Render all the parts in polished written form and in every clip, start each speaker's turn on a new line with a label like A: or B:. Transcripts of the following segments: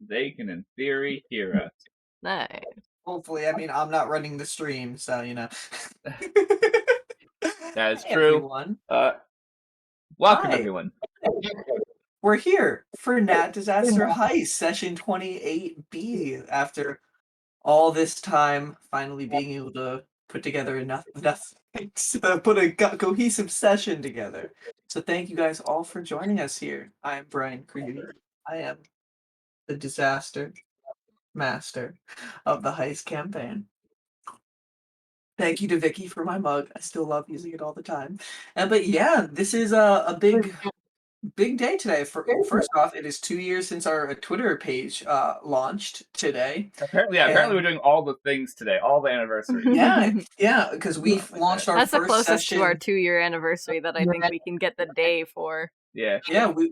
A: they can, in theory, hear us.
B: Nice.
C: Hopefully, I mean, I'm not running the stream, so, you know.
A: That is
C: Hey,
A: true.
C: everyone.
A: Welcome,
C: Hi.
A: everyone.
C: We're here for Nat Disaster Heist, session 28B, after all this time, finally being able to put together enough to put a cohesive session together. So thank you guys all for joining us here. I am Brian Creedy. I am the disaster master of the Heist campaign. Thank you to Vicky for my mug. I still love using it all the time. But yeah, this is a big day today. First off, it is 2 years since our Twitter page launched today.
A: Apparently we're doing all the things today, all the anniversaries.
C: Yeah, because we launched our
B: That's
C: first
B: the closest
C: session
B: to our 2-year anniversary that I think we can get the day for.
C: Yeah,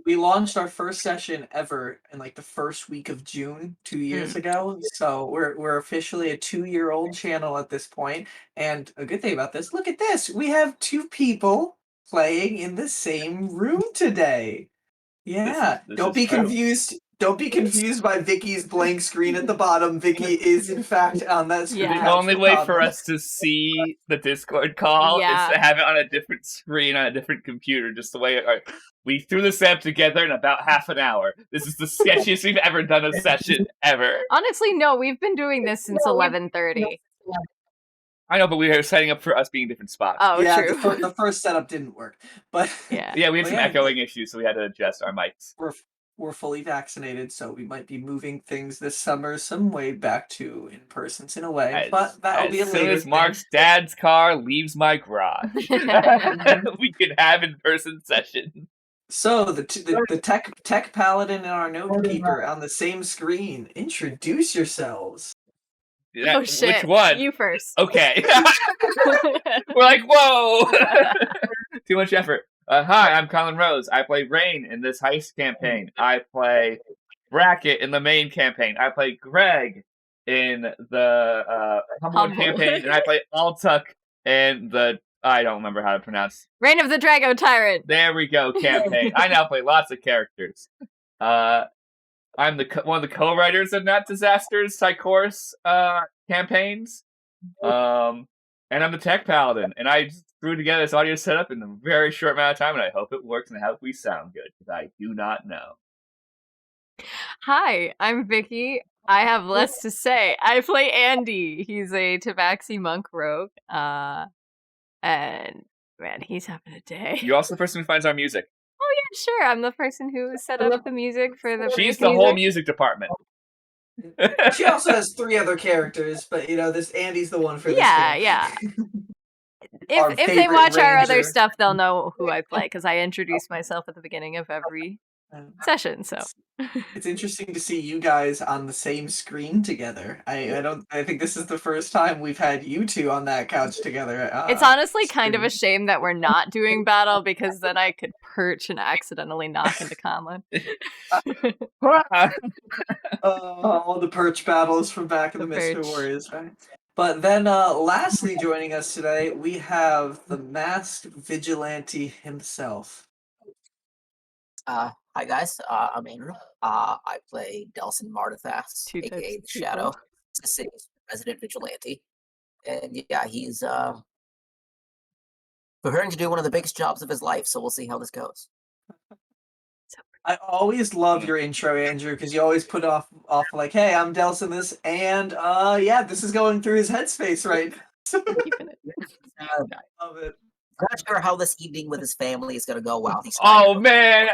C: we launched our first session ever in like the first week of June 2 years ago. So we're officially a 2-year-old channel at this point. And a good thing about this, look at this. We have 2 people playing in the same room today. Yeah.
A: This
C: Don't
A: is
C: be
A: true.
C: confused. Don't be confused by Vicky's blank screen at the bottom. Vicky is in fact on that screen.
B: Yeah.
A: The only way for us to see the Discord call is to have it on a different screen on a different computer, just the way we threw this app together in about half an hour. This is the sketchiest we've ever done a session ever.
B: Honestly, no, we've been doing this since 11:30.
A: I know, but we were setting up for us being in different spots.
B: Oh,
C: yeah,
B: true.
C: The first setup didn't work, but
B: yeah,
A: we had some echoing issues, so we had to adjust our mics.
C: We're fully vaccinated, so we might be moving things this summer some way back to in persons in a way, but that'll be a later thing.
A: As soon as Mark's dad's car leaves my garage, we can have in-person session.
C: So the tech paladin and our note keeper on the same screen. Introduce yourselves.
B: Oh shit!
A: Which one?
B: You first.
A: Okay. We're like, whoa! Too much effort. Hi, I'm Colin Rose. I play Rainn in this Heist campaign. I play Bracket in the main campaign. I play Greg in the Humble campaign, and I play Altuck in the I don't remember how to pronounce
B: Reign of the Drago Tyrant.
A: There we go, campaign. I now play lots of characters. I'm one of the co-writers of Nat Disaster's Psychorus campaigns. And I'm the tech paladin, and I just threw together this audio setup in a very short amount of time, and I hope it works and I hope we sound good, because I do not know.
B: Hi, I'm Vicky. I have less to say. I play Andy. He's a Tabaxi monk rogue, and man, he's having a day.
A: You're also the person who finds our music.
B: Oh yeah, sure. I'm the person who set up the music for the.
A: She's the whole music department.
C: She also has 3 other characters, but you know, this Andy's the one for this.
B: Yeah. If they watch our other stuff, they'll know who I play because I introduce myself at the beginning of every session. So
C: it's interesting to see you guys on the same screen together. I think this is the first time we've had you 2 on that couch together.
B: It's honestly kind of a shame that we're not doing battle, because then I could perch and accidentally knock into Conlon.
C: All the perch battles from back in the Mystery Warriors, right? But then lastly joining us today, we have the masked vigilante himself.
D: Hi guys, I'm Andrew. I play Delsin Martithas, aka the Shadow, the city's resident vigilante. And yeah, he's preparing to do one of the biggest jobs of his life, so we'll see how this goes.
C: I always love your intro, Andrew, because you always put off like, hey, I'm Delsin this, and yeah, this is going through his headspace right now.
D: I love it. I'm not sure how this evening with his family is going to go while he's...
A: Oh, man!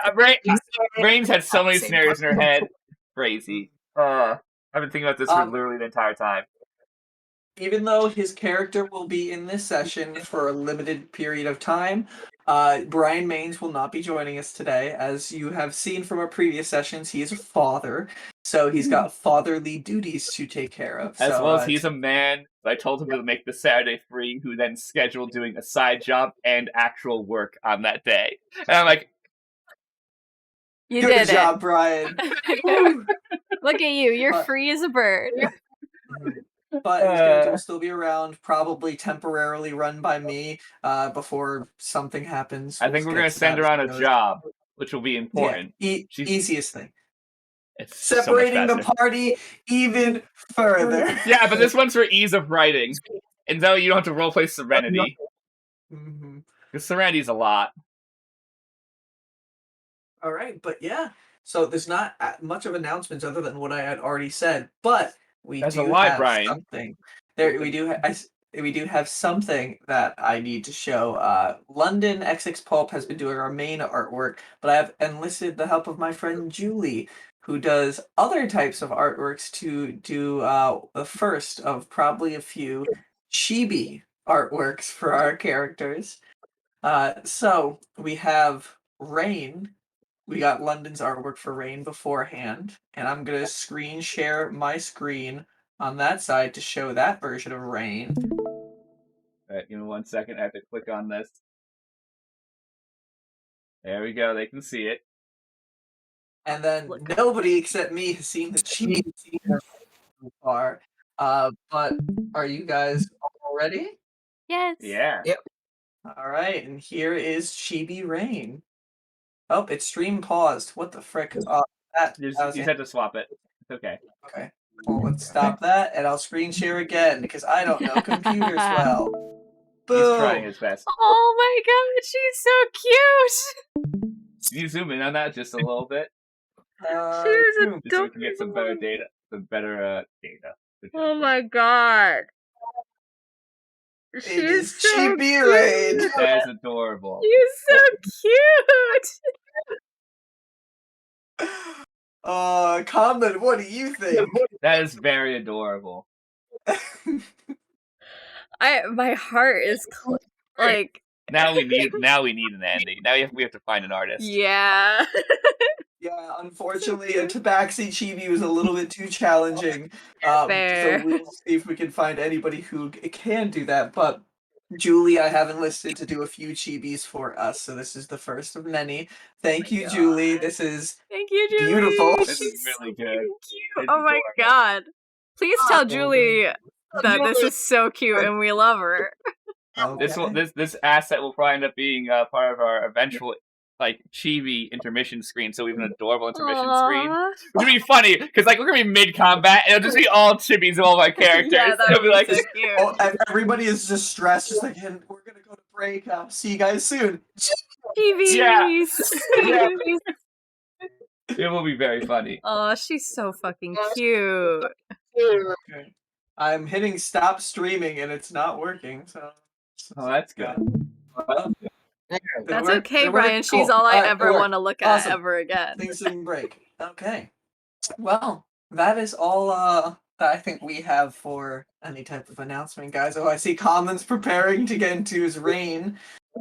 A: Rainn's had so many scenarios in her head. Crazy. I've been thinking about this for literally the entire time.
C: Even though his character will be in this session for a limited period of time, Brian Maines will not be joining us today. As you have seen from our previous sessions, he is a father, so he's got fatherly duties to take care of.
A: As well as he's a man. I told him to make the Saturday free, who then scheduled doing a side job and actual work on that day. And I'm like,
C: Good job, Brian.
B: Look at you. You're free as a bird.
C: But his character will still be around, probably temporarily run by me before something happens.
A: I think we're going to send her on a job, which will be important.
C: Yeah, easiest thing.
A: It's
C: separating
A: so
C: the party even further.
A: Yeah, but this one's for ease of writing. And though you don't have to roleplay Serenity.
C: Mm-hmm.
A: Because Serenity's a lot.
C: All right, but yeah. So there's not much of announcements other than what I had already said, but we
A: That's a
C: do
A: lie,
C: have
A: Brian.
C: something. We do have something that I need to show. London XX Pulp has been doing our main artwork, but I have enlisted the help of my friend Julie, who does other types of artworks to do the first of probably a few chibi artworks for our characters. So we have Rainn. We got London's artwork for Rainn beforehand, and I'm gonna screen share my screen on that side to show that version of Rainn.
A: Alright, give me 1 second. I have to click on this. There we go. They can see it.
C: And then nobody except me has seen the cheat so far. But are you guys all ready?
B: Yes.
A: Yeah.
D: Yep.
C: All right, and here is Chibi Rainn. Oh, it's stream paused. What the frick?
A: You just had to swap it. It's okay.
C: Okay. Well, let's stop that, and I'll screen share again because I don't know computers well. Boom.
A: He's trying his best.
B: Oh my god, she's so cute.
A: Can you zoom in on that just a little bit?
B: She's
C: Zoom.
A: Just so we can get some better data. Some better data.
B: Oh my god.
C: It
B: She's
C: is
B: so
C: Chibi
B: cute.
C: Rainn.
A: That is adorable.
B: She's so cute.
C: Conlon, what do you think?
A: That is very adorable.
B: My heart is like.
A: Now we need an Andy. Now we have to find an artist.
B: Yeah.
C: Yeah, unfortunately, a Tabaxi Chibi was a little bit too challenging.
B: Fair.
C: So we'll see if we can find anybody who can do that. But Julie, I have enlisted to do a few chibis for us, so this is the first of many. Thank you,
B: God.
C: Julie. This is
B: Thank you, Julie.
C: beautiful.
A: This is really good.
B: Cute.
A: It's
B: Oh my
A: adorable.
B: god. Please tell Julie that this is so cute and we love her.
C: Okay.
A: This asset will probably end up being part of our eventual chibi intermission screen. So we have an adorable intermission screen, which would be funny because we're gonna be mid combat and it'll just be all chibis of all my characters.
B: Yeah, that
A: it'll
B: would
A: be like
B: so cute.
C: Oh, everybody is just stressed, just like, and we're gonna go to break. See you guys soon.
B: TVs.
A: Yeah. It will be very funny.
B: Oh, she's so fucking cute.
C: Okay. I'm hitting stop streaming and it's not working. So.
A: Oh, that's good.
C: Well,
B: That's okay, Brian. She's all I ever want to look at ever again.
C: Things didn't break. Okay. Well, that is all that I think we have for any type of announcement, guys. Oh, I see Conlon's preparing to get into his Rainn.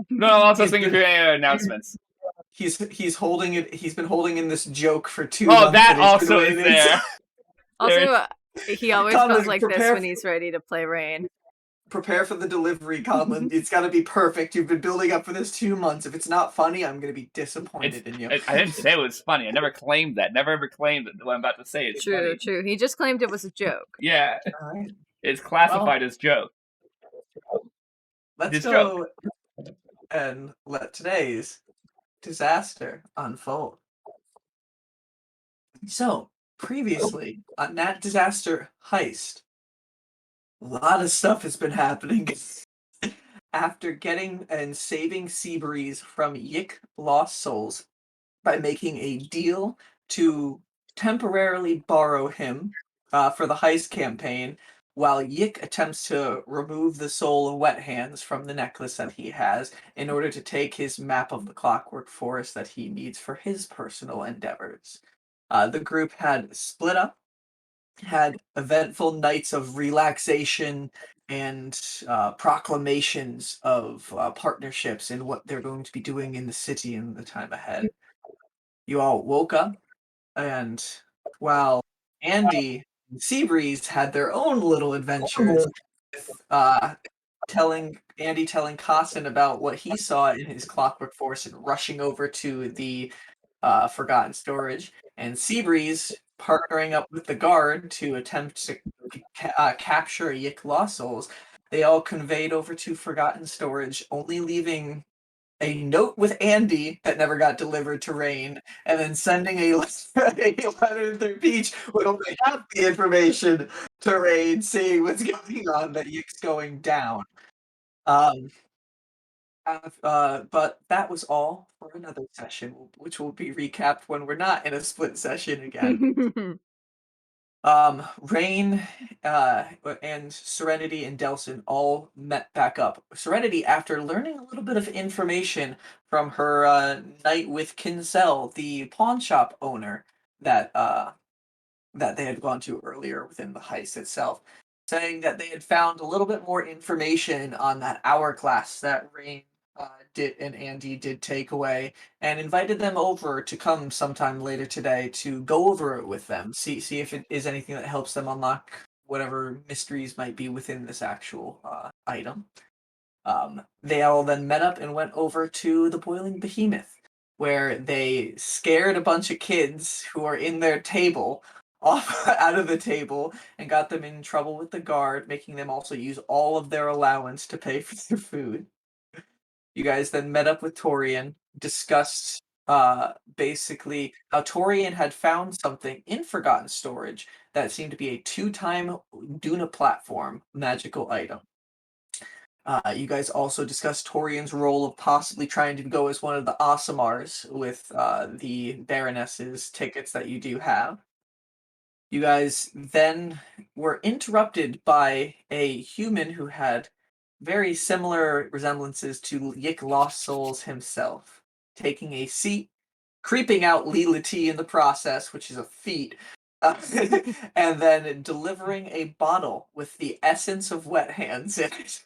A: No, I'm also thinking of any announcements.
C: He's holding it. He's been holding in this joke for 2
A: Oh,
C: months.
A: that also is there.
B: Also, he always
C: Conlon,
B: goes like this when he's ready to play Rainn.
C: Prepare for the delivery, Conlon. It's got to be perfect. You've been building up for this 2 months. If it's not funny, I'm going to be disappointed in you.
A: I didn't say it was funny. I never claimed that. Never ever claimed that what I'm about to say is funny.
B: True. He just claimed it was a joke.
A: Yeah.
C: All right.
A: It's classified as joke.
C: Let's
A: It's
C: go and let today's disaster unfold. So, previously on that disaster heist, a lot of stuff has been happening. After getting and saving Seabreeze from Yick Lost Souls by making a deal to temporarily borrow him for the heist campaign, while Yick attempts to remove the soul of Wet Hands from the necklace that he has in order to take his map of the Clockwork Forest that he needs for his personal endeavors. The group had split up, had eventful nights of relaxation and proclamations of partnerships and what they're going to be doing in the city in the time ahead. You all woke up, and while Andy and Seabreeze had their own little adventures, telling Costin about what he saw in his Clockwork Forest and rushing over to the Forgotten Storage, and Seabreeze partnering up with the guard to attempt to capture Yick Lost Souls. They all conveyed over to Forgotten Storage, only leaving a note with Andy that never got delivered to Rainn, and then sending a letter through Peach with only half the information to Rainn, seeing what's going on, that Yick's going down. But that was all for another session, which will be recapped when we're not in a split session again. Rainn and Serenity and Delsin all met back up. Serenity, after learning a little bit of information from her night with Kinsell, the pawn shop owner that they had gone to earlier within the heist itself, saying that they had found a little bit more information on that hourglass that Rainn did and Andy did take away, and invited them over to come sometime later today to go over it with them, see if it is anything that helps them unlock whatever mysteries might be within this actual item. They all then met up and went over to the Boiling Behemoth, where they scared a bunch of kids who are in their table off out of the table and got them in trouble with the guard, making them also use all of their allowance to pay for their food. You guys then met up with Torian, discussed basically how Torian had found something in Forgotten Storage that seemed to be a 2-time Duna platform magical item. You guys also discussed Torian's role of possibly trying to go as one of the Asimars with the Baroness's tickets that you do have. You guys then were interrupted by a human who had very similar resemblances to Yick Lost Souls himself, taking a seat, creeping out Leela T in the process, which is a feat, and then delivering a bottle with the essence of Wet Hands in it,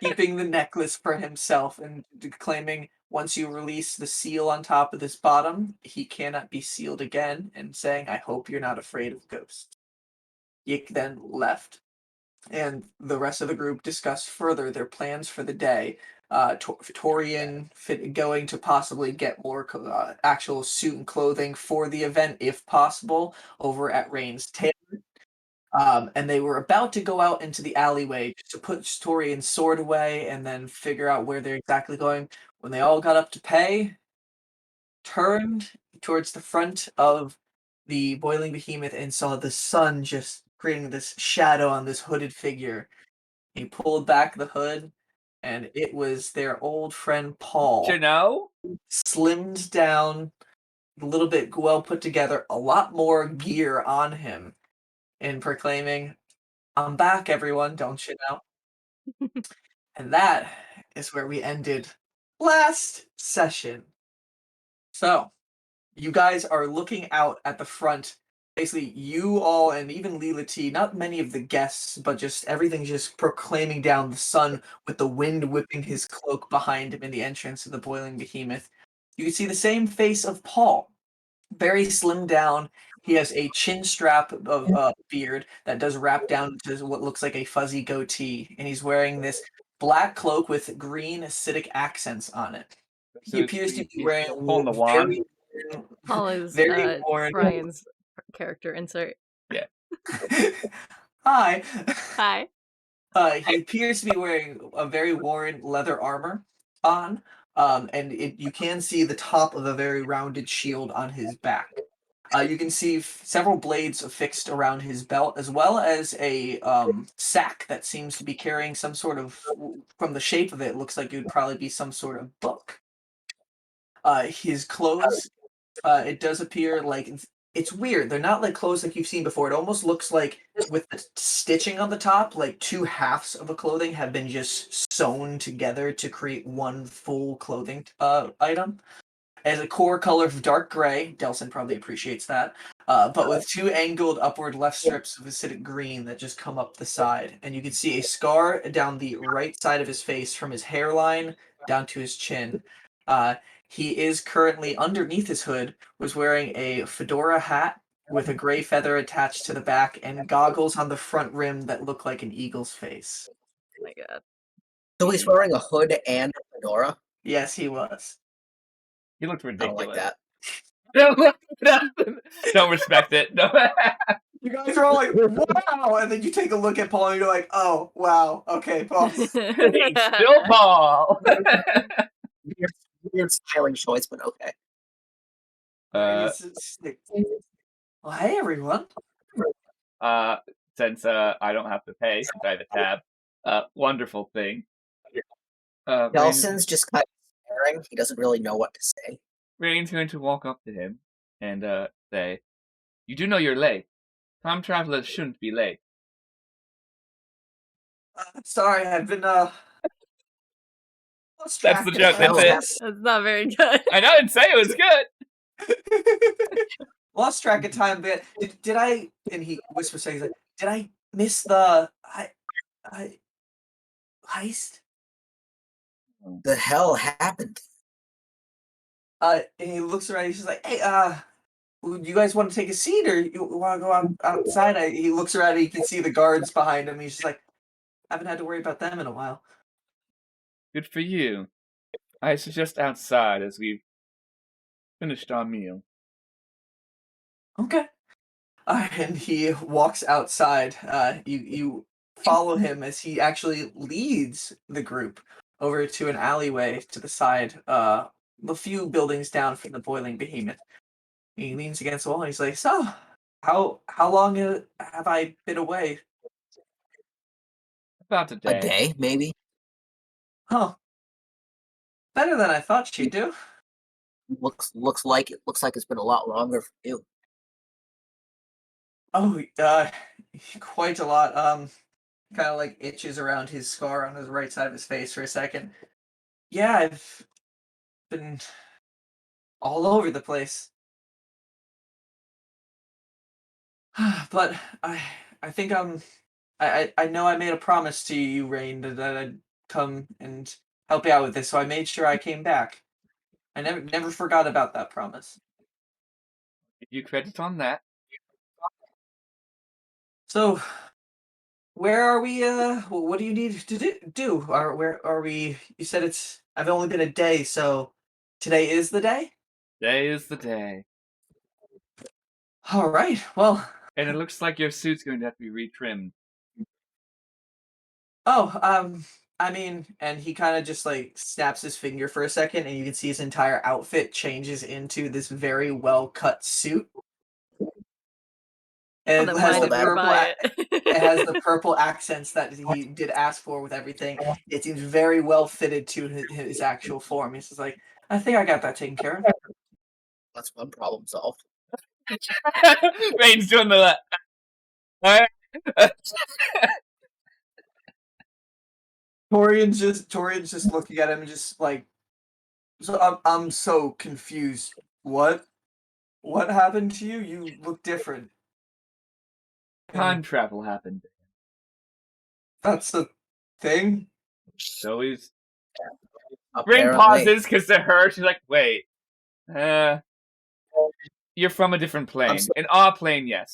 C: keeping the necklace for himself and claiming once you release the seal on top of this bottom, he cannot be sealed again, and saying, "I hope you're not afraid of ghosts." Yick then left, and the rest of the group discussed further their plans for the day. Torian going to possibly get more actual suit and clothing for the event, if possible, over at Rainn's tailor. And they were about to go out into the alleyway to put Torian's sword away and then figure out where they're exactly going. When they all got up to pay, turned towards the front of the Boiling Behemoth and saw the sun just creating this shadow on this hooded figure. He pulled back the hood, and it was their old friend Paul.
A: You know?
C: Slimmed down, a little bit well put together, a lot more gear on him, and proclaiming, "I'm back, everyone, don't you know?" And that is where we ended last session. So, you guys are looking out at the front. Basically, you all and even Leela T, not many of the guests, but just everything just proclaiming down the sun with the wind whipping his cloak behind him in the entrance of the Boiling Behemoth. You can see the same face of Paul. Very slimmed down. He has a chin strap of beard that does wrap down to what looks like a fuzzy goatee, and he's wearing this black cloak with green acidic accents on it.
A: So
C: He appears to be wearing
A: pulling the wand.
B: Paul is
C: very worn.
B: Ryan's character insert.
A: Yeah.
C: Hi.
B: Hi.
C: He appears to be wearing a very worn leather armor on, and you can see the top of a very rounded shield on his back. You can see several blades affixed around his belt, as well as a sack that seems to be carrying some sort of, from the shape of it, looks like it would probably be some sort of book. His clothes, it does appear like it's weird. They're not like clothes like you've seen before. It almost looks like with the stitching on the top, like two halves of a clothing have been just sewn together to create one full clothing item. As a core color of dark gray, Delsin probably appreciates that, but with two angled upward left strips of acidic green that just come up the side. And you can see a scar down the right side of his face from his hairline down to his chin. He is currently, underneath his hood, was wearing a fedora hat with a gray feather attached to the back and goggles on the front rim that look like an eagle's face.
B: Oh my god.
D: So he's wearing a hood and a fedora?
C: Yes, he was.
A: He looked
D: I
A: ridiculous.
D: don't like that.
A: Don't respect it. No.
C: You guys are all like, wow! And then you take a look at Paul and you're like, oh, wow, okay, Paul.
A: He's still Paul.
D: weird styling choice, but okay.
C: Well, hey everyone.
A: Since I don't have to pay, since I have a tab, wonderful thing.
D: Delsin's just kind of staring. He doesn't really know what to say.
A: Rainn's going to walk up to him and say, "You do know you're late. Time travelers shouldn't be late."
C: Sorry, I've been lost
A: That's the
C: track of
A: joke.
C: time.
A: That's it.
B: That's not very good.
A: I know. I didn't say it was good.
C: Lost track of time, but did I? And he whispers, saying, like, "Did I miss the heist?"
D: The hell happened?
C: And he looks around. He's just like, "Hey, you guys want to take a seat, or you want to go outside?" He looks around. And he can see the guards behind him. He's just like, "Haven't had to worry about them in a while."
A: Good for you. I suggest outside as we've finished our meal.
C: Okay. And he walks outside. You follow him as he actually leads the group over to an alleyway to the side, a few buildings down from the Boiling Behemoth. He leans against the wall and he's like, "So, how long have I been away?"
A: About a day.
D: A day, maybe?
C: Huh. Better than I thought she'd do.
D: Looks like it's been a lot longer for you.
C: Oh, quite a lot. Kind of like itches around his scar on his right side of his face for a second. Yeah, I've been all over the place. But I think I know I made a promise to you, Rainn, that I'd come and help you out with this, so I made sure I came back. I never forgot about that promise.
A: Give you credit on that.
C: So, where are we? What do you need to do? Where are we? You said I've only been a day, so today is the day?
A: Today is the day.
C: All right. Well.
A: And it looks like your suit's going to have to be retrimmed.
C: Oh, I mean, and he kind of just like snaps his finger for a second, and you can see his entire outfit changes into this very well cut suit. And it has the purple. It has the purple accents that he did ask for with everything. It seems very well fitted to his actual form. He's just like, "I think I got that taken care of."
D: That's one problem solved.
A: Rainn's doing the.
C: Torian's just looking at him and just like, "So I'm so confused. What happened to you? You look different."
A: Time travel happened.
C: That's the thing.
A: So he's.
D: Apparently.
A: Rainn pauses because to her, she's like, "Wait, you're from a different plane. In our plane, yes."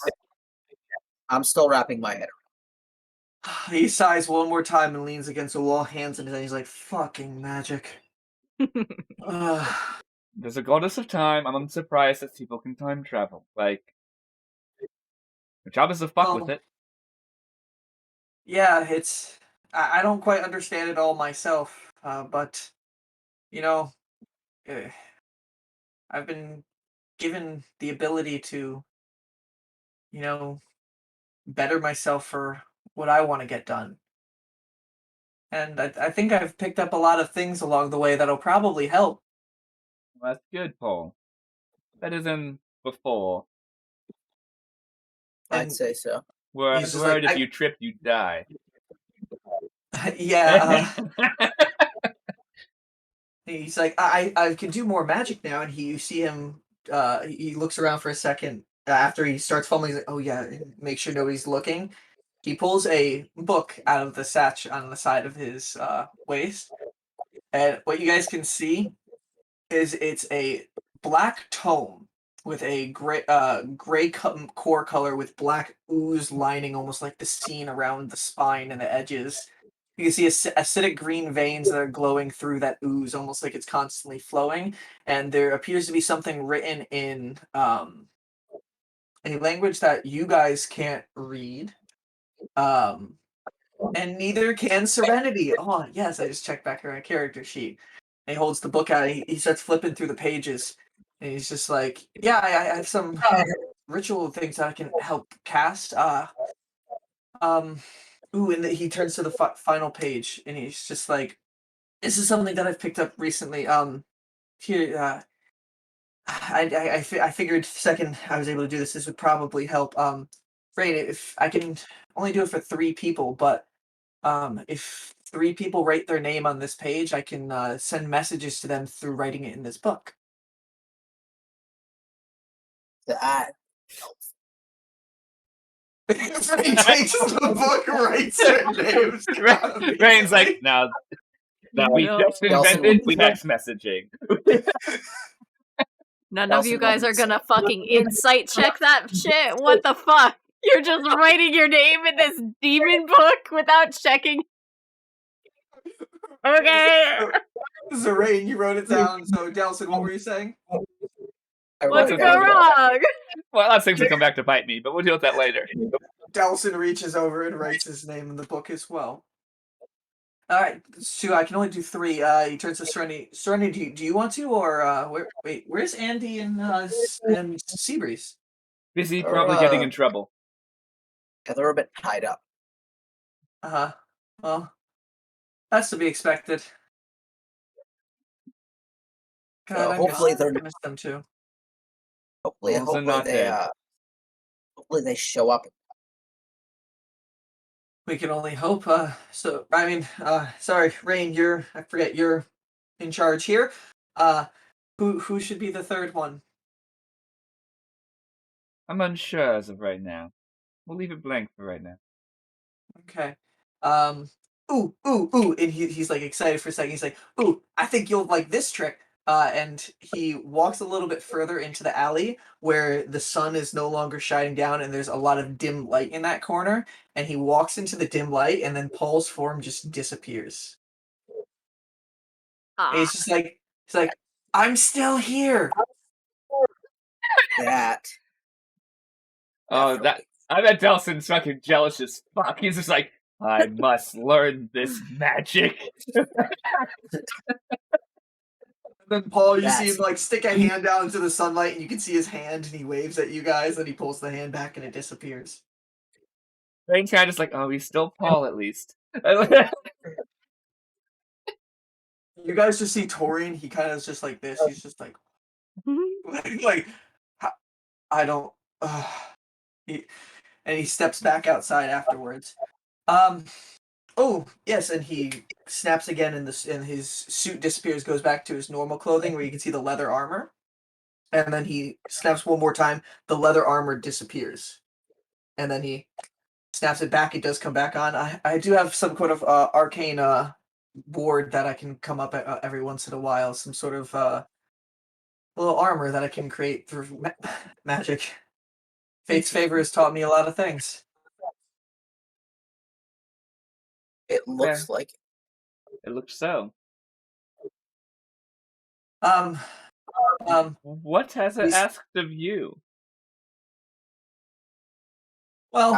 D: I'm still wrapping my head around.
C: He sighs one more time and leans against the wall, hands in his head. He's like, "Fucking magic."
A: There's a goddess of time. I'm unsurprised that people can time travel. Like, the job is to fuck with it.
C: Yeah, I don't quite understand it all myself, but you know, I've been given the ability to, better myself for what I want to get done. And I think I've picked up a lot of things along the way that'll probably help.
A: Well, that's good, Paul. Better than before.
D: I'd say so.
A: Where I was worried if you tripped, you'd die.
C: Yeah. He's like, I can do more magic now, and you see him. He looks around for a second after he starts fumbling. He's like, "Oh yeah, make sure nobody's looking." He pulls a book out of the satch on the side of his waist, and what you guys can see is it's a black tome with a gray core color with black ooze lining, almost like the scene around the spine and the edges. You can see acidic green veins that are glowing through that ooze, almost like it's constantly flowing. And there appears to be something written in a language that you guys can't read. And neither can Serenity. Oh, yes, I just checked back her character sheet. he holds the book out. And he starts flipping through the pages, and he's just like, "Yeah, I have some ritual things that I can help cast." Ooh, and he turns to the final page, and he's just like, "This is something that I've picked up recently. Here, I figured the second I was able to do this, this would probably help. Rainn, if I can only do it for 3 people, but if 3 people write their name on this page, I can send messages to them through writing it in this book."
D: That
C: He takes the book, writes their names.
A: Rainn's like, now we just invented text messaging.
B: None of you guys are gonna fucking insight check that shit. What the fuck? You're just writing your name in this demon book without checking. Okay.
C: So Rainn, you wrote it down. So Delsin, what were you saying?
B: What's wrong?
A: Well, lots of things will come back to bite me, but we'll deal with that later.
C: Delsin reaches over and writes his name in the book as well. All right, so I can only do 3. He turns to Serenity. Serenity, do you want to, or where's Andy and Seabreeze?
A: Busy, probably getting in trouble.
D: Yeah, they're a bit tied up.
C: Well, that's to be expected. God,
D: hopefully
C: I miss them too.
D: Hopefully they show up.
C: We can only hope. Sorry, Rainn, you're in charge here. Who should be the third one?
A: I'm unsure as of right now. We'll leave it blank for right now.
C: Okay. Ooh, and he's like excited for a second. He's like, ooh, I think you'll like this trick. And he walks a little bit further into the alley where the sun is no longer shining down and there's a lot of dim light in that corner. And he walks into the dim light and then Paul's form just disappears. And he's just like, I'm still here.
D: That.
A: Oh, I bet Delsin's fucking jealous as fuck. He's just like, I must learn this magic.
C: Then Paul, you see him like stick a hand out into the sunlight, and you can see his hand, and he waves at you guys, and he pulls the hand back, and it disappears.
A: Rainn's kind of just like, oh, he's still Paul at least.
C: You guys just see Torian. He kind of is just like this. He's just like, I don't. And he steps back outside afterwards. Oh yes, and he snaps again, and his suit disappears, goes back to his normal clothing, where you can see the leather armor. And then he snaps one more time. The leather armor disappears, and then he snaps it back. It does come back on. I do have some kind of arcane board that I can come up every once in a while. Some sort of little armor that I can create through magic. Fate's favor has taught me a lot of things.
D: It looks like
A: it looks so. What has it asked of you?
C: Well,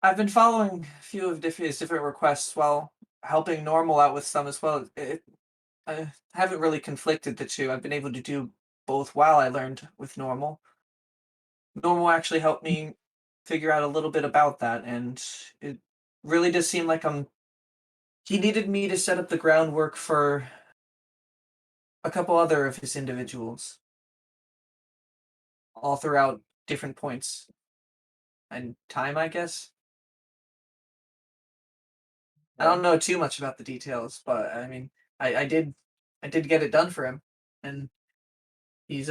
C: I've been following a few of his different requests while helping Normal out with some as well. I haven't really conflicted the two. I've been able to do both while I learned with Normal. Normal actually helped me figure out a little bit about that, and it really does seem like he needed me to set up the groundwork for a couple other of his individuals, all throughout different points and time, I guess. I don't know too much about the details, but I mean, I did get it done for him, and he's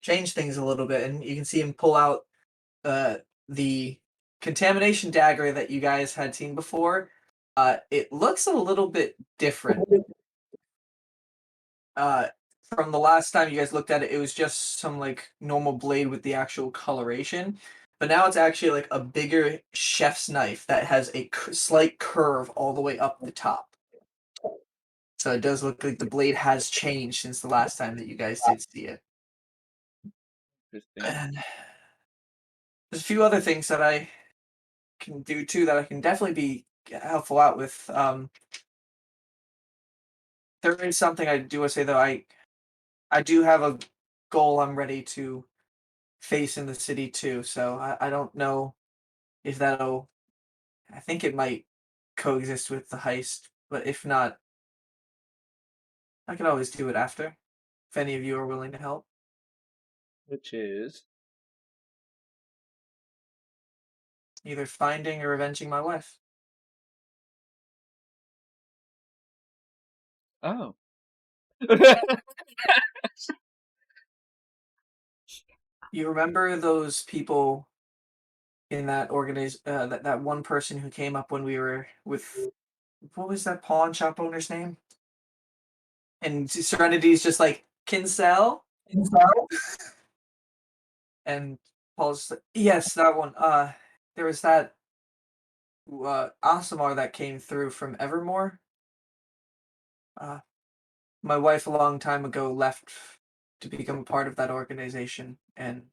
C: changed things a little bit, and you can see him pull out the contamination dagger that you guys had seen before. It looks a little bit different. From the last time you guys looked at it, it was just some like normal blade with the actual coloration. But now it's actually like a bigger chef's knife that has a slight curve all the way up the top. So it does look like the blade has changed since the last time that you guys did see it. And there's a few other things that I can do too that I can definitely be helpful out with. There is something I do want to say though. I do have a goal I'm ready to face in the city too. So I don't know if that'll. I think it might coexist with the heist, but if not, I can always do it after. If any of you are willing to help,
A: Which is
C: either finding or avenging my wife.
A: oh.
C: You remember those people in that that one person who came up when we were with what was that pawn shop owner's name? And Serenity's just like Kinsell? Kinsell? And Paul's like, yes, that one. There was that Asamar that came through from Evermore. My wife a long time ago left to become a part of that organization, and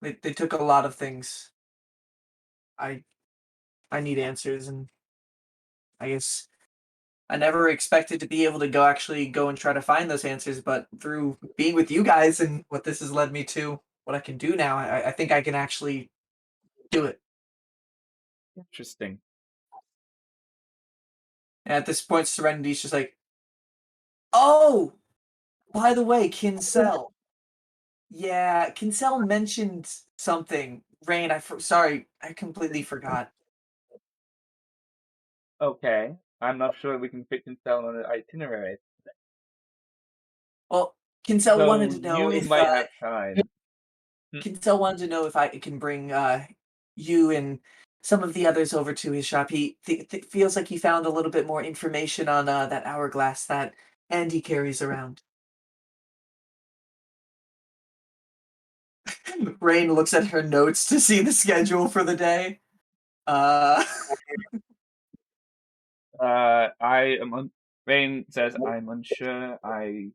C: they took a lot of things. I I need answers, and I guess I never expected to be able to go and try to find those answers, but through being with you guys and what this has led me to, what I can do now, I think I can actually do it.
A: Interesting.
C: And at this point, Serenity's just like, oh, by the way, Kinsell. Yeah, Kinsell mentioned something. Rainn, sorry, I completely forgot.
A: Okay. I'm not sure we can fit Kinsell on an itinerary.
C: Well, Kinsell
A: So
C: wanted to know
A: you
C: if
A: might have time.
C: Kinsell wanted to know if I can bring you and some of the others over to his shop. He feels like he found a little bit more information on that hourglass that Andy carries around. Rainn looks at her notes to see the schedule for the day.
A: Rainn says, I'm unsure I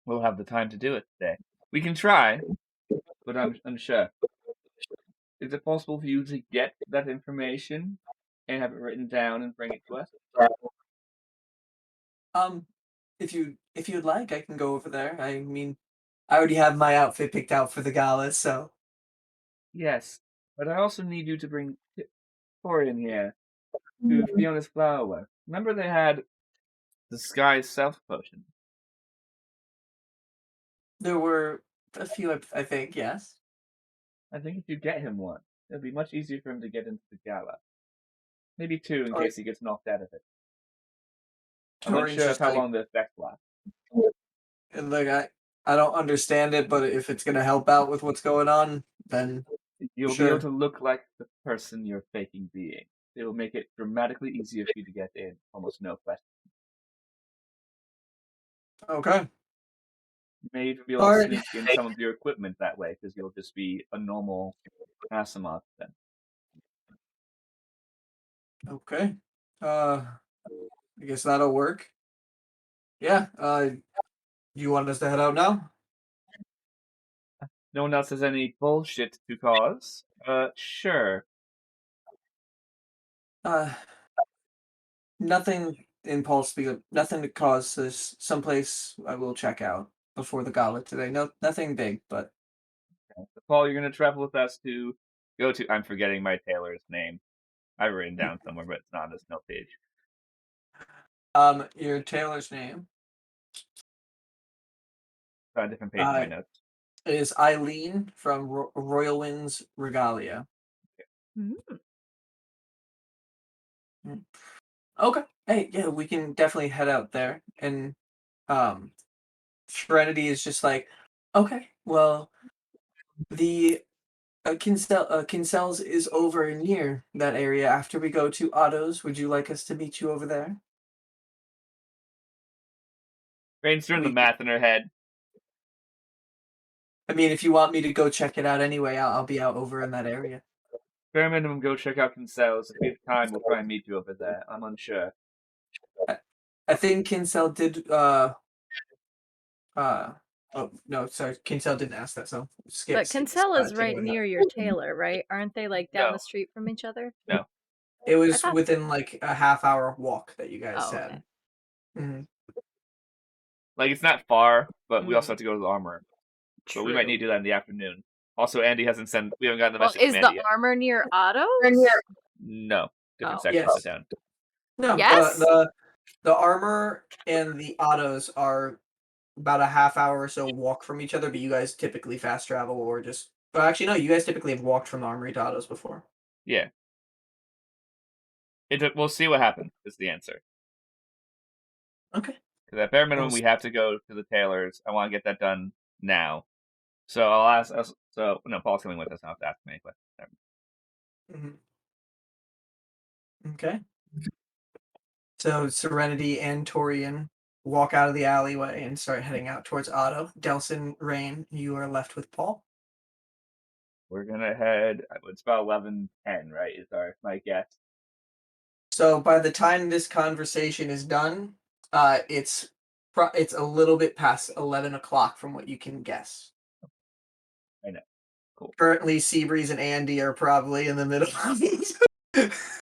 A: will have the time to do it today. We can try, but I'm unsure. Is it possible for you to get that information and have it written down and bring it to us?
C: If you'd like, I can go over there. I mean, I already have my outfit picked out for the gala, so.
A: Yes, but I also need you to bring Torian here to Fiona's flower work. Remember they had the Sky's Self potion?
C: There were a few, I think, yes.
A: I think if you get him one, it'll be much easier for him to get into the gala. Maybe two in
C: Or-
A: case he gets knocked out of it. I'm
C: Torian's
A: unsure of
C: just
A: how
C: like,
A: long the effect lasts.
C: look, I don't understand it, but if it's gonna help out with what's going on, then
A: You'll be able
C: sure.
A: to look like the person you're faking being. It will make it dramatically easier for you to get in, almost no question.
C: Okay.
A: You may even be able to
C: Alright.
A: sneak in some of your equipment that way, because you'll just be a normal Asimov then.
C: Okay. I guess that'll work. Yeah. You want us to head out now?
A: No one else has any bullshit to cause? Sure.
C: Uh, nothing nothing to cause this. Someplace I will check out before the gala today. No, nothing big, but.
A: Okay. So, Paul, you're going to travel with us to go to. I'm forgetting my tailor's name. I've written down somewhere, but it's not on this note page.
C: Your tailor's name.
A: It's on a different page in my notes.
C: Is Eileen from Royal Winds Regalia. Okay. Hey, yeah, we can definitely head out there. And Serenity is just like, okay, well, the Kinsell's is over near that area. After we go to Otto's, would you like us to meet you over there?
A: Rainn's doing the math in her head.
C: I mean, if you want me to go check it out anyway, I'll be out over in that area.
A: Bare minimum, go check out Kinsell's. If we have time, we'll try and meet you over there. I'm unsure.
C: I think Kinsell did Oh no, sorry, Kinsell didn't ask that. So skip.
B: But Kinsell is right near your tailor, right? Aren't they like down
A: No.
B: the street from each other?
A: No.
C: It was
B: thought-
C: within like a half-hour walk that you guys
B: Oh,
C: said.
B: okay.
C: Mhm.
A: Like, it's not far, but we
B: Mhm.
A: also have to go to the armor. But we might need to do that in the afternoon. Also, Andy hasn't sent. We haven't gotten the
B: Well,
A: message
B: is
A: from
B: the
A: Andy yet.
B: armor near Otto's?
A: No, different
B: Oh.
A: section
C: Yes.
A: of town.
C: No,
B: Yes?
C: the armor and the autos are about a half hour or so walk from each other, but you guys typically fast travel or just. Well, actually, no. You guys typically have walked from the armory to autos before.
A: Yeah. We'll see what happens. Is the answer.
C: Okay.
A: Because at bare minimum, we have to go to the tailors. I want to get that done now. So I'll ask us. So no, Paul's coming with us. I don't have to ask me any questions.
C: Okay. So Serenity and Torian walk out of the alleyway and start heading out towards Otto. Delsin, Rainn, you are left with Paul.
A: We're gonna head. It's about 11:10, right? Is my guess.
C: So by the time this conversation is done, it's a little bit past 11 o'clock from what you can guess.
A: I know. Cool.
C: Currently, Seabreeze and Andy are probably in the middle of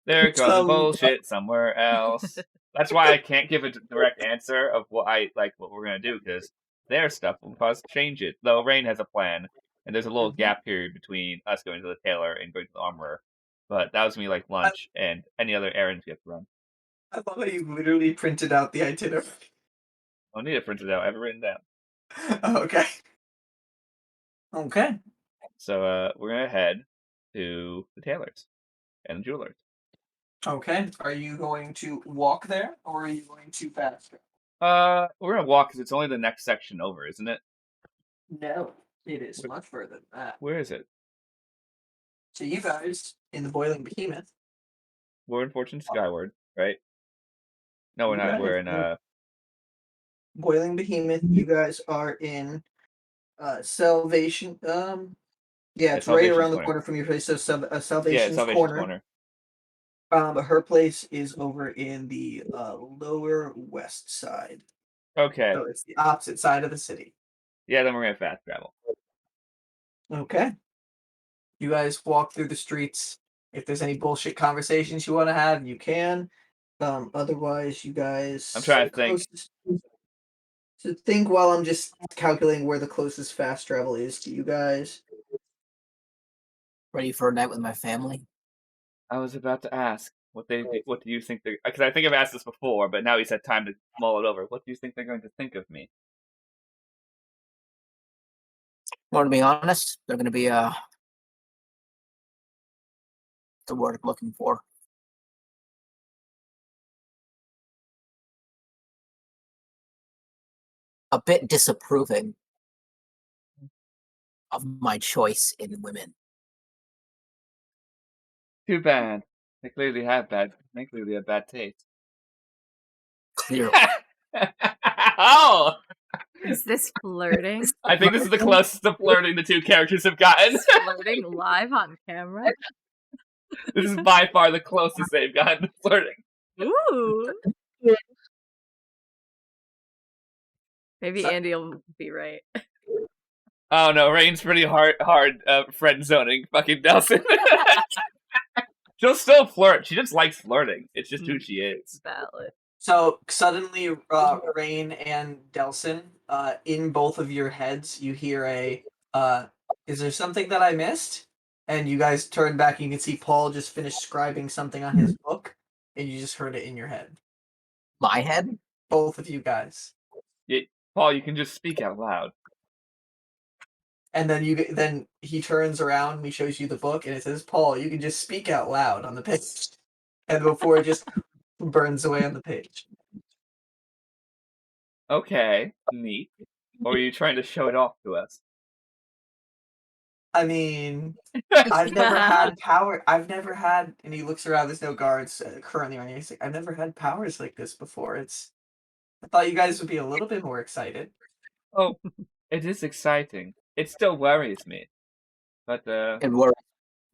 A: They're causing bullshit somewhere else. That's why I can't give a direct answer of what we're gonna do, because their stuff will cause changes. Though Rainn has a plan, and there's a little gap period between us going to the tailor and going to the armorer. But that was me like lunch and any other errands we have to run.
C: I love how you literally printed out the itinerary.
A: I don't need it printed out. I have it written down.
C: Okay. Okay.
A: So we're gonna head to the tailors and the jewelers.
C: Okay. Are you going to walk there, or are you going to fast?
A: We're gonna walk because it's only the next section over, isn't it?
C: No, it is much further than that.
A: Where is it?
C: So you guys in the Boiling Behemoth.
A: We're in Fortune Skyward, right? No, we're not. We're in
C: Boiling Behemoth. You guys are in Salvation. Yeah, it's right around the corner from your place. So Salvation's corner. But her place is over in the lower west side.
A: Okay.
C: So it's the opposite side of the city.
A: Yeah, then we're gonna fast travel.
C: Okay. You guys walk through the streets. If there's any bullshit conversations you want to have, you can. Otherwise, you guys.
A: I'm trying to think.
C: So think while I'm just calculating where the closest fast travel is to you guys.
D: Ready for a night with my family?
A: I was about to ask what do you think they're, because I think I've asked this before, but now he's had time to mull it over. What do you think they're going to think of me?
D: Want to be honest? They're going to be the word I'm looking for. A bit disapproving of my choice in women.
A: Too bad. They clearly have bad taste.
D: Clearly.
A: Oh!
B: Is this flirting?
A: I think this is the closest to flirting the two characters have gotten.
B: Flirting live on camera?
A: This is by far the closest they've gotten to flirting.
B: Ooh. Maybe Andy will be right.
A: Oh no, Rainn's pretty hard friend zoning fucking Delsin. She'll still flirt. She just likes flirting. It's just who she is.
B: Valid.
C: So suddenly, Rainn and Delsin, in both of your heads, you hear is there something that I missed? And you guys turn back and you can see Paul just finished scribing something on his book, and you just heard it in your head.
D: My head?
C: Both of you guys.
A: Yeah, Paul, you can just speak out loud.
C: And then he turns around and he shows you the book, and it says, Paul, you can just speak out loud on the page. And before it just burns away on the page.
A: Okay, neat. Or are you trying to show it off to us?
C: I mean, I've never had power. I've never had, and he looks around. There's no guards currently on you. He's like, I've never had powers like this before. I thought you guys would be a little bit more excited.
A: Oh, it is exciting. It still worries me, but
D: It worries.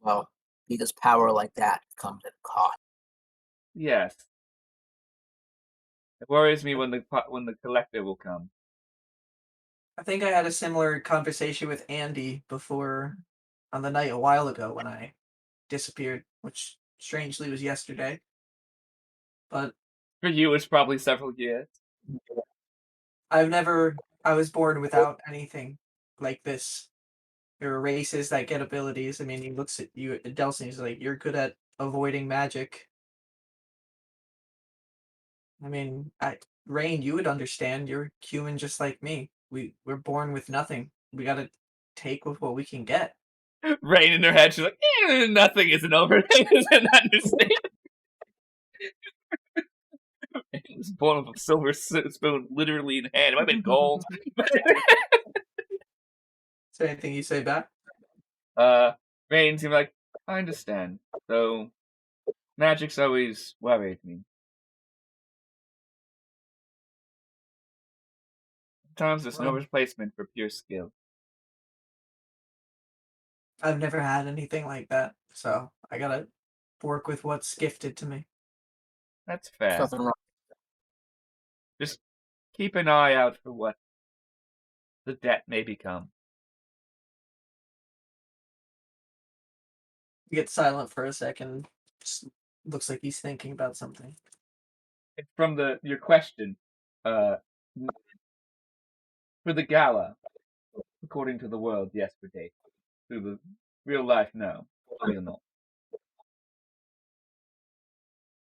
D: Well, because power like that comes at a cost.
A: yes, it worries me when the collector will come.
C: I think I had a similar conversation with Andy before on the night a while ago when I disappeared, which strangely was yesterday. But
A: For you, it's probably several years.
C: I was born without anything like this. There are races that get abilities. I mean, he looks at you, Delsin, he's like, you're good at avoiding magic. I mean, Rainn, you would understand. You're human just like me. We're born with nothing. We gotta take with what we can get.
A: Rainn in her head, she's like, nothing isn't over. Doesn't understand. He was born with a silver spoon literally in hand. It might have been gold.
C: Is there anything you say back?
A: Rainn seemed like, I understand. Though, magic's always worried me. Sometimes there's no replacement for pure skill.
C: I've never had anything like that, so I gotta work with what's gifted to me.
A: That's fair.
D: Nothing wrong.
A: Just keep an eye out for what the debt may become.
C: He gets silent for a second. Just looks like he's thinking about something.
A: It's from your question. For the gala, according to the world, yes, for date. To the real life, no. Real not.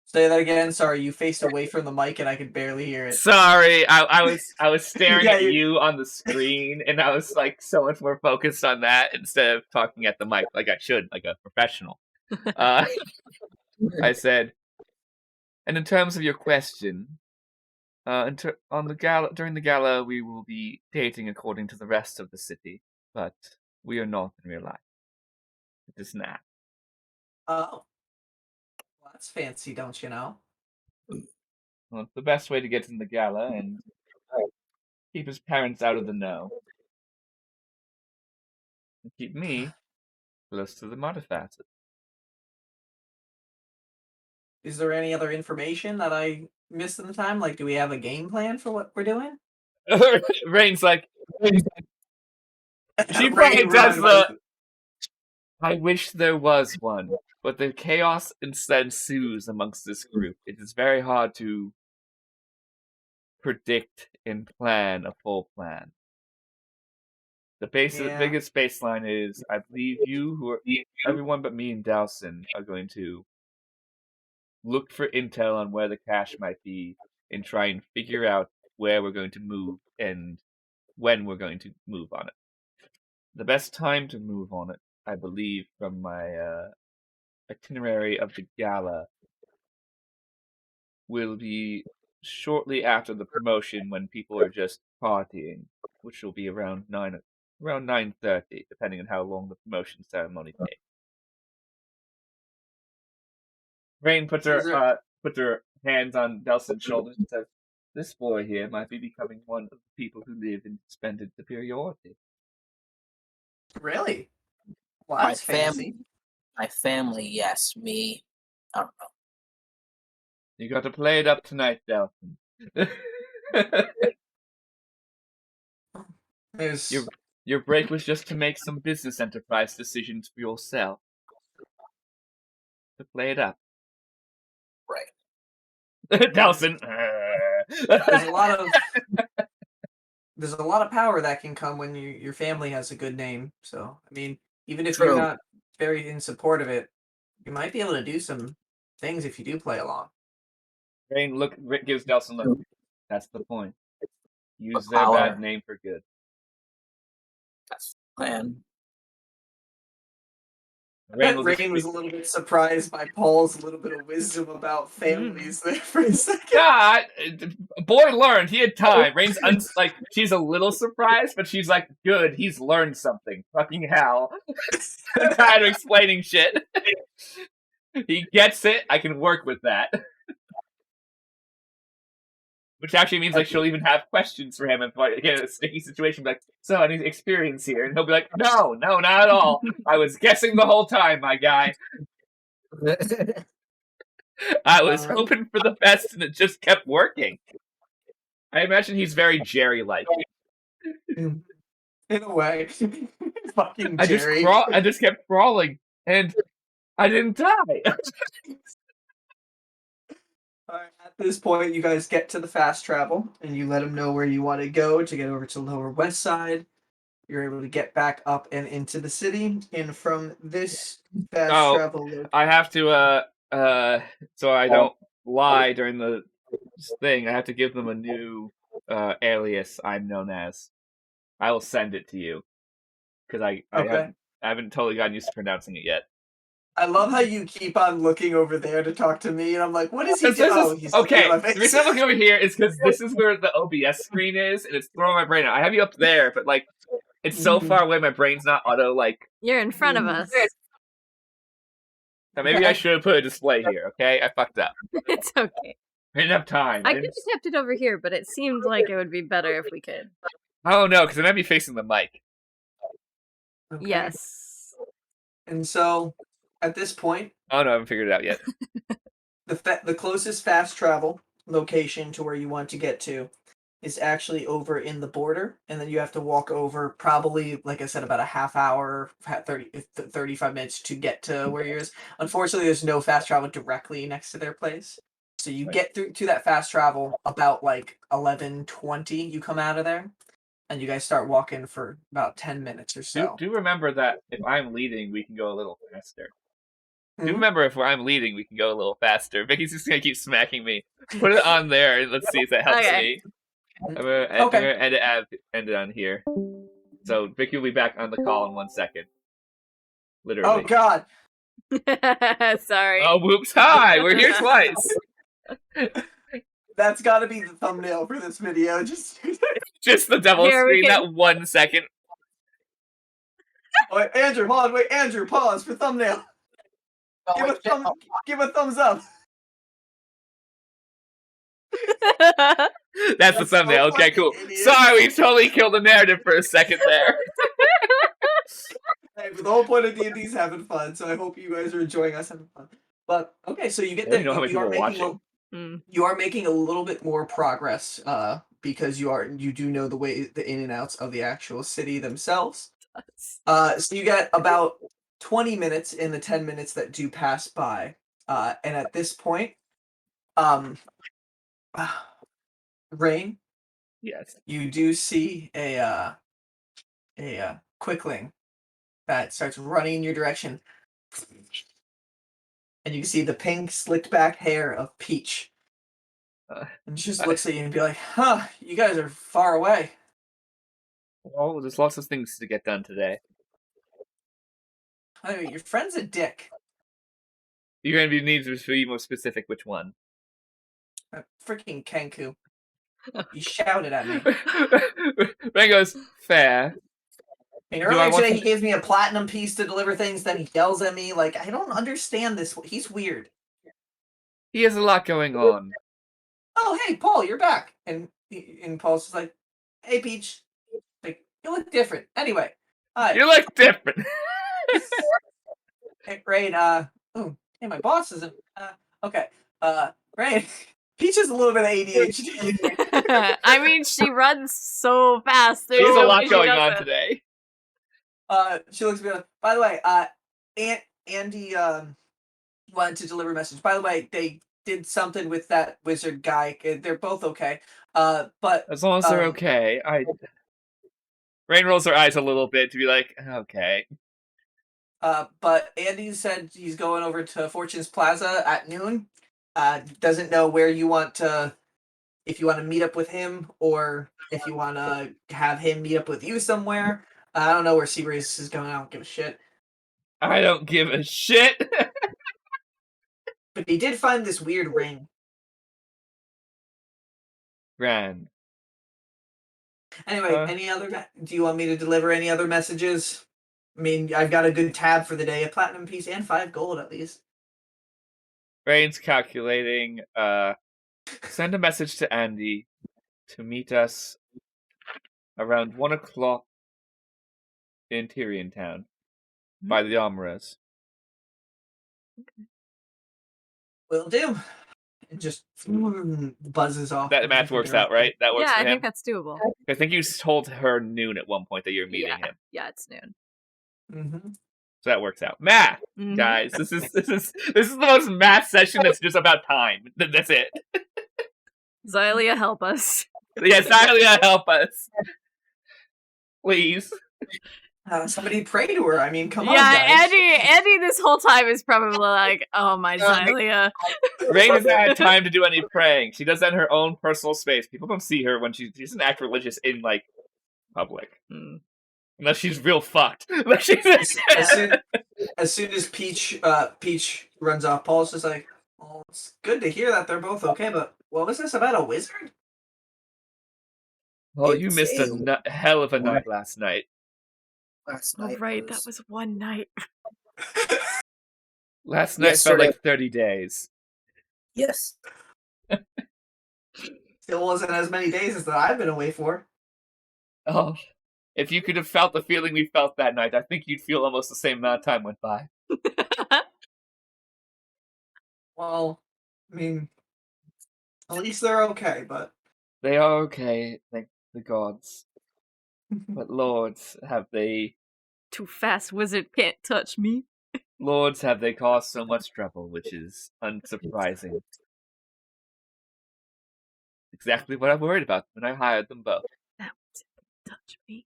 C: Say that again. Sorry, you faced away from the mic and I could barely hear it.
A: Sorry, I was staring at you on the screen, and I was like so much more focused on that instead of talking at the mic like I should, like a professional. I said, and in terms of your question, on the gala during the gala, we will be dating according to the rest of the city, but we are not in real life. It is not.
C: Oh. Well, that's fancy, don't you know?
A: Well, it's the best way to get in the gala and keep his parents out of the know. And keep me close to the Mudafacet.
C: Is there any other information that I missed in the time? Like, do we have a game plan for what we're doing?
A: Rainn's like, she probably does the, I wish there was one, but the chaos instead ensues amongst this group. It is very hard to predict and plan a full plan. The biggest baseline is, I believe everyone but me and Delsin are going to look for intel on where the cache might be and try and figure out where we're going to move and when we're going to move on it. The best time to move on it, I believe, from my itinerary of the gala, will be shortly after the promotion when people are just partying, which will be around 9:30, depending on how long the promotion ceremony takes. Rainn puts her hands on Delsin's shoulders and says, "This boy here might be becoming one of the people who live in suspended superiority."
C: Really? Well, that's fancy.
D: My family, yes. Me, I don't know.
A: You got to play it up tonight, Delsin. Your break was just to make some business enterprise decisions for yourself. To play it up.
D: Right.
A: Delsin.
C: There's a lot of power that can come when your family has a good name. So, I mean, even if
D: True.
C: you're not very in support of it, you might be able to do some things if you do play along.
A: Rainn gives Delsin a look. That's the point. Use their bad name for good.
D: That's the plan.
C: Rainn was a little bit surprised by Paul's little bit of wisdom about families there for a second.
A: Yeah, boy learned. He had time. Rainn's she's a little surprised, but she's like, good, he's learned something. Fucking hell. I'm tired of explaining shit. He gets it. I can work with that. Which actually means she'll even have questions for him if get in a sticky situation. Be like, so any experience here? And he'll be like, no, not at all. I was guessing the whole time, my guy. I was hoping for the best, and it just kept working. I imagine he's very Jerry-like.
C: In a way. Fucking
A: I
C: Jerry.
A: just kept crawling, and I didn't die.
C: At this point, you guys get to the fast travel, and you let him know where you want to go to get over to Lower West Side. You're able to get back up and into the city, and from this fast travel location...
A: I have to, so I don't lie during the thing, I have to give them a new alias I'm known as. I will send it to you, because I haven't totally gotten used to pronouncing it yet.
C: I love how you keep on looking over there to talk to me, and I'm like, what is he doing?
A: He's okay, the reason I'm looking over here is because this is where the OBS screen is, and it's throwing my brain out. I have you up there, but, like, it's so far away, my brain's not auto, like...
B: You're in front of us.
A: Now, maybe I should have put a display here, okay? I fucked up.
B: It's okay.
A: I didn't have time.
B: I could have kept it over here, but it seemed like it would be better if we could.
A: Oh, no, because it might be facing the mic.
C: Okay.
B: Yes.
C: And so, at this point...
A: Oh, no, I haven't figured it out yet.
C: The closest fast travel location to where you want to get to is actually over in the border, and then you have to walk over probably, like I said, about a half hour, 35 minutes to get to where you're. Unfortunately, there's no fast travel directly next to their place. So you get through to that fast travel about like 11:20. You come out of there, and you guys start walking for about 10 minutes or so.
A: Do remember that if I'm leading, we can go a little faster. Do remember if I'm leading, we can go a little faster. Vicky's just gonna keep smacking me. Put it on there, and let's see if that helps me. I'm gonna end it on here. So Vicky will be back on the call in 1 second. Literally.
C: Oh God!
B: Sorry.
A: Oh, whoops! Hi, we're here twice.
C: That's got to be the thumbnail for this video. Just
A: the double screen. That 1 second.
C: Oh, wait, Andrew, hold on. Wait, Andrew, pause for thumbnail. Give a thumbs up.
A: That's the thumbnail. Okay, cool. Idiot. Sorry, we totally killed the narrative for a second there.
C: Hey, but the whole point of D&D is having fun, so I hope you guys are enjoying us having fun. But okay, so you get there. You are making a little bit more progress, because you do know the in and outs of the actual city themselves. So you get about 20 minutes in the 10 minutes that do pass by, and at this point, Rainn,
A: yes,
C: you do see a quickling that starts running in your direction, and you can see the pink slicked back hair of Peach, and she just looks at you and be like, "Huh, you guys are far away."
A: Well, there's lots of things to get done today.
C: Anyway, your friend's a dick.
A: You're gonna need to be more specific. Which one?
C: Freaking Kenku. You shouted at me.
A: Rainn goes, fair.
C: And earlier today, he gives me a platinum piece to deliver things, then he yells at me. Like, I don't understand this. He's weird.
A: He has a lot going on.
C: Oh, hey, Paul, you're back. And Paul's just like, hey, Peach. Like, you look different. Anyway. Hi.
A: You look different.
C: Hey, Rainn, oh, hey, my boss isn't, okay. Rainn, Peach has a little bit of ADHD.
B: I mean, she runs so fast.
A: There's a lot going on today.
C: She looks at me like, by the way, Andy, wanted to deliver a message. By the way, they did something with that wizard guy. They're both okay. But
A: as long as they're okay, Rainn rolls her eyes a little bit to be like, okay.
C: But Andy said he's going over to Fortune's Plaza at noon. Doesn't know where you want to, if you want to meet up with him or if you want to have him meet up with you somewhere. I don't know where Seabreeze is going. I don't give a shit.
A: I don't give a shit.
C: But he did find this weird ring.
A: Grand.
C: Anyway, do you want me to deliver any other messages? I mean, I've got a good tab for the day, a platinum piece and 5 gold at least.
A: Rainn's calculating. Send a message to Andy to meet us around 1 o'clock in Torian Town by the Armorers.
C: Okay. Will do. and just buzzes off.
A: That math works out, right? That works
B: Yeah,
A: for
B: I
A: him.
B: think that's doable.
A: I think you told her noon at one point that you're meeting him.
B: Yeah, it's noon.
C: Mm-hmm.
A: So that works out. Math, guys. This is the most math session that's just about time. That's it.
B: Xylia, help us.
A: Yes, Xylia, help us. Please.
C: Somebody pray to her. I mean, come on,
B: Yeah,
C: guys.
B: Andy this whole time is probably like, oh my Xylia.
A: Rainn hasn't had time to do any praying. She does that in her own personal space. People don't see her when she doesn't act religious in, like, public. Unless she's real fucked.
C: As soon as Peach runs off, Paul's just like, well, it's good to hear that they're both okay, but what was this about a wizard?
A: Well, you missed a hell of a night last night.
D: Last
B: Oh,
D: night.
B: right, that was one night.
A: Last night felt like 30 days.
D: Yes.
C: Still wasn't as many days as that I've been away for.
A: Oh, if you could have felt the feeling we felt that night, I think you'd feel almost the same amount of time went by.
C: Well, I mean, at least they're okay, but...
A: They are okay, thank the gods. But lords, have they...
B: Too fast wizard can't touch me.
A: Lords, have they caused so much trouble, which is unsurprising. Exactly what I worried about when I hired them both.
B: That wizard can't touch me.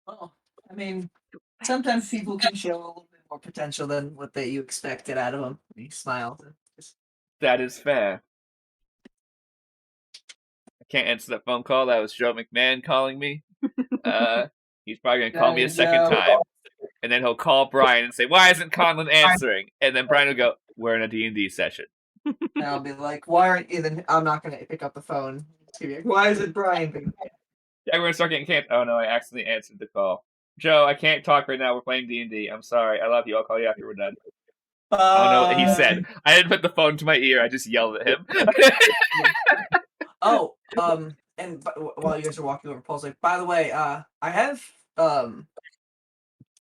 C: Well, I mean, sometimes people can show a little bit more potential than what you expected out of them. He smiled.
A: That is fair. I can't answer that phone call. That was Joe McMahon calling me. He's probably going to call me a second time. And then he'll call Brian and say, why isn't Conlon answering? And then Brian will go, we're in a D&D session.
C: And I'll be like, why aren't you? Then I'm not going to pick up the phone. Like, why is it Brian?
A: Yeah, we're going to start getting canceled. Oh no, I accidentally answered the call. Joe, I can't talk right now. We're playing D&D. I'm sorry. I love you. I'll call you after we're done. I don't know what he said. I didn't put the phone to my ear. I just yelled at him.
C: And while you guys are walking over, Paul's like, by the way, I have,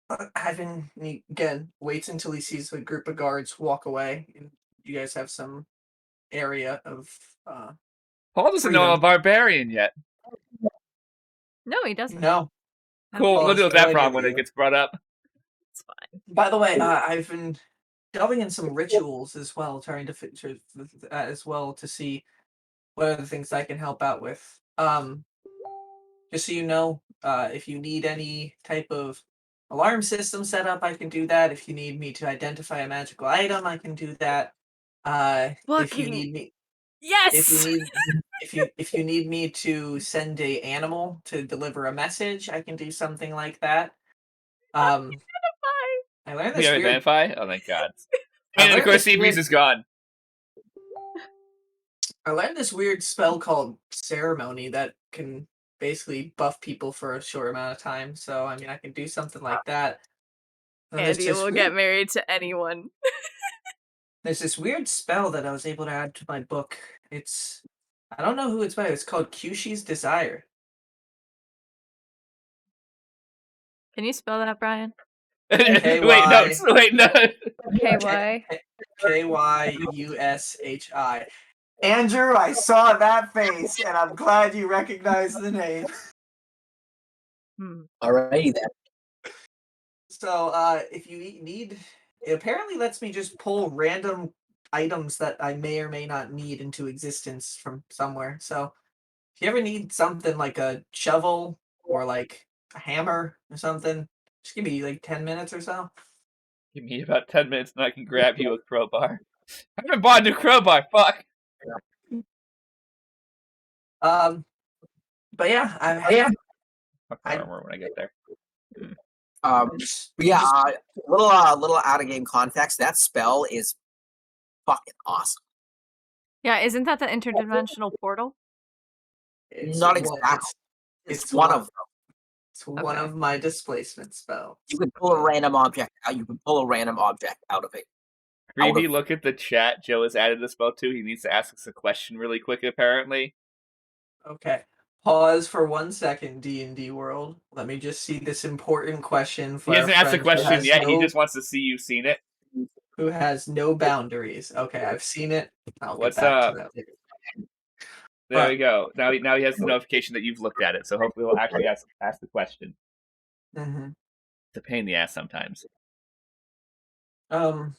C: again, waits until he sees a group of guards walk away. And you guys have some area of,
A: Paul doesn't know I'm a barbarian yet.
B: No, he doesn't.
C: No.
A: Cool, we'll deal with that problem when it gets brought up.
B: It's fine.
C: By the way, I've been delving in some rituals as well, trying to fit as well to see what are the things I can help out with. Just so you know, if you need any type of alarm system set up, I can do that. If you need me to identify a magical item, I can do that. If you need me,
B: yes.
C: If you need me to send a animal to deliver a message, I can do something like that. I learned this.
A: Identify? Oh thank God! And of course, Seabreeze is gone.
C: I learned this weird spell called Ceremony that can basically buff people for a short amount of time. So, I mean, I can do something like that.
B: Andy will get married to anyone.
C: There's this weird spell that I was able to add to my book. I don't know who it's by. It's called Kyushi's Desire.
B: Can you spell that, Brian?
A: Wait, no.
B: K-Y?
C: Kyushi. Andrew, I saw that face, and I'm glad you recognized the name.
D: Alrighty then.
C: So, if you need, it apparently lets me just pull random items that I may or may not need into existence from somewhere. So, if you ever need something like a shovel or like a hammer or something, just give me like 10 minutes or so.
A: Give me about 10 minutes and I can grab you a crowbar. I haven't bought a new crowbar, fuck!
C: But yeah,
A: I don't remember when I get there.
D: Little out of game context. That spell is fucking awesome.
B: Yeah, isn't that the interdimensional portal?
D: Not exactly. It's one of them.
C: It's one of my displacement spells.
D: You can pull a random object out. You can pull a random object out of it.
A: Greedy, look at the chat Joe has added the spell to. He needs to ask us a question really quick, apparently.
C: Okay. Pause for 1 second, D&D world. Let me just see this important question.
A: He hasn't asked the question yet. He just wants to see you've seen it.
C: who has no boundaries. Okay, I've seen it. I'll
A: What's
C: get back
A: up?
C: to that later.
A: There
C: But-
A: we go. Now he has the notification that you've looked at it, so hopefully we'll actually ask the question.
C: Mhm.
A: It's a pain in the ass sometimes.
C: Um,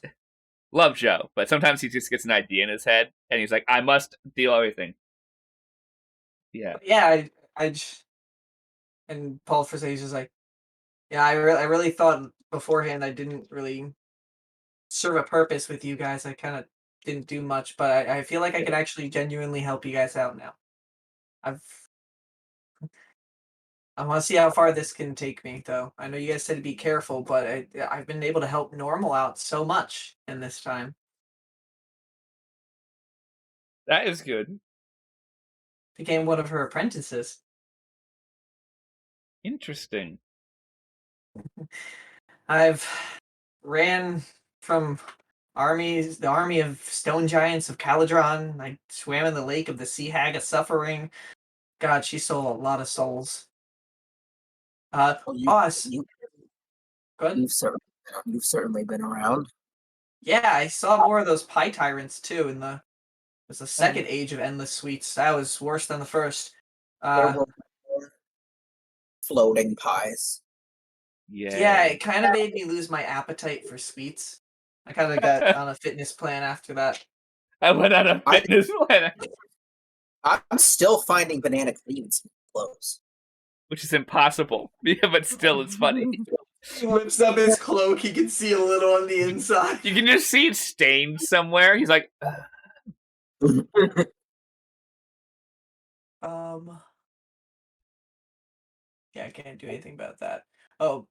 A: Love Joe, but sometimes he just gets an idea in his head, and he's like, "I must deal everything." Yeah.
C: yeah, and Paul Forsage is like, yeah, I really thought beforehand I didn't really serve a purpose with you guys. I kind of didn't do much, but I feel like I could actually genuinely help you guys out now. I want to see how far this can take me, though. I know you guys said to be careful, but I've been able to help Normal out so much in this time.
A: That is good.
C: Became one of her apprentices.
A: Interesting.
C: I've ran from the army of stone giants of Caladron. I swam in the lake of the sea hag of suffering. God, she stole a lot of souls. Boss. Good.
D: You've certainly been around.
C: Yeah, I saw more of those pie tyrants too in the second age of endless sweets. That was worse than the first.
D: There were more floating pies.
C: Yeah, it kind of made me lose my appetite for sweets. I kind of got on a fitness plan after that.
A: I went on a fitness plan.
D: I'm still finding banana creams clothes.
A: Which is impossible. Yeah, but still, it's funny.
C: He whips up his cloak. He can see a little on the inside.
A: You can just see it stained somewhere. He's like,
C: Yeah, I can't do anything about that. Oh,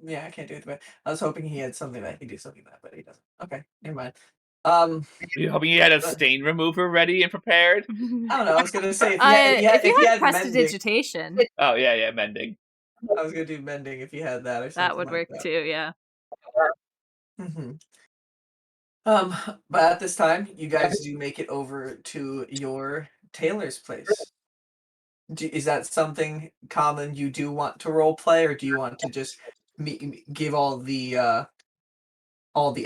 C: yeah, I can't do anything about it. I was hoping he had something that he could do something about, but he doesn't. Okay, never mind.
A: you hoping you had a stain remover ready and prepared?
C: I don't know. I was gonna say
B: if you had
C: mending.
B: prestidigitation,
A: Oh yeah, mending.
C: I was gonna do mending if you had that or something.
B: that would
C: like
B: work too. Yeah.
C: Mm-hmm. But at this time, you guys do make it over to your tailor's place. Is that something common you do want to role play, or do you want to just give all the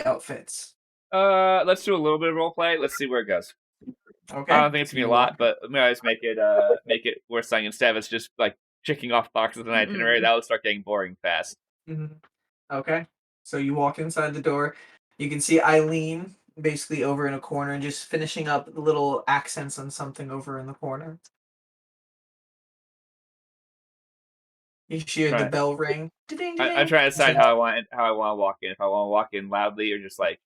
C: outfits?
A: Let's do a little bit of role play. Let's see where it goes.
C: Okay.
A: I don't think it's gonna be a lot, but we might always make it worth something instead of it's just like checking off boxes of an itinerary. That will start getting boring fast.
C: Mm-hmm. Okay. So you walk inside the door. You can see Eileen basically over in a corner, just finishing up little accents on something over in the corner. You hear the bell ring.
A: I'm trying to decide how I want to walk in. If I want to walk in loudly or just like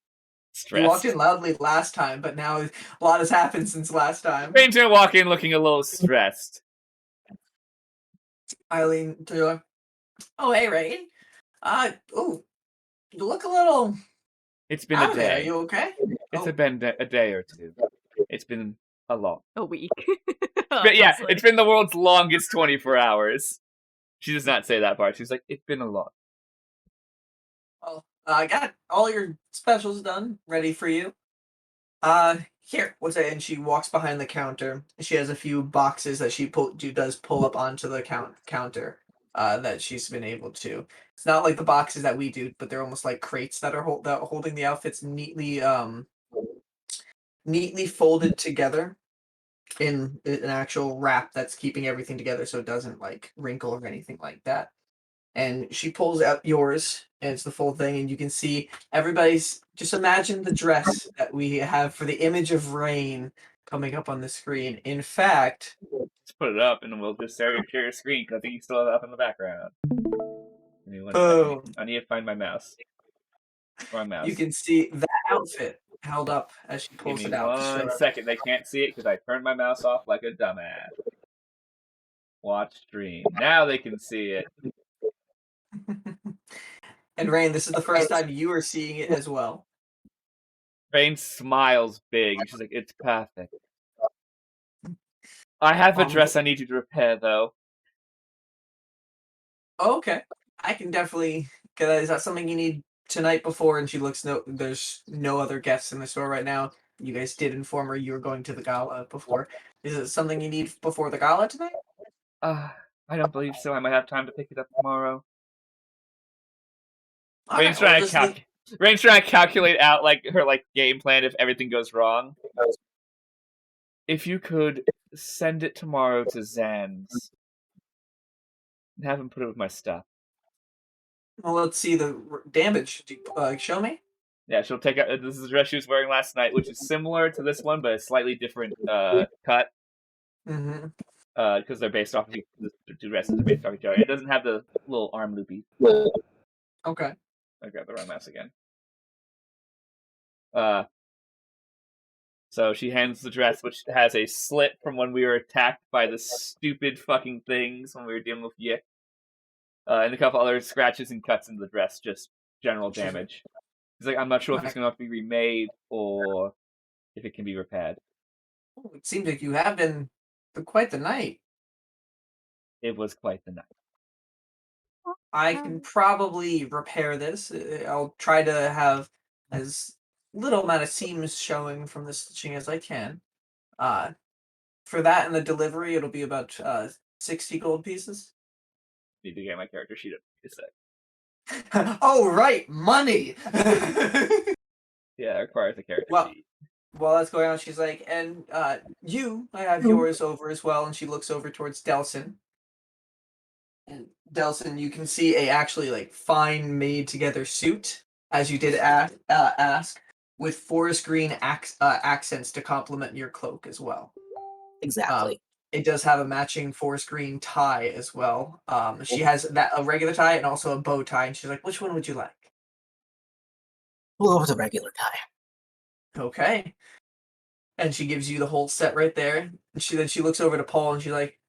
A: stressed.
C: You walked in loudly last time, but now a lot has happened since last time.
A: Rainn's gonna walk in looking a little stressed.
C: Eileen, oh hey Rainn. You look a little.
A: It's been
C: out
A: a
C: of it. Are
A: day.
C: you okay?
A: It's been a day or two. It's been a lot.
B: A week.
A: But yeah, it's been the world's longest 24 hours. She does not say that part. She's like, it's been a lot.
C: Well, I got all your specials done, ready for you. Here, what's that? And she walks behind the counter. She has a few boxes that she does pull up onto the counter. That she's been able to. It's not like the boxes that we do, but they're almost like crates that are holding the outfits neatly folded together in an actual wrap that's keeping everything together so it doesn't like wrinkle or anything like that. And she pulls out yours, and it's the full thing, and you can see everybody's. Just imagine the dress that we have for the image of Rainn coming up on the screen. In fact,
A: let's put it up, and we'll just share your screen because I think you still have it up in the background. I need to find my mouse. Wrong mouse.
C: You can see that outfit held up as she pulls
A: Give me
C: it out.
A: 1 second. They can't see it because I turned my mouse off like a dumbass. Watch stream. Now they can see it.
C: And Rainn, this is the first time you are seeing it as well.
A: Rainn smiles big. She's like, it's perfect. I have a dress I need you to repair, though.
C: Okay. I can definitely get that. Is that something you need tonight before? And she looks, there's no other guests in the store right now. You guys did inform her you were going to the gala before. Is it something you need before the gala tonight?
A: I don't believe so. I might have time to pick it up tomorrow.
C: Rainn's trying to
A: Rainn's trying to calculate out like her like game plan if everything goes wrong. If you could send it tomorrow to Zan's and have him put it with my stuff.
C: Well, let's see the damage. Show me.
A: Yeah, she'll take out. This is the dress she was wearing last night, which is similar to this one, but a slightly different cut.
C: Mm-hmm.
A: Because they're based off of the two dresses are based off each other. It doesn't have the little arm loopy.
C: Okay.
A: I grabbed the wrong mouse again. So she hands the dress, which has a slit from when we were attacked by the stupid fucking things when we were dealing with Yik. And a couple other scratches and cuts in the dress, just general damage. He's like, I'm not sure if it's going to have to be remade or if it can be repaired.
C: Oh, it seems like you have been for quite the night.
A: It was quite the night.
C: I can probably repair this. I'll try to have as little amount of seams showing from the stitching as I can. For that and the delivery, it'll be about 60 gold pieces.
A: Need to get my character sheet up in a sec.
C: Oh, right, money!
A: Yeah, it requires a character sheet.
C: While that's going on, she's like, and I have yours over as well, and she looks over towards Delsin. And Delsin, you can see a actually like fine made together suit, as you did ask, with forest green accents to complement your cloak as well.
D: Exactly.
C: It does have a matching forest green tie as well. She has a regular tie and also a bow tie, and she's like, which one would you like?
D: Well, it was a regular tie.
C: Okay. And she gives you the whole set right there. And she looks over to Paul and she's like,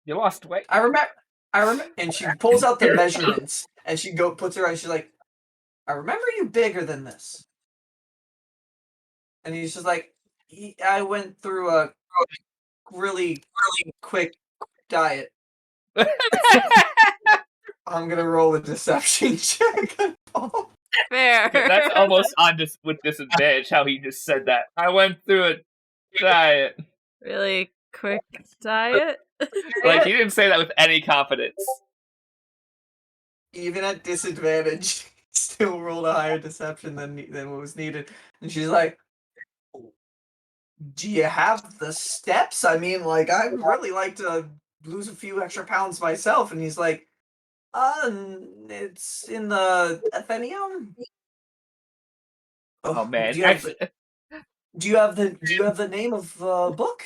A: You lost weight.
C: I remember. And she pulls out the measurements and she puts her on. She's like, I remember you bigger than this. And he's just like, I went through a really quick diet. I'm gonna roll a deception check on Paul.
B: Fair.
A: That's almost on with disadvantage how he just said that. I went through a diet.
B: Really quick diet?
A: Like, he didn't say that with any confidence.
C: Even at disadvantage, still rolled a higher deception than what was needed. And she's like, do you have the steps? I mean, like, I'd really like to lose a few extra pounds myself. And he's like, it's in the Athenium.
A: Oh man.
C: Do you have the name of the book?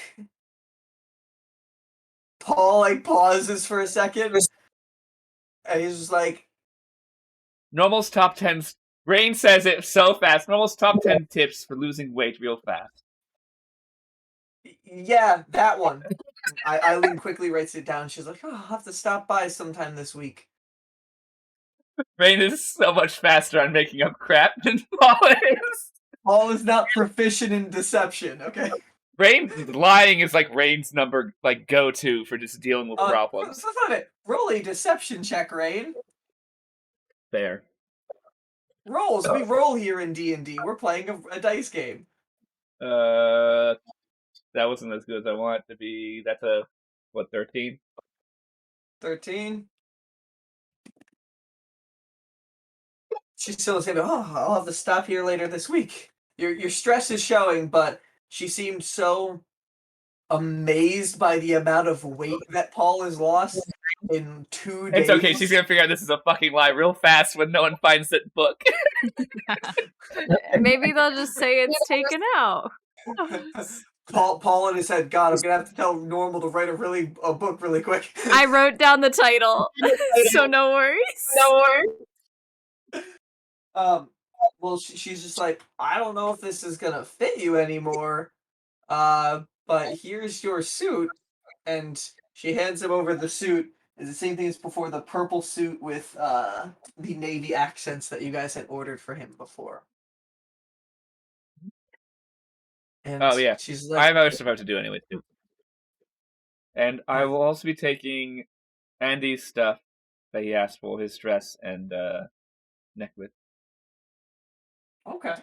C: Paul like pauses for a second. And he's just like,
A: Normal's top 10. Rainn says it so fast. Normal's top 10 tips for losing weight real fast.
C: yeah, that one. Eileen quickly writes it down. She's like, oh, I'll have to stop by sometime this week.
A: Rainn is so much faster on making up crap than Paul is.
C: Paul is not proficient in deception, okay?
A: Rainn lying is like Rainn's number like go-to for just dealing with problems.
C: That's not it. Roll a deception check, Rainn.
A: Fair.
C: Rolls. We roll here in D&D. We're playing a dice game.
A: That wasn't as good as I want it to be. That's a, 13?
C: 13. She's still saying, oh, I'll have to stop here later this week. Your stress is showing, but she seemed so amazed by the amount of weight that Paul has lost in 2 days.
A: It's okay, she's gonna figure out this is a fucking lie real fast when no one finds that book.
B: Maybe they'll just say it's taken out.
C: Paul in his head, God, I'm gonna have to tell Normal to write a book really quick.
B: I wrote down the title, so no worries.
D: No worries.
C: Well, she's just like, I don't know if this is gonna fit you anymore. But here's your suit, and she hands him over the suit. It's the same thing as before, the purple suit with the navy accents that you guys had ordered for him before. And
A: Oh yeah,
C: she's
A: I
C: like,
A: have other stuff I have to do anyway too. And I will also be taking Andy's stuff that he asked for, his dress and necklace.
C: okay.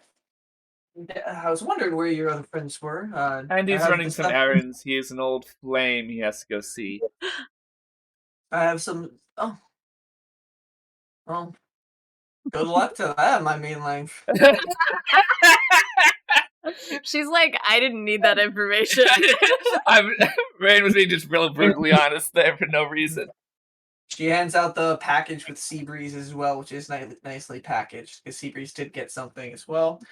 C: I was wondering where your other friends were.
A: Andy's running some errands. He is an old flame he has to go see.
C: I have some. Oh. Well, Good luck to them. I mean, like,
B: She's like, I didn't need that information.
A: Rainn was being just real brutally honest there for no reason.
C: she hands out the package with Seabreeze as well, which is nicely packaged because Seabreeze did get something as well.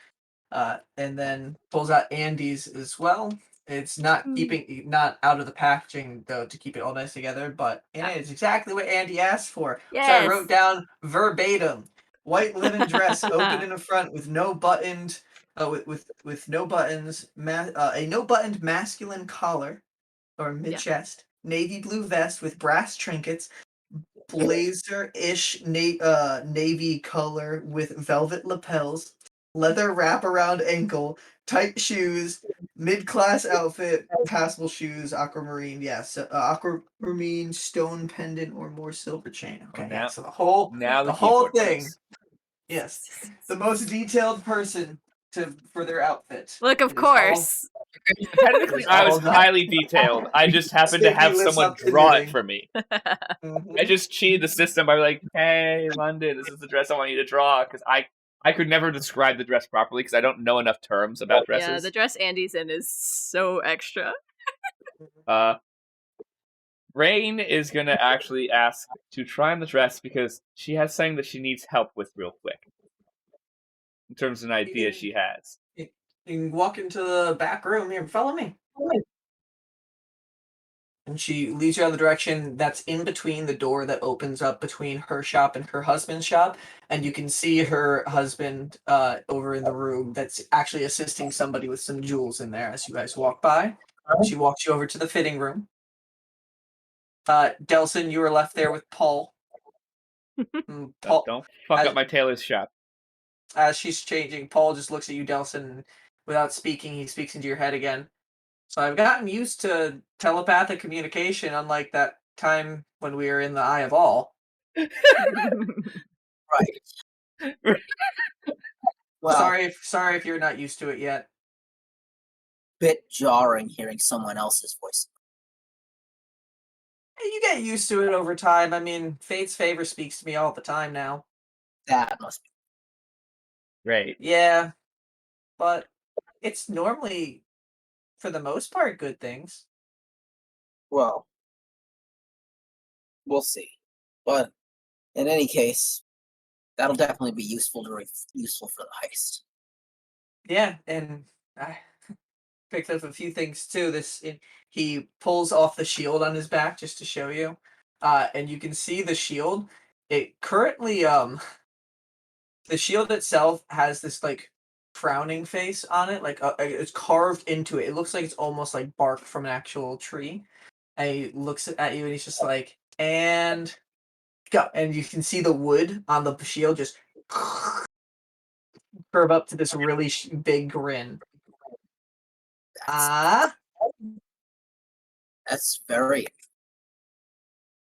C: And then pulls out Andy's as well. It's not out of the packaging though to keep it all nice together, but in it is exactly what Andy asked for.
B: Yes.
C: So I wrote down verbatim: white linen dress, open in the front with no buttoned, with no buttons, a no buttoned masculine collar or mid chest, navy blue vest with brass trinkets, blazer-ish navy color with velvet lapels, leather wrap around ankle, tight shoes, mid-class outfit, passable shoes, aquamarine, yes, aquamarine stone pendant or more silver chain. Okay,
A: now,
C: so the whole thing.
A: Goes.
C: Yes, the most detailed person for their outfit.
B: Look, of course.
A: Technically, I was highly detailed. I just happened to have someone draw it for me. I just cheated the system by like, hey, London, this is the dress I want you to draw, because I could never describe the dress properly because I don't know enough terms about dresses.
B: Yeah, the dress Andy's in is so extra.
A: Rainn is going to actually ask to try on the dress because she has something that she needs help with real quick. In terms of an idea she has.
C: You can walk into the back room here. Follow me. And she leads you out the direction that's in between the door that opens up between her shop and her husband's shop. And you can see her husband over in the room that's actually assisting somebody with some jewels in there as you guys walk by. She walks you over to the fitting room. Delsin, you were left there with Paul.
A: Paul, don't fuck up my tailor's shop.
C: As she's changing, Paul just looks at you, Delsin, and without speaking, he speaks into your head again. So I've gotten used to telepathic communication, unlike that time when we were in the Eye of All.
D: Right.
C: Well, sorry if you're not used to it yet.
D: Bit jarring hearing someone else's voice.
C: You get used to it over time. I mean, Fate's favor speaks to me all the time now.
D: That must be.
A: Right.
C: Yeah, but it's normally, for the most part, good things.
D: Well, we'll see. But in any case, that'll definitely be useful for the heist.
C: Yeah, and I picked up a few things too. He pulls off the shield on his back just to show you, and you can see the shield. It currently the shield itself has this like frowning face on it, like it's carved into it. It looks like it's almost like bark from an actual tree. And he looks at you and he's just like, and go. And you can see the wood on the shield just curve up to this really big grin.
D: That's very.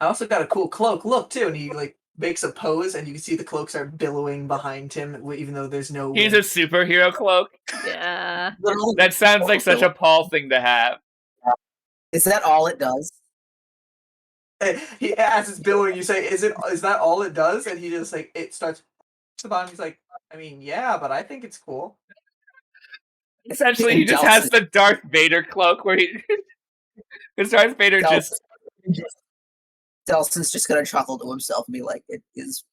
C: I also got a cool cloak. Look too, and he like makes a pose, and you can see the cloak start billowing behind him, even though there's no.
A: He's a superhero cloak.
B: Yeah,
A: that sounds like such a Paul thing to have.
D: Is that all it does?
C: He as it's billowing, you say, "Is that all it does?" And he just like it starts to the bottom. He's like, "I mean, yeah, but I think it's cool."
A: Essentially, he just has the Darth Vader cloak where because Darth Vader
D: Delsin's just gonna chuckle to himself and be like, "It is."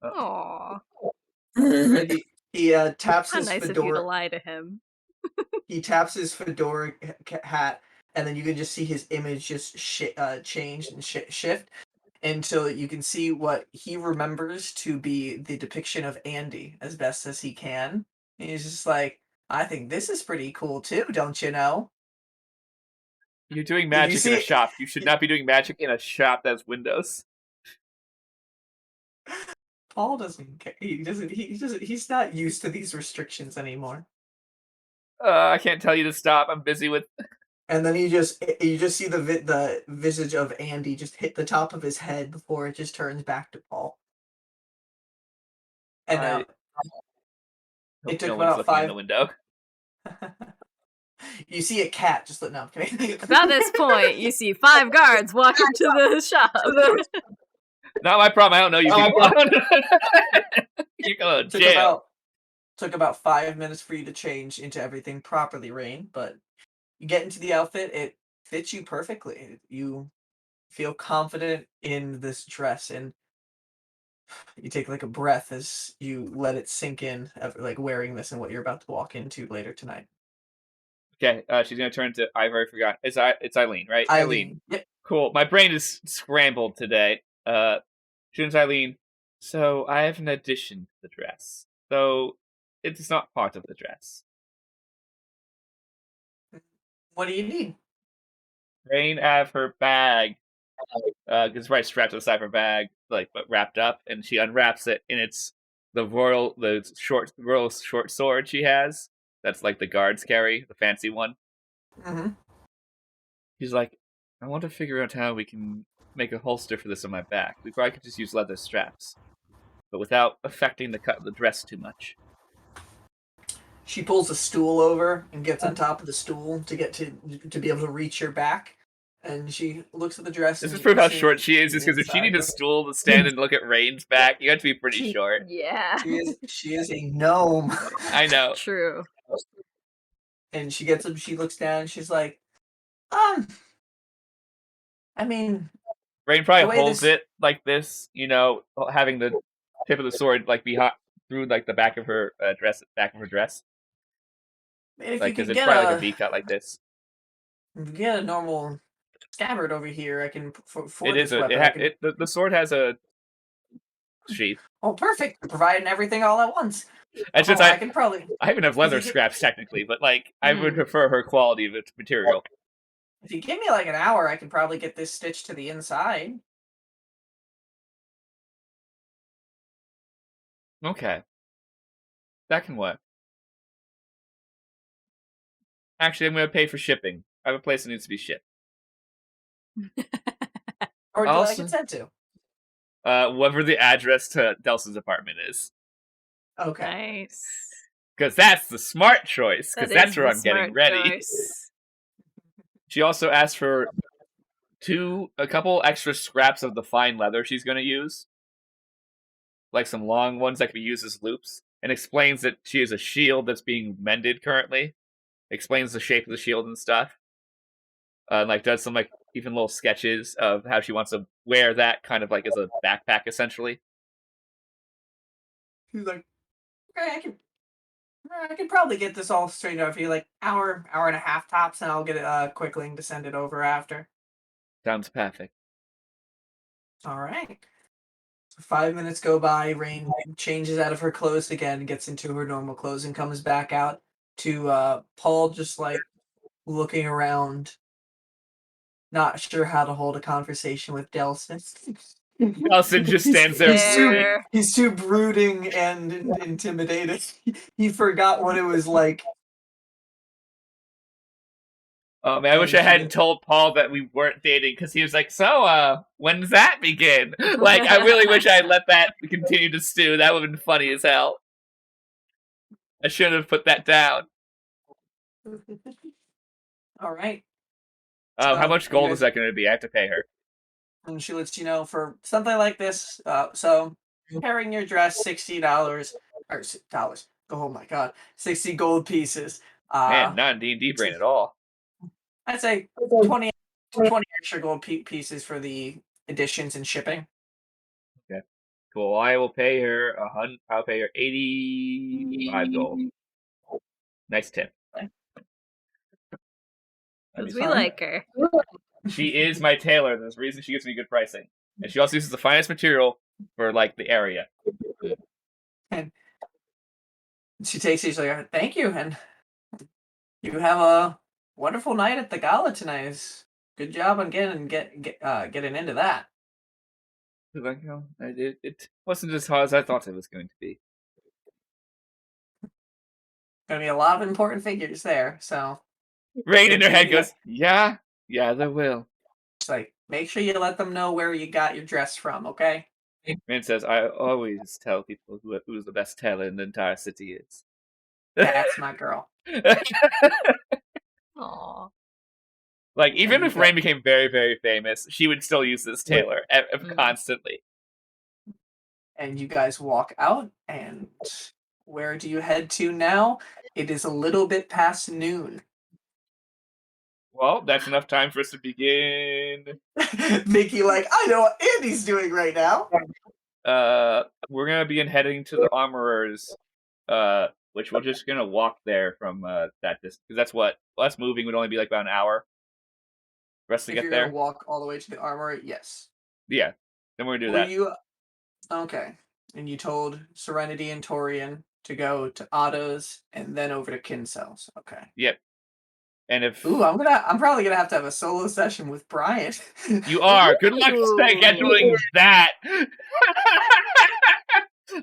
B: Aww.
C: He taps his
B: nice
C: fedora.
B: Of you to lie to him.
C: He taps his fedora hat, and then you can just see his image just change and shift until you can see what he remembers to be the depiction of Andy as best as he can. And he's just like, I think this is pretty cool too, don't you know?
A: You're doing magic in a shop. You should not be doing magic in a shop that has windows.
C: Paul doesn't care. He's not used to these restrictions anymore.
A: I can't tell you to stop. I'm busy with.
C: And then you just see the visage of Andy just hit the top of his head before it just turns back to Paul. And now it took about 5
A: in the window.
C: You see a cat just letting up.
B: About this point, you see 5 guards walk into the shop.
A: Not my problem. I don't know you people. You're going to jail.
C: Took about 5 minutes for you to change into everything properly, Rainn, but you get into the outfit, it fits you perfectly. You feel confident in this dress, and you take like a breath as you let it sink in, like wearing this and what you're about to walk into later tonight.
A: Okay, she's gonna turn to I've already forgotten. It's Eileen, right?
C: Eileen. Yep.
A: Cool. My brain is scrambled today. Turns to Eileen. So I have an addition to the dress. So it's not part of the dress.
C: What do you need?
A: Rainn have her bag. It's right strapped to the side of her bag, like but wrapped up, and she unwraps it, and it's the royal short sword she has. That's like the guards carry, the fancy one.
C: Mm-hmm.
A: He's like, I want to figure out how we can make a holster for this on my back. We probably could just use leather straps, but without affecting the cut of the dress too much.
C: She pulls a stool over and gets on top of the stool to get to be able to reach your back. And she looks at the dress.
A: This is proof how short she is, because if she needs a stool to stand and look at Rainn's back, you have to be pretty short.
B: Yeah.
C: She is a gnome.
A: I know.
B: True.
C: And she gets up, she looks down, and she's like, I mean...
A: Rainn probably holds it like this, having the tip of the sword like behind through like the back of her dress. Because it's probably like a V cut like this.
C: If you get a normal scabbard over here, I can
A: the sword has a sheath.
C: Oh, perfect! Providing everything all at once.
A: It's just
C: I can probably.
A: I even have leather scraps technically, but like I would prefer her quality of its material.
C: If you give me like an hour, I can probably get this stitched to the inside.
A: Okay, that can work. Actually, I'm going to pay for shipping. I have a place that needs to be shipped.
C: Or do I get sent to?
A: Whatever the address to Delsin's apartment is.
C: Okay.
B: Nice.
A: Because that's the smart choice. Because that's where I'm getting ready. She also asked for a couple extra scraps of the fine leather she's going to use. Like some long ones that can be used as loops. And explains that she has a shield that's being mended currently. Explains the shape of the shield and stuff. Like does some like even little sketches of how she wants to wear that kind of like as a backpack essentially.
C: He's like, okay, I can probably get this all straightened out for you, like hour and a half tops, and I'll get a quick link to send it over after.
A: Sounds perfect.
C: All right. So 5 minutes go by. Rainn changes out of her clothes again, gets into her normal clothes, and comes back out to Paul, just like looking around, not sure how to hold a conversation with Delsin.
A: Delsin just stands there.
C: He's too brooding and intimidated. He forgot what it was like.
A: Oh man, I wish I hadn't told Paul that we weren't dating, because he was like, so, when does that begin? Like, I really wish I had let that continue to stew. That would have been funny as hell. I shouldn't have put that down.
C: All right.
A: How much gold is that going to be? I have to pay her.
C: And she lets you know for something like this. So pairing your dress, $60 or dollars. Oh my god, 60 gold pieces.
A: Man, not in D&D brain at all.
C: I'd say 20 extra gold pieces for the additions and shipping.
A: Okay, cool. I will pay her I'll pay her 85 gold. Nice tip.
B: Because we like her.
A: She is my tailor. There's a reason she gives me good pricing. And she also uses the finest material for, like, the area.
C: And she takes it, she's like, thank you, and you have a wonderful night at the gala tonight. Good job on getting into that.
A: Like, it wasn't as hard as I thought it was going to be.
C: Gonna be a lot of important figures there, so...
A: Rainn in her head goes, yeah, there will.
C: It's like, make sure you let them know where you got your dress from, okay?
A: Rainn says, I always tell people who's the best tailor in the entire city is.
C: That's my girl.
B: Aww.
A: Like, even if Rainn became very, very famous, she would still use this tailor constantly.
C: And you guys walk out, and where do you head to now? It is a little bit past noon.
A: Well, that's enough time for us to begin.
C: Mickey, like, I know what Andy's doing right now.
A: We're gonna begin heading to the armorers, which we're just gonna walk there from that distance, because that's what us moving would only be like about an hour for us to
C: If
A: get
C: you're
A: there.
C: gonna walk all the way to the armory, yes.
A: Yeah, then we're gonna do
C: Were
A: that.
C: you okay? And you told Serenity and Torian to go to Otto's and then over to Kincel's. Okay.
A: Yep. And if
C: Ooh, I'm probably gonna have to have a solo session with Brian.
A: you are, good luck scheduling that.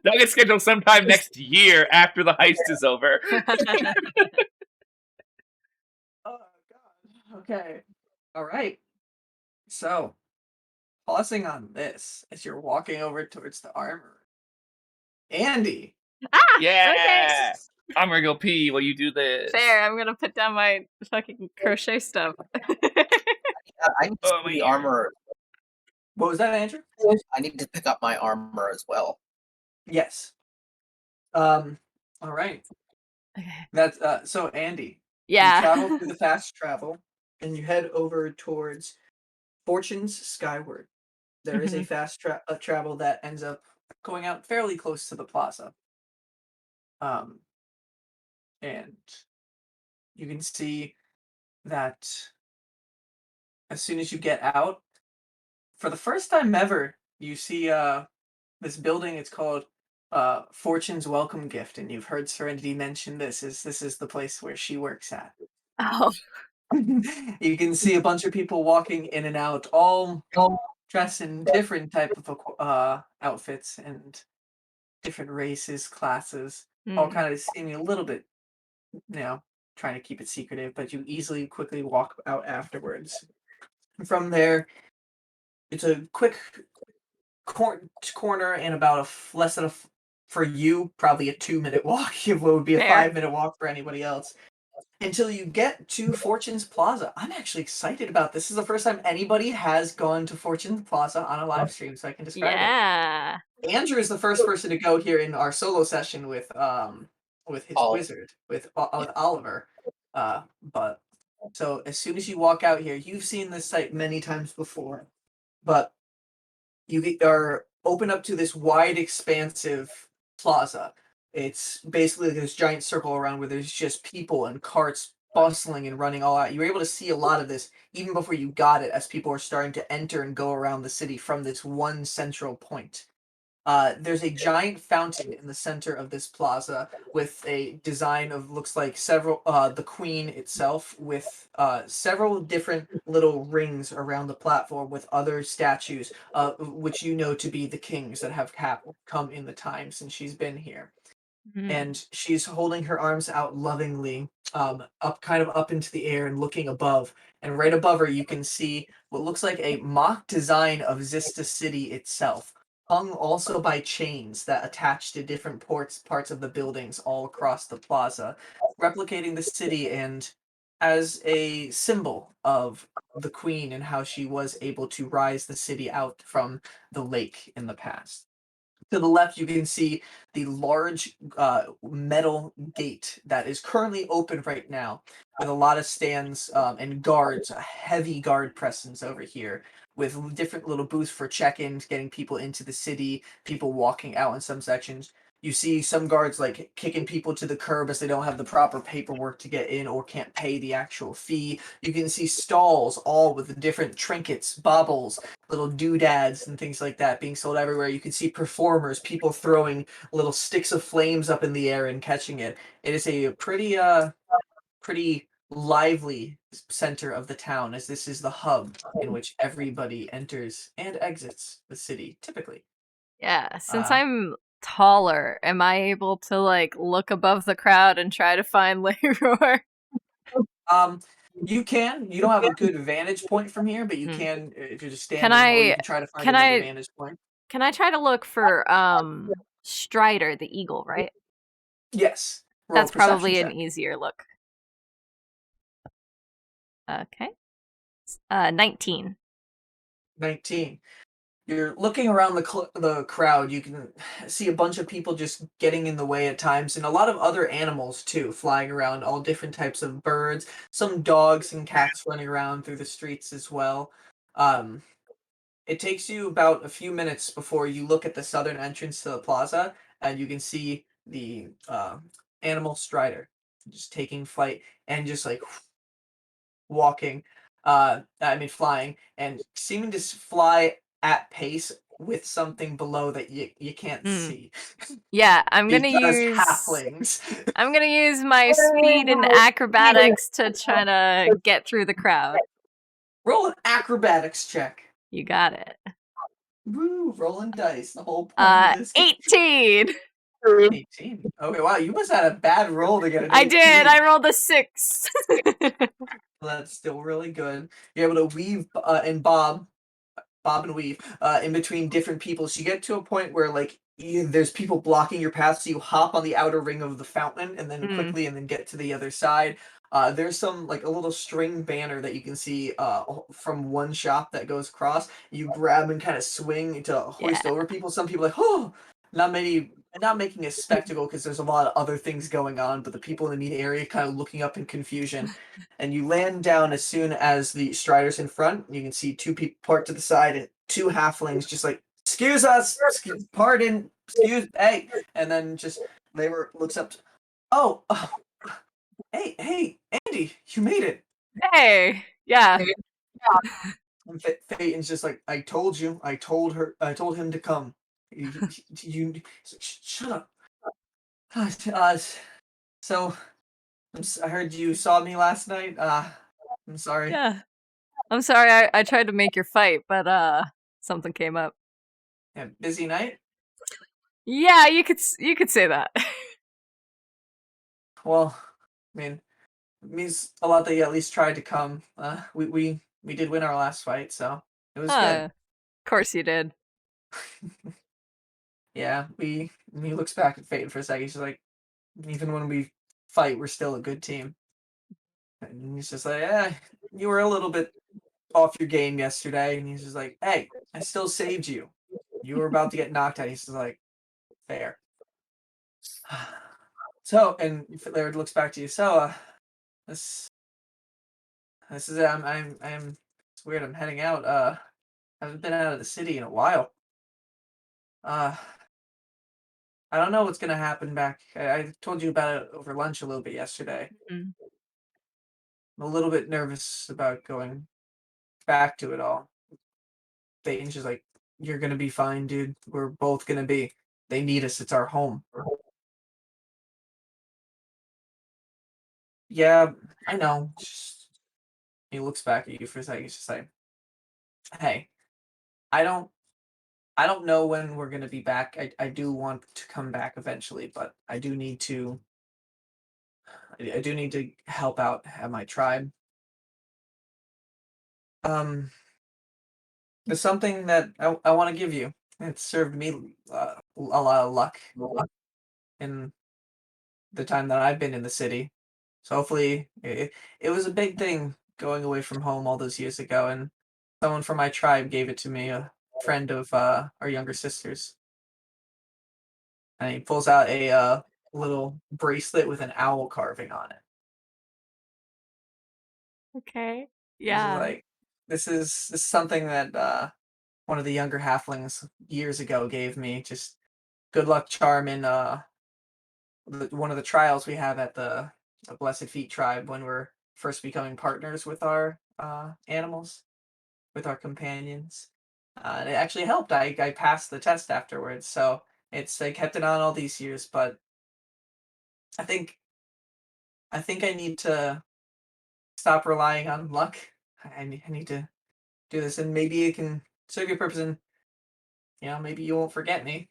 A: That'll get scheduled sometime next year after the heist is over.
C: Oh god. Okay. All right. So, pausing on this as you're walking over towards the armor. Andy.
A: Yeah.
B: Okay.
A: I'm gonna go pee while you do this.
B: Fair, I'm gonna put down my fucking crochet stuff.
D: I need to
A: Oh,
D: see the
A: my
D: armor.
C: What was that, Andrew?
D: I need to pick up my armor as well.
C: Yes. All right.
B: Okay.
C: That's so Andy.
B: Yeah.
C: You travel through the fast travel and you head over towards Fortune's Skyward. There is a fast travel that ends up going out fairly close to the plaza. And you can see that as soon as you get out, for the first time ever, you see this building. It's called Fortune's Welcome Gift, and you've heard Serenity mention this is the place where she works at.
B: Oh.
C: You can see a bunch of people walking in and out, all dressed in different type of outfits and different races, classes, all kind of seeming a little bit, trying to keep it secretive, but you easily, quickly walk out afterwards. From there, it's a quick corner and about less than for you, probably a 2-minute walk. It would be a
B: Fair.
C: 5-minute walk for anybody else. Until you get to Fortune's Plaza. I'm actually excited about this. This is the first time anybody has gone to Fortune's Plaza on a live stream, so I can describe it. Andrew is the first person to go here in our solo session with his wizard, with Oliver. But so as soon as you walk out here, you've seen this site many times before, but you are open up to this wide, expansive plaza. It's basically this giant circle around where there's just people and carts bustling and running all out. You were able to see a lot of this even before you got it, as people are starting to enter and go around the city from this one central point. There's a giant fountain in the center of this plaza with a design of looks like several the queen itself, with several different little rings around the platform with other statues, which you know to be the kings that have come in the time since she's been here. And she's holding her arms out lovingly, up into the air and looking above. And right above her, you can see what looks like a mock design of Zista City itself, hung also by chains that attach to different parts of the buildings all across the plaza, replicating the city and as a symbol of the queen and how she was able to rise the city out from the lake in the past. To the left, you can see the large metal gate that is currently open right now, with a lot of stands and guards, a heavy guard presence over here, with different little booths for check-ins, getting people into the city, people walking out in some sections. You see some guards like kicking people to the curb as they don't have the proper paperwork to get in or can't pay the actual fee. You can see stalls all with different trinkets, baubles, little doodads and things like that being sold everywhere. You can see performers, people throwing little sticks of flames up in the air and catching it. It is a pretty lively center of the town, as this is the hub in which everybody enters and exits the city typically.
B: Yeah, since I'm taller, am I able to like look above the crowd and try to find Leroy?
C: You can. You don't have a good vantage point from here, but you can if you're just standing. Or you can try to find another vantage point.
B: Can I try to look for Strider, the eagle, right?
C: Yes.
B: That's probably an easier look. Okay. 19.
C: 19. You're looking around the crowd. You can see a bunch of people just getting in the way at times, and a lot of other animals too, flying around. All different types of birds, some dogs and cats running around through the streets as well. Um, it takes you about a few minutes before you look at the southern entrance to the plaza, and you can see the animal strider just taking flight and just like walking, flying, and seeming to fly at pace with something below that you can't see.
B: Yeah, I'm gonna
C: Because
B: use
C: halflings.
B: I'm gonna use my speed and acrobatics to try to get through the crowd.
C: Roll an acrobatics check.
B: You got it.
C: Woo, rolling dice. The whole point of this game.
B: 18.
C: 18. Okay, wow, you must have had a bad roll to get an 18.
B: I did. I rolled a 6.
C: That's still really good. You're able to weave and bob and weave in between different people. So you get to a point where like there's people blocking your path, so you hop on the outer ring of the fountain and then quickly and then get to the other side. There's some like a little string banner that you can see from one shop that goes across. You grab and kind of swing to hoist over people. Some people are like, oh, not making a spectacle because there's a lot of other things going on, but the people in the meet area kind of looking up in confusion. And you land down as soon as the strider's in front. You can see two people parked to the side and two halflings just like, excuse us, pardon, hey. And then just Labor looks up to, hey, Andy, you made it.
B: Hey, yeah.
C: And Phaeton's just like, I told him to come. You shut up. So I heard you saw me last night. I'm sorry.
B: Yeah. I'm sorry, I tried to make your fight, but something came up.
C: Yeah, busy night?
B: Yeah, you could say that.
C: Well, I mean, it means a lot that you at least tried to come. We did win our last fight, so it was good.
B: Of course you did.
C: Yeah, he looks back at Phaeton for a second. He's just like, even when we fight, we're still a good team. And he's just like, you were a little bit off your game yesterday. And he's just like, hey, I still saved you. You were about to get knocked out. He's just like, fair. So, and Laird looks back to you. So, this is it. It's weird. I'm heading out. I haven't been out of the city in a while. I don't know what's gonna happen back. I told you about it over lunch a little bit yesterday.
B: Mm.
C: I'm a little bit nervous about going back to it all. Peyton's just like, you're gonna be fine, dude. We're both gonna be. They need us. It's our home. Yeah, I know. He looks back at you for a second. He's just like, hey, I don't know when we're gonna be back. I do want to come back eventually, but I do need to help out at my tribe. There's something that I want to give you. It's served me a lot of luck in the time that I've been in the city. So hopefully, it was a big thing going away from home all those years ago, and someone from my tribe gave it to me, a friend of our younger sister's. And he pulls out a little bracelet with an owl carving on it.
B: Okay.
C: He's
B: Yeah.
C: like, this is something that one of the younger halflings years ago gave me. Just good luck charm in one of the trials we have at the Blessed Feet tribe when we're first becoming partners with our animals, with our companions. And it actually helped. I passed the test afterwards, so I kept it on all these years. But I think I need to stop relying on luck. I need to do this, and maybe it can serve your purpose, and maybe you won't forget me.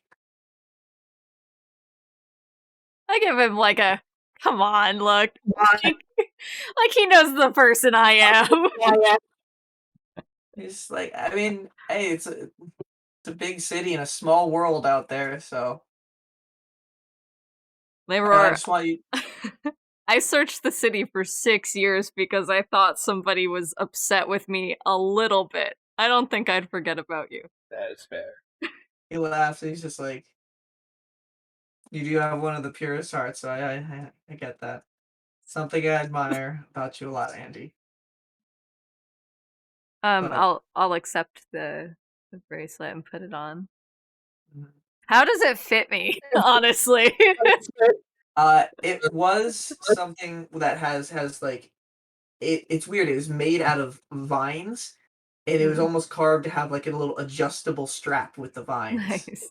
B: I give him like a come on, look. Like he knows the person I am.
C: It's like, I mean, hey, it's a big city and a small world out there, so I
B: Leroy,
C: just want you.
B: I searched the city for 6 years because I thought somebody was upset with me a little bit. I don't think I'd forget about you.
A: That is fair.
C: He laughs and he's just like, you do have one of the purest hearts, so I get that. Something I admire about you a lot, Andy. But
B: I'll accept the bracelet and put it on.
C: Mhm.
B: How does it fit me? Honestly,
C: it was something that has like it's weird. It was made out of vines, and it was almost carved to have like a little adjustable strap with the vines.
B: nice.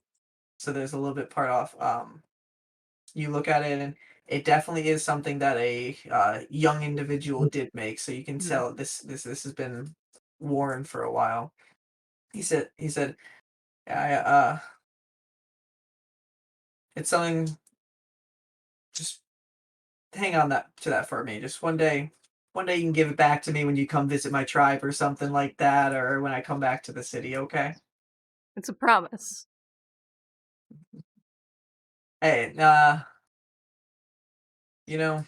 C: So there's a little bit part off. You look at it, and it definitely is something that a young individual did make. So you can tell this has been worn for a while. He said, I it's something. Just hang on to that for me. Just one day you can give it back to me when you come visit my tribe or something like that, or when I come back to the city, okay?
B: It's a promise.
C: Hey, you know,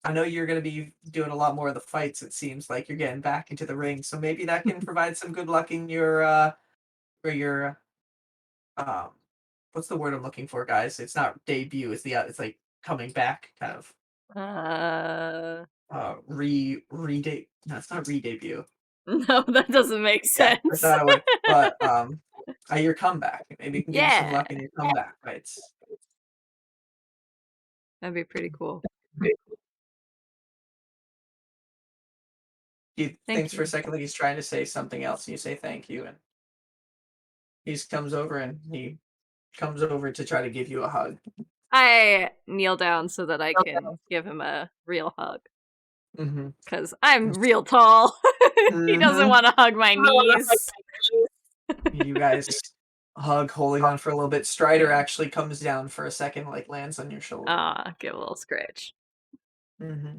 C: I know you're gonna be doing a lot more of the fights, it seems like you're getting back into the ring, so maybe that can provide some good luck in your for your um what's the word I'm looking for, guys? It's not debut, it's like coming back kind of re-date. No, it's not re-debut.
B: No, that doesn't make
C: Yeah,
B: sense.
C: that's not a word. But your comeback. Maybe you can give you some
B: Yeah,
C: luck in your comeback fights.
B: that'd be pretty cool.
C: He
B: Thank
C: thinks for a
B: you.
C: second like he's trying to say something else, and you say thank you, and he comes over to try to give you a hug.
B: I kneel down so that I can give him a real hug.
C: Mm-hmm.
B: Because I'm real tall. He doesn't
C: Mhm.
B: want to hug my knees.
C: You guys hug, holding on for a little bit. Strider
B: Yeah.
C: actually comes down for a second, like lands on your shoulder.
B: Give a little scratch.
C: Mm-hmm.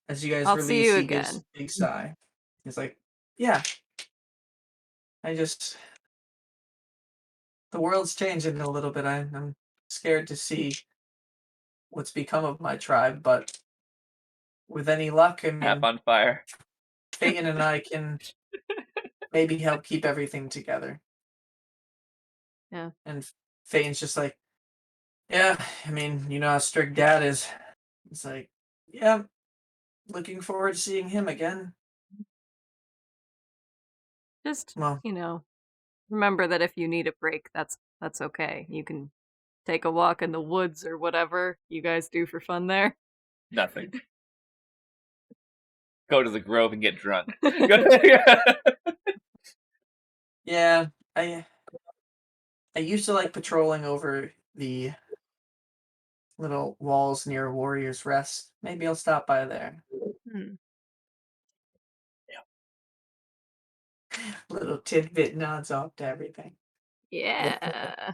C: As you guys
B: I'll see
C: release,
B: you
C: he gives
B: again.
C: a big sigh. He's like, yeah, the world's changing a little bit. I'm scared to see what's become of my tribe, but with any luck, I
A: Half
C: mean,
A: on fire.
C: Peyton and I can maybe help keep everything together.
B: Yeah.
C: And Peyton's just like, yeah, I mean, you know how strict Dad is. It's like, yeah, looking forward to seeing him again.
B: Just,
C: Well,
B: remember that if you need a break, that's okay. You can take a walk in the woods or whatever you guys do for fun there.
A: Nothing. Go to the grove and get drunk.
C: yeah, I used to like patrolling over the little walls near Warrior's Rest. Maybe I'll stop by there. Little tidbit nods off to everything.
B: Yeah.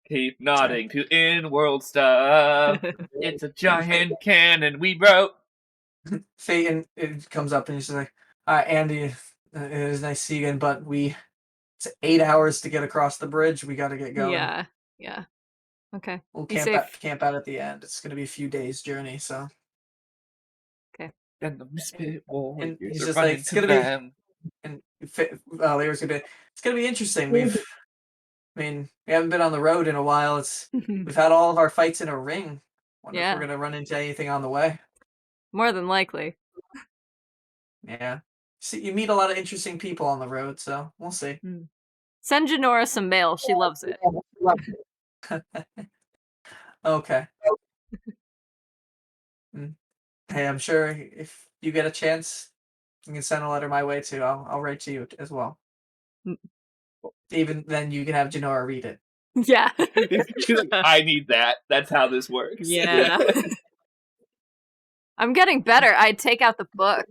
A: Keep nodding to in-world stuff. It's a giant cannon we wrote.
C: Phaeton it comes up and he's just like, Andy, it is nice to see you again, but it's 8 hours to get across the bridge. We got to get going.
B: Yeah. Okay.
C: We'll
B: Be
C: camp
B: safe.
C: out at the end. It's going to be a few days journey, so.
B: Okay.
A: And the misfit
C: And
A: warriors
C: he's
A: are
C: just
A: running
C: like, it's
A: to
C: going to be,
A: them.
C: and Lyra's going to be, it's going to be interesting. We haven't been on the road in a while. We've had all of our fights in a ring. Wonder if we're
B: Yeah.
C: going to run into anything on the way.
B: More than likely.
C: Yeah. See, you meet a lot of interesting people on the road, so we'll see.
B: Send Janora some mail. She loves it.
C: Okay. Hey, I'm sure if you get a chance, you can send a letter my way too. I'll write to you as well. Even then, you can have Janora read it.
B: Yeah.
A: She's like, I need that. That's how this works.
B: Yeah. I'm getting better. I take out the book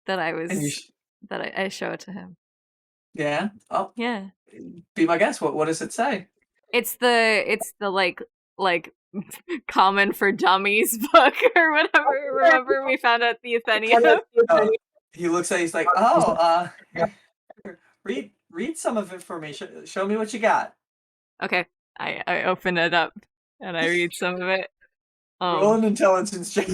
B: that I show it to him.
C: Yeah. Oh.
B: Yeah.
C: Be my guest. What does it say?
B: It's the like Common for Dummies book or whatever. Remember we found at the Athenaeum?
C: He looks at. He's like, read some of it for me. Show me what you got.
B: Okay. I open it up and I read some of it.
C: Roll an intelligence check.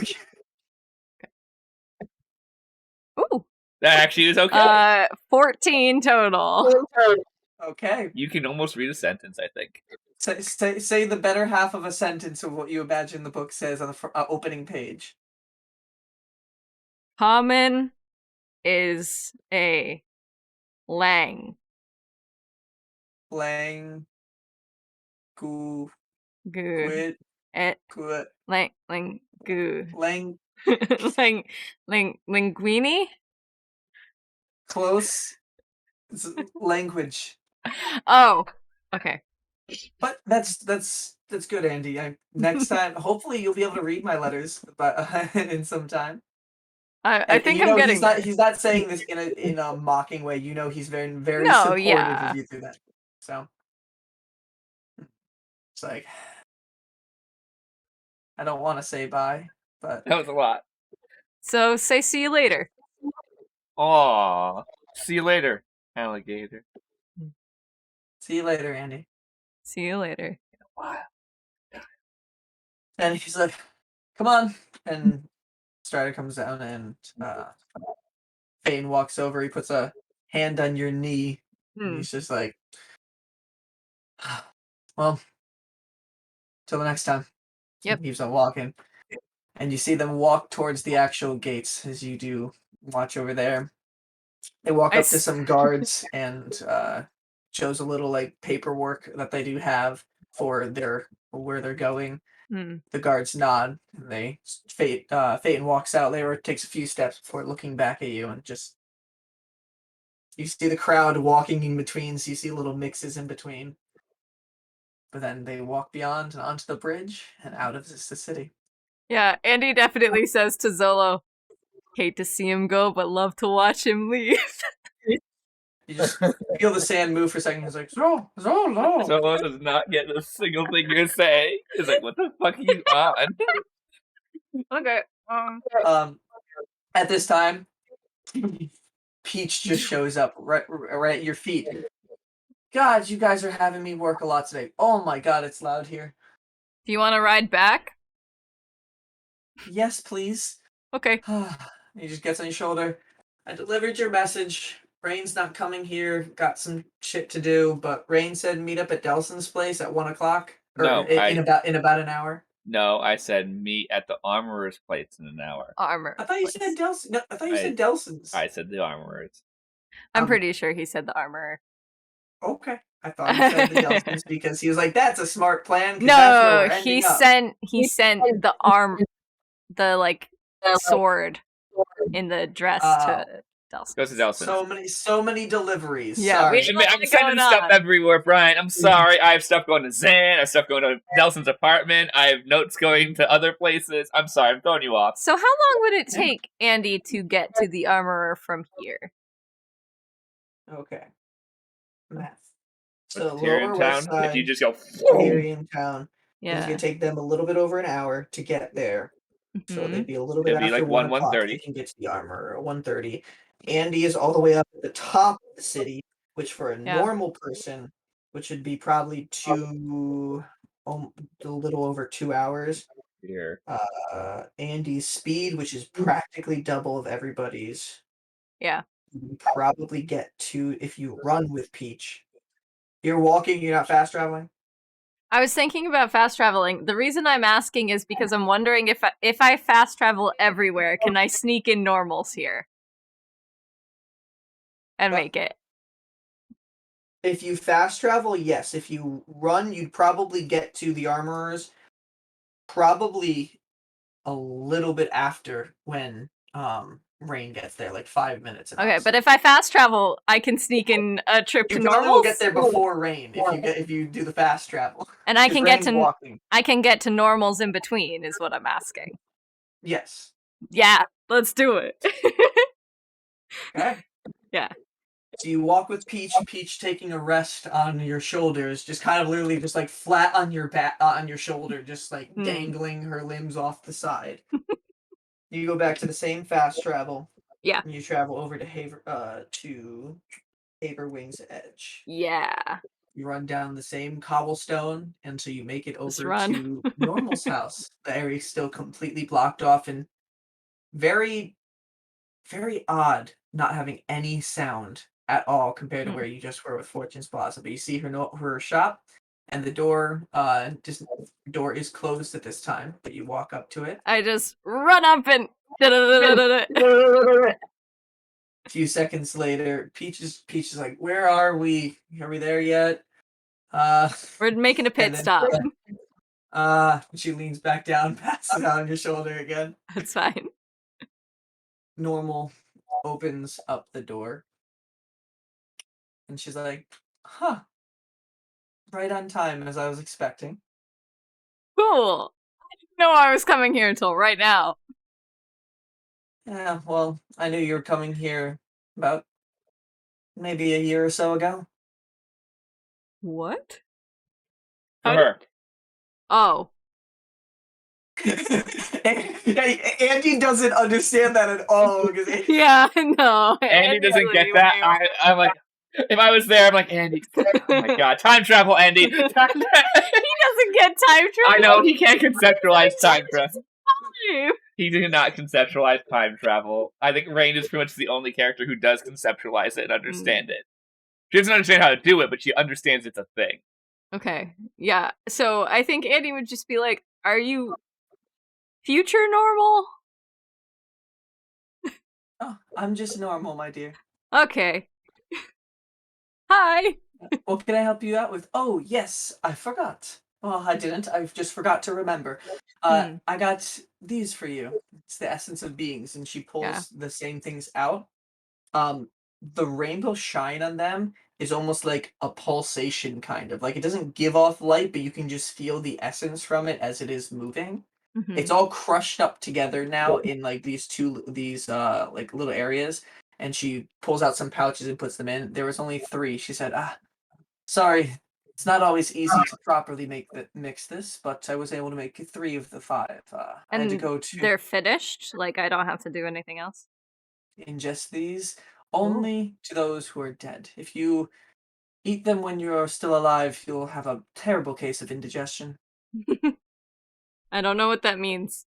B: Ooh,
A: That actually is okay.
B: 14 total.
C: Okay.
A: You can almost read a sentence, I think.
C: Say the better half of a sentence of what you imagine the book says on the opening page.
B: Common is a lang.
C: Lang. Goo.
B: Goo.
C: Quit.
B: Et.
C: Quit.
B: Lang. Goo.
C: Lang.
B: Linguini?
C: Close. It's language.
B: Oh. Okay.
C: But that's good, Andy. Next time, hopefully, you'll be able to read my letters, but in some time.
B: I think I'm getting
C: he's not saying this in a mocking way. You know, he's very
B: No,
C: supportive
B: yeah.
C: of you through that. So it's like I don't want to say bye, but
A: That was a lot.
B: So say see you later.
A: Aw. See you later, alligator.
C: See you later, Andy.
B: See you later.
A: Wow.
C: And he's like, "Come on!" And Strider comes down, and Fane walks over. He puts a hand on your knee, and he's just like, "Well, till the next time."
B: Yep.
C: He keeps on walking, and you see them walk towards the actual gates as you do watch over there. They walk up to some guards and shows a little like paperwork that they do have for where they're going. The guards nod, and they Phaeton walks out. Leora takes a few steps before looking back at you, and just you see the crowd walking in between. So you see little mixes in between, but then they walk beyond and onto the bridge and out of the city.
B: Yeah, Andy definitely says to Zolo, "Hate to see him go, but love to watch him leave."
C: You just feel the sand move for a second. He's like, Zolo.
A: Zolo does not get a single thing you're saying. He's like, what the fuck are you on?
B: Okay.
C: At this time, Peach just shows up right at your feet. God, you guys are having me work a lot today. Oh my god, it's loud here.
B: Do you want to ride back?
C: Yes, please.
B: Okay.
C: He just gets on your shoulder. I delivered your message. Rainn's not coming here. Got some shit to do, but Rainn said meet up at Delsin's place at 1 o'clock.
A: No,
C: in about an hour.
A: No, I said meet at the armorer's place in an hour.
B: Armor.
C: I thought you said Delsin. No, I thought you said Delsin's.
A: I said the armorer's.
B: I'm pretty sure he said the armorer.
C: Okay. I thought he said the Delsin's because he was like, that's a smart plan.
B: No, he sent the the like sword in the dress to Delsin.
A: Goes to Delsin.
C: So many deliveries.
B: Yeah,
C: sorry.
A: I'm sending stuff everywhere, Brian. I'm sorry. I have stuff going to Zan. I have stuff going to Delsin's apartment. I have notes going to other places. I'm sorry. I'm throwing you off.
B: So how long would it take Andy to get to the armorer from here?
C: Okay. Math. So
A: Torian town. If you just go
C: Torian town.
B: Yeah.
C: It's gonna take them a little bit over an hour to get there. So they'd be a little bit
A: It'd
C: after
A: be like
C: 1:30. You can get to the armor at 1:30. Andy is all the way up at the top of the city, which for a normal person, which would be probably a little over 2 hours.
A: Here.
C: Andy's speed, which is practically double of everybody's.
B: Yeah.
C: You probably get to if you run with Peach. You're walking, you're not fast traveling?
B: I was thinking about fast traveling. The reason I'm asking is because I'm wondering if I fast travel everywhere, can I sneak in normals here? And make it.
C: If you fast travel, yes. If you run, you'd probably get to the armorers probably a little bit after when Rainn gets there, like 5 minutes.
B: Okay, but if I fast travel, I can sneak in a trip to normals.
C: You will get there before Rainn if you do the fast travel.
B: And I can get to normals in between, is what I'm asking.
C: Yes.
B: Yeah, let's do it.
C: Okay.
B: Yeah.
C: So you walk with Peach taking a rest on your shoulders, just kind of literally just like flat on your back, on your shoulder, just like dangling her limbs off the side. You go back to the same fast travel.
B: Yeah.
C: And you travel over to Haverwing's Edge.
B: Yeah.
C: You run down the same cobblestone until you make it over to Normal's house. The area's still completely blocked off and very very odd not having any sound at all compared to where you just were with Fortune's Plaza. But you see her shop, and the door is closed at this time. But you walk up to it.
B: I just run up and.
C: A few seconds later, Peach is like, "Where are we? Are we there yet?"
B: We're making a pit stop.
C: She leans back down, passes out on your shoulder again.
B: That's fine.
C: Normal opens up the door, and she's like, "Huh, right on time as I was expecting."
B: Cool. I didn't know I was coming here until right now.
C: Yeah, well, I knew you were coming here about maybe a year or so ago.
B: What?
A: For her.
B: Oh.
C: Andy doesn't understand that at all. Because
B: Yeah, no.
A: Andy doesn't get that. I'm like, if I was there, I'm like, Andy. Oh my god, time travel, Andy.
B: He doesn't get time travel.
A: I know, he can't conceptualize time travel. He did not conceptualize time travel. I think Rainn is pretty much the only character who does conceptualize it and understand it. She doesn't understand how to do it, but she understands it's a thing.
B: Okay, yeah. So I think Andy would just be like, are you future normal?
C: Oh, I'm just normal, my dear.
B: Okay. Hi.
C: What can I help you out with? Oh, yes, I forgot. Well, I didn't. I just forgot to remember. I got these for you. It's the essence of beings, and she pulls the same things out. The rainbow shine on them is almost like a pulsation, kind of. Like, it doesn't give off light, but you can just feel the essence from it as it is moving.
B: Mm-hmm.
C: It's all crushed up together now in like these like little areas, and she pulls out some pouches and puts them in. There was only 3. She said, sorry, it's not always easy to properly mix this, but I was able to make 3 of the 5. I had to go to
B: they're finished? Like, I don't have to do anything else?
C: ingest these only to those who are dead. If you eat them when you're still alive, you'll have a terrible case of indigestion.
B: I don't know what that means.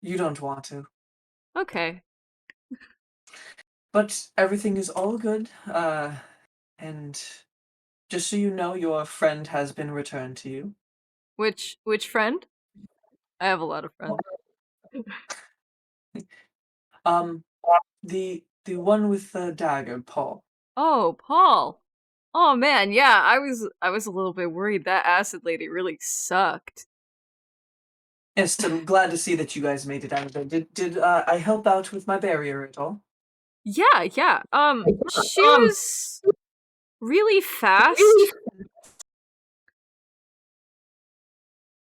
C: You don't want to.
B: Okay.
C: But everything is all good, and just so you know, your friend has been returned to you.
B: Which friend? I have a lot of friends.
C: The one with the dagger, Paul.
B: Oh, Paul. Oh man, yeah, I was a little bit worried. That acid lady really sucked.
C: Yes, I'm glad to see that you guys made it out of there. Did I help out with my barrier at all?
B: Yeah. She was really fast.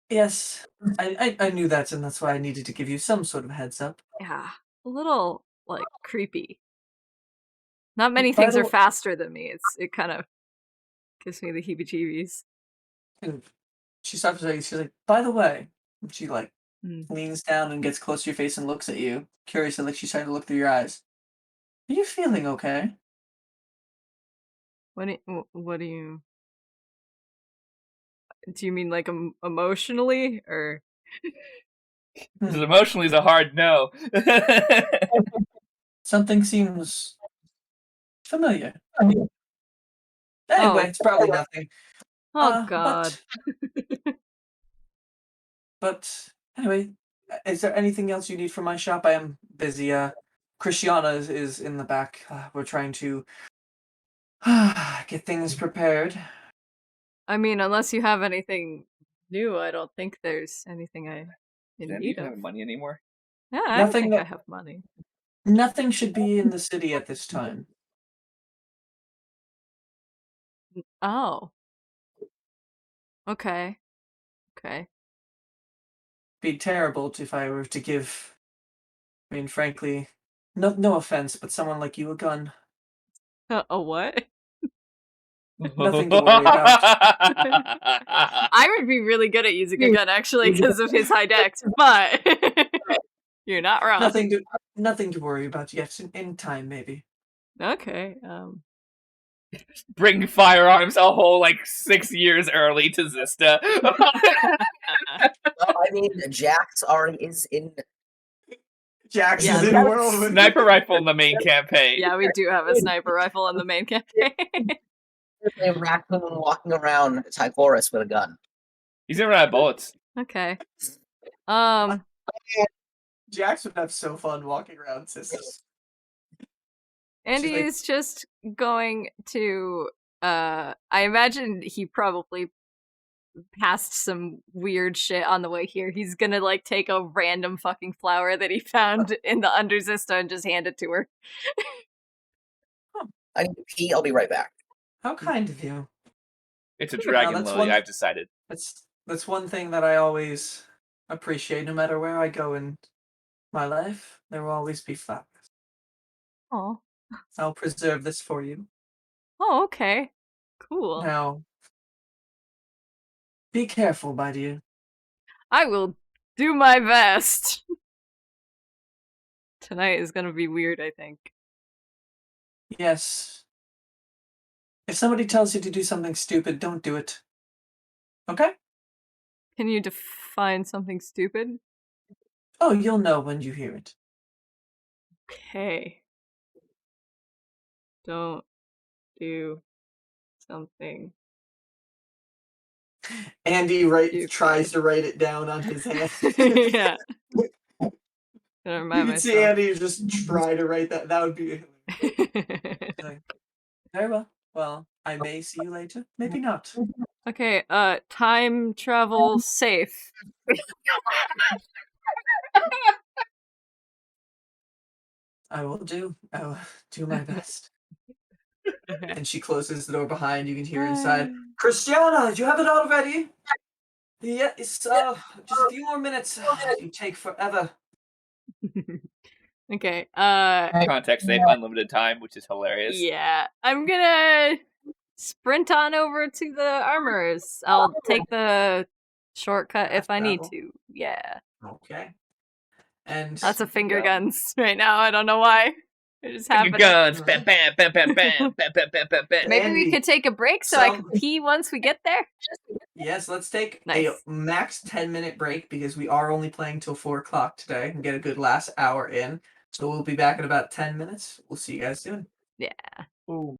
C: Yes, I knew that, and that's why I needed to give you some sort of heads up.
B: Yeah, a little like creepy. Not many things are faster than me. It kind of gives me the heebie-jeebies.
C: And she starts to say, she's like, by the way, and she like leans down and gets close to your face and looks at you, curiously, like she's trying to look through your eyes. Are you feeling okay?
B: What do you? Do you mean like emotionally or?
A: Because emotionally is a hard no.
C: Something seems familiar. Anyway, it's probably nothing.
B: Oh God.
C: But anyway, is there anything else you need from my shop? I am busy. Christiana is in the back. We're trying to get things prepared.
B: I mean, unless you have anything new, I don't think there's anything I need of.
A: Have money anymore?
B: Yeah, I don't think I have money.
C: Nothing should be in the city at this time.
B: Oh. Okay.
C: Be terrible if I were to give. I mean, frankly, no offense, but someone like you a gun.
B: A what?
C: Nothing to worry about.
B: I would be really good at using a gun, actually, because of his high dex, but you're not wrong.
C: Nothing to worry about yet. In time, maybe.
B: Okay.
A: Bring firearms a whole 6 years early to Zista.
D: Well, I mean, Jax already is in
C: Jax
B: Yeah,
C: is in
B: that's-
C: whirlwind.
A: Sniper rifle in the main campaign.
B: Yeah, we do have a sniper rifle in the main campaign.
D: A raccoon walking around Typhorus with a gun.
A: He's gonna run out of bullets.
B: Okay.
C: Jax would have so fun walking around Sissus.
B: Andy
C: like-
B: is just going to I imagine he probably passed some weird shit on the way here. He's gonna like take a random fucking flower that he found in the Underzista and just hand it to her.
D: I need to pee. I'll be right back.
C: How kind of you.
A: It's a dragon
C: that's
A: lily,
C: one-
A: I've decided.
C: That's one thing that I always appreciate. No matter where I go in my life, there will always be flowers.
B: Oh.
C: I'll preserve this for you.
B: Oh, okay. Cool.
C: Now, be careful, my dear.
B: I will do my best. Tonight is gonna be weird, I think.
C: Yes. If somebody tells you to do something stupid, don't do it. Okay?
B: Can you define something stupid?
C: Oh, you'll know when you hear it.
B: Okay. Don't do something.
C: Andy
B: Stupid.
C: tries to write it down on his hand.
B: Yeah. Gonna
C: You
B: remind
C: can see
B: myself.
C: Andy just try to write that. That would be like, very well. Well, I may see you later. Maybe not.
B: Okay, time travel safe.
C: I will do my best.
B: Okay.
C: And she closes the door behind. You can hear inside. Christiana, do you have it all ready? Yeah, it's just a few more minutes. You take forever.
B: Okay,
A: Context, they have unlimited time, which is hilarious.
B: yeah. I'm gonna sprint on over to the armors. I'll take the shortcut if I need
C: Travel.
B: to. Yeah.
C: Okay. And
B: Lots of finger
C: yeah.
B: guns right now. I don't know why. It just
A: Finger
B: happened.
A: guns, bam, bam, bam, bam, bam, bam, bam, bam, bam, bam.
B: Maybe we
C: Andy,
B: could take a break so I
C: some-
B: can pee once we get there.
C: Yes, let's take
B: Nice.
C: a max 10-minute break because we are only playing till 4 o'clock today and get a good last hour in. So we'll be back in about 10 minutes. We'll see you guys soon.
B: Yeah.
C: Ooh.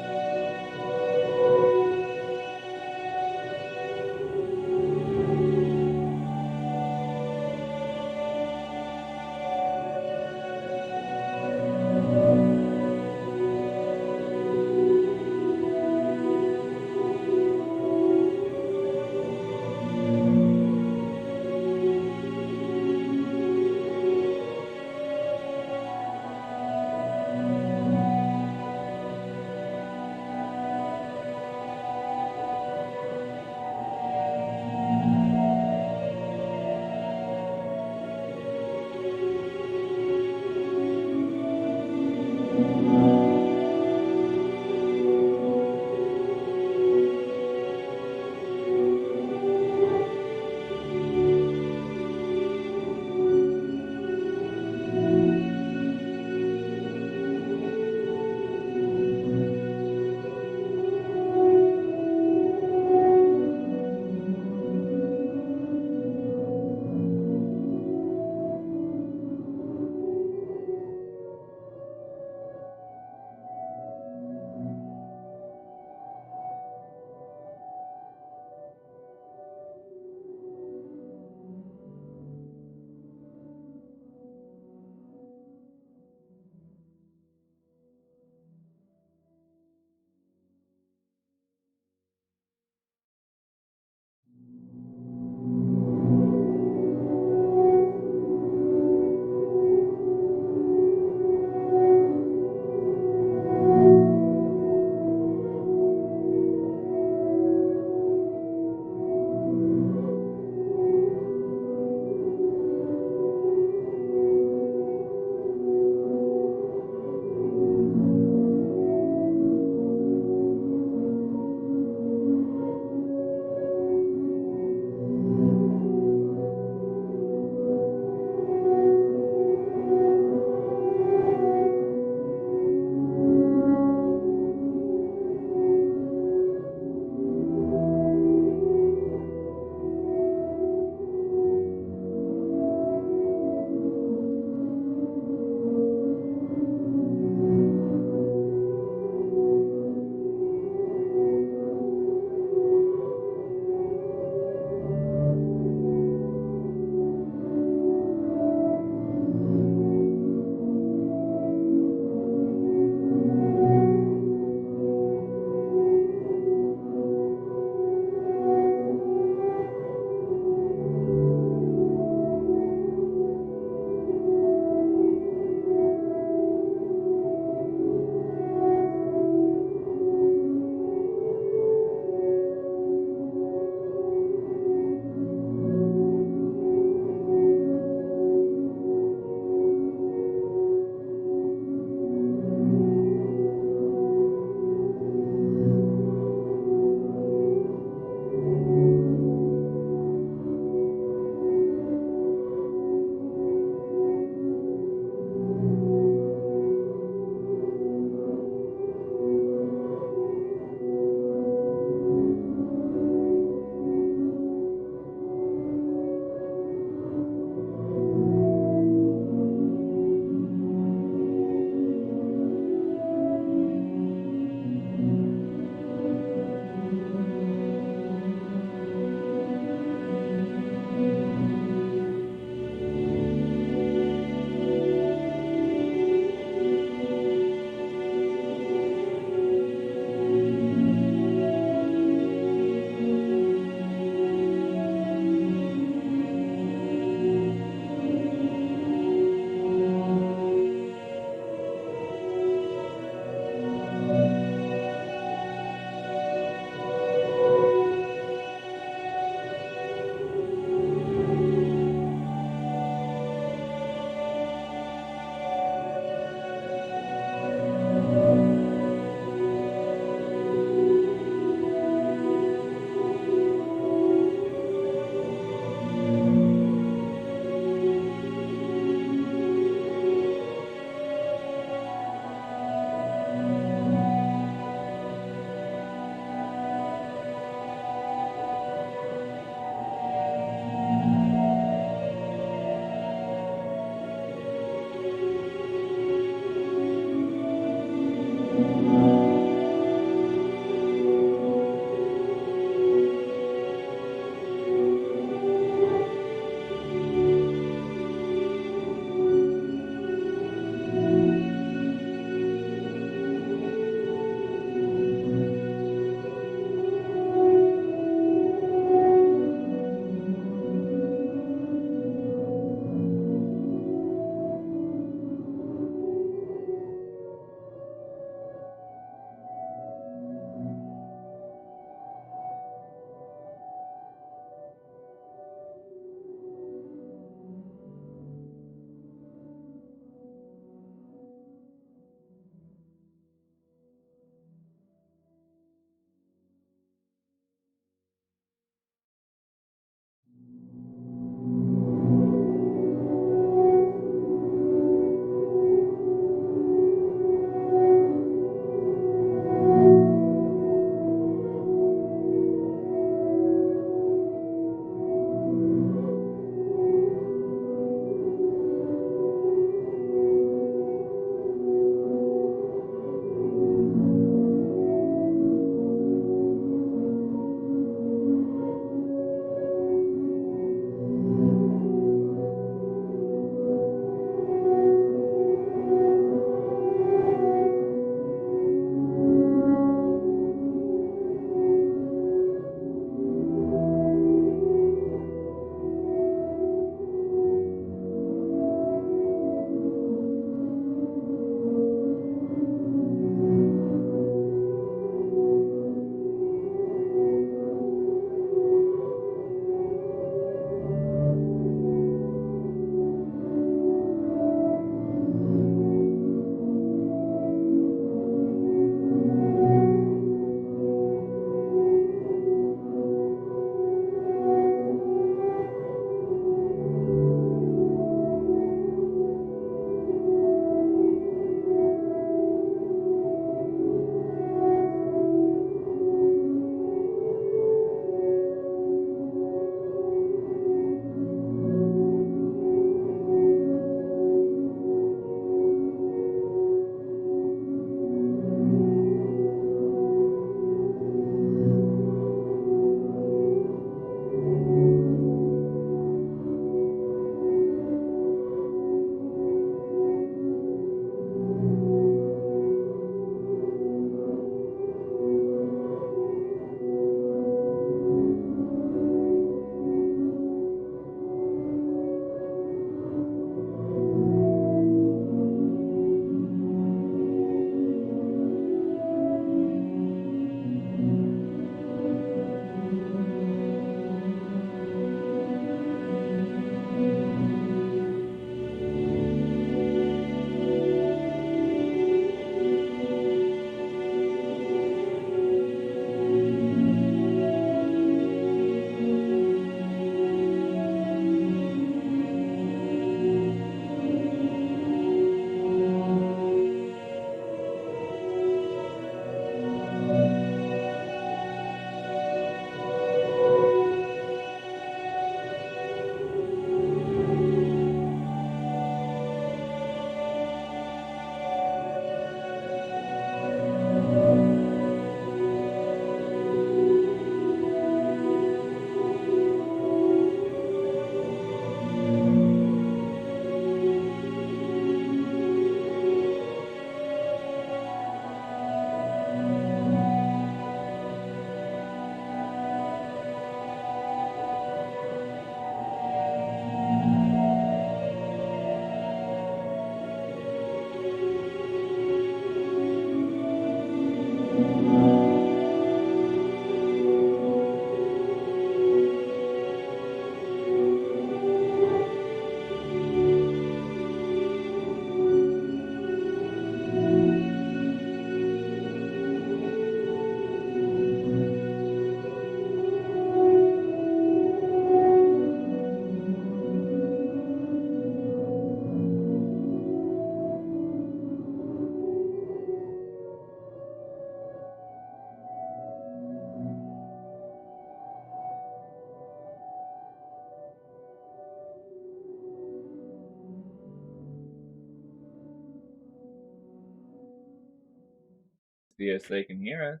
A: see us, they can hear us.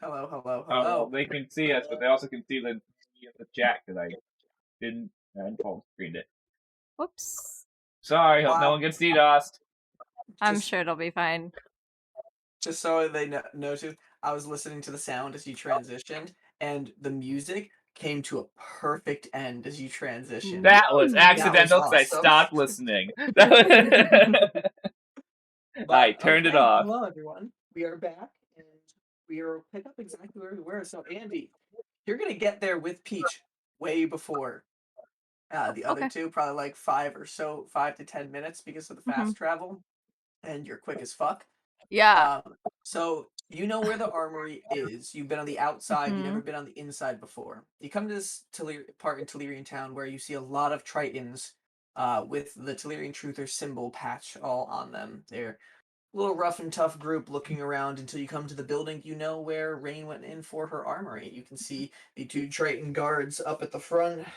C: Hello, hello,
A: Oh,
C: hello.
A: well, they can see us, but they also can see the chat because I didn't full screened it.
B: Whoops.
A: Sorry, hope no
C: Wow.
A: one gets DDoSed.
B: I'm
C: Just-
B: sure it'll be fine.
C: Just so they know too, I was listening to the sound as you transitioned, and the music came to a perfect end as you transitioned.
A: That was accidental because I
C: awesome.
A: stopped listening.
C: But,
A: I turned it off.
C: Hello, everyone. We are back, and we are pick up exactly where we were. So, Andy, you're gonna get there with Peach way before the other
B: Okay.
C: two, probably like 5 to 10 minutes because of the fast travel, and you're quick as fuck.
B: Yeah.
C: So you know where the armory is. You've been on the outside. You've never been on the inside before. You come to this part in Telerian town where you see a lot of Tritons with the Telerian Truther symbol patch all on them. They're a little rough and tough group looking around until you come to the building. You know where Rainn went in for her armory. You can see the 2 Triton guards up at the front.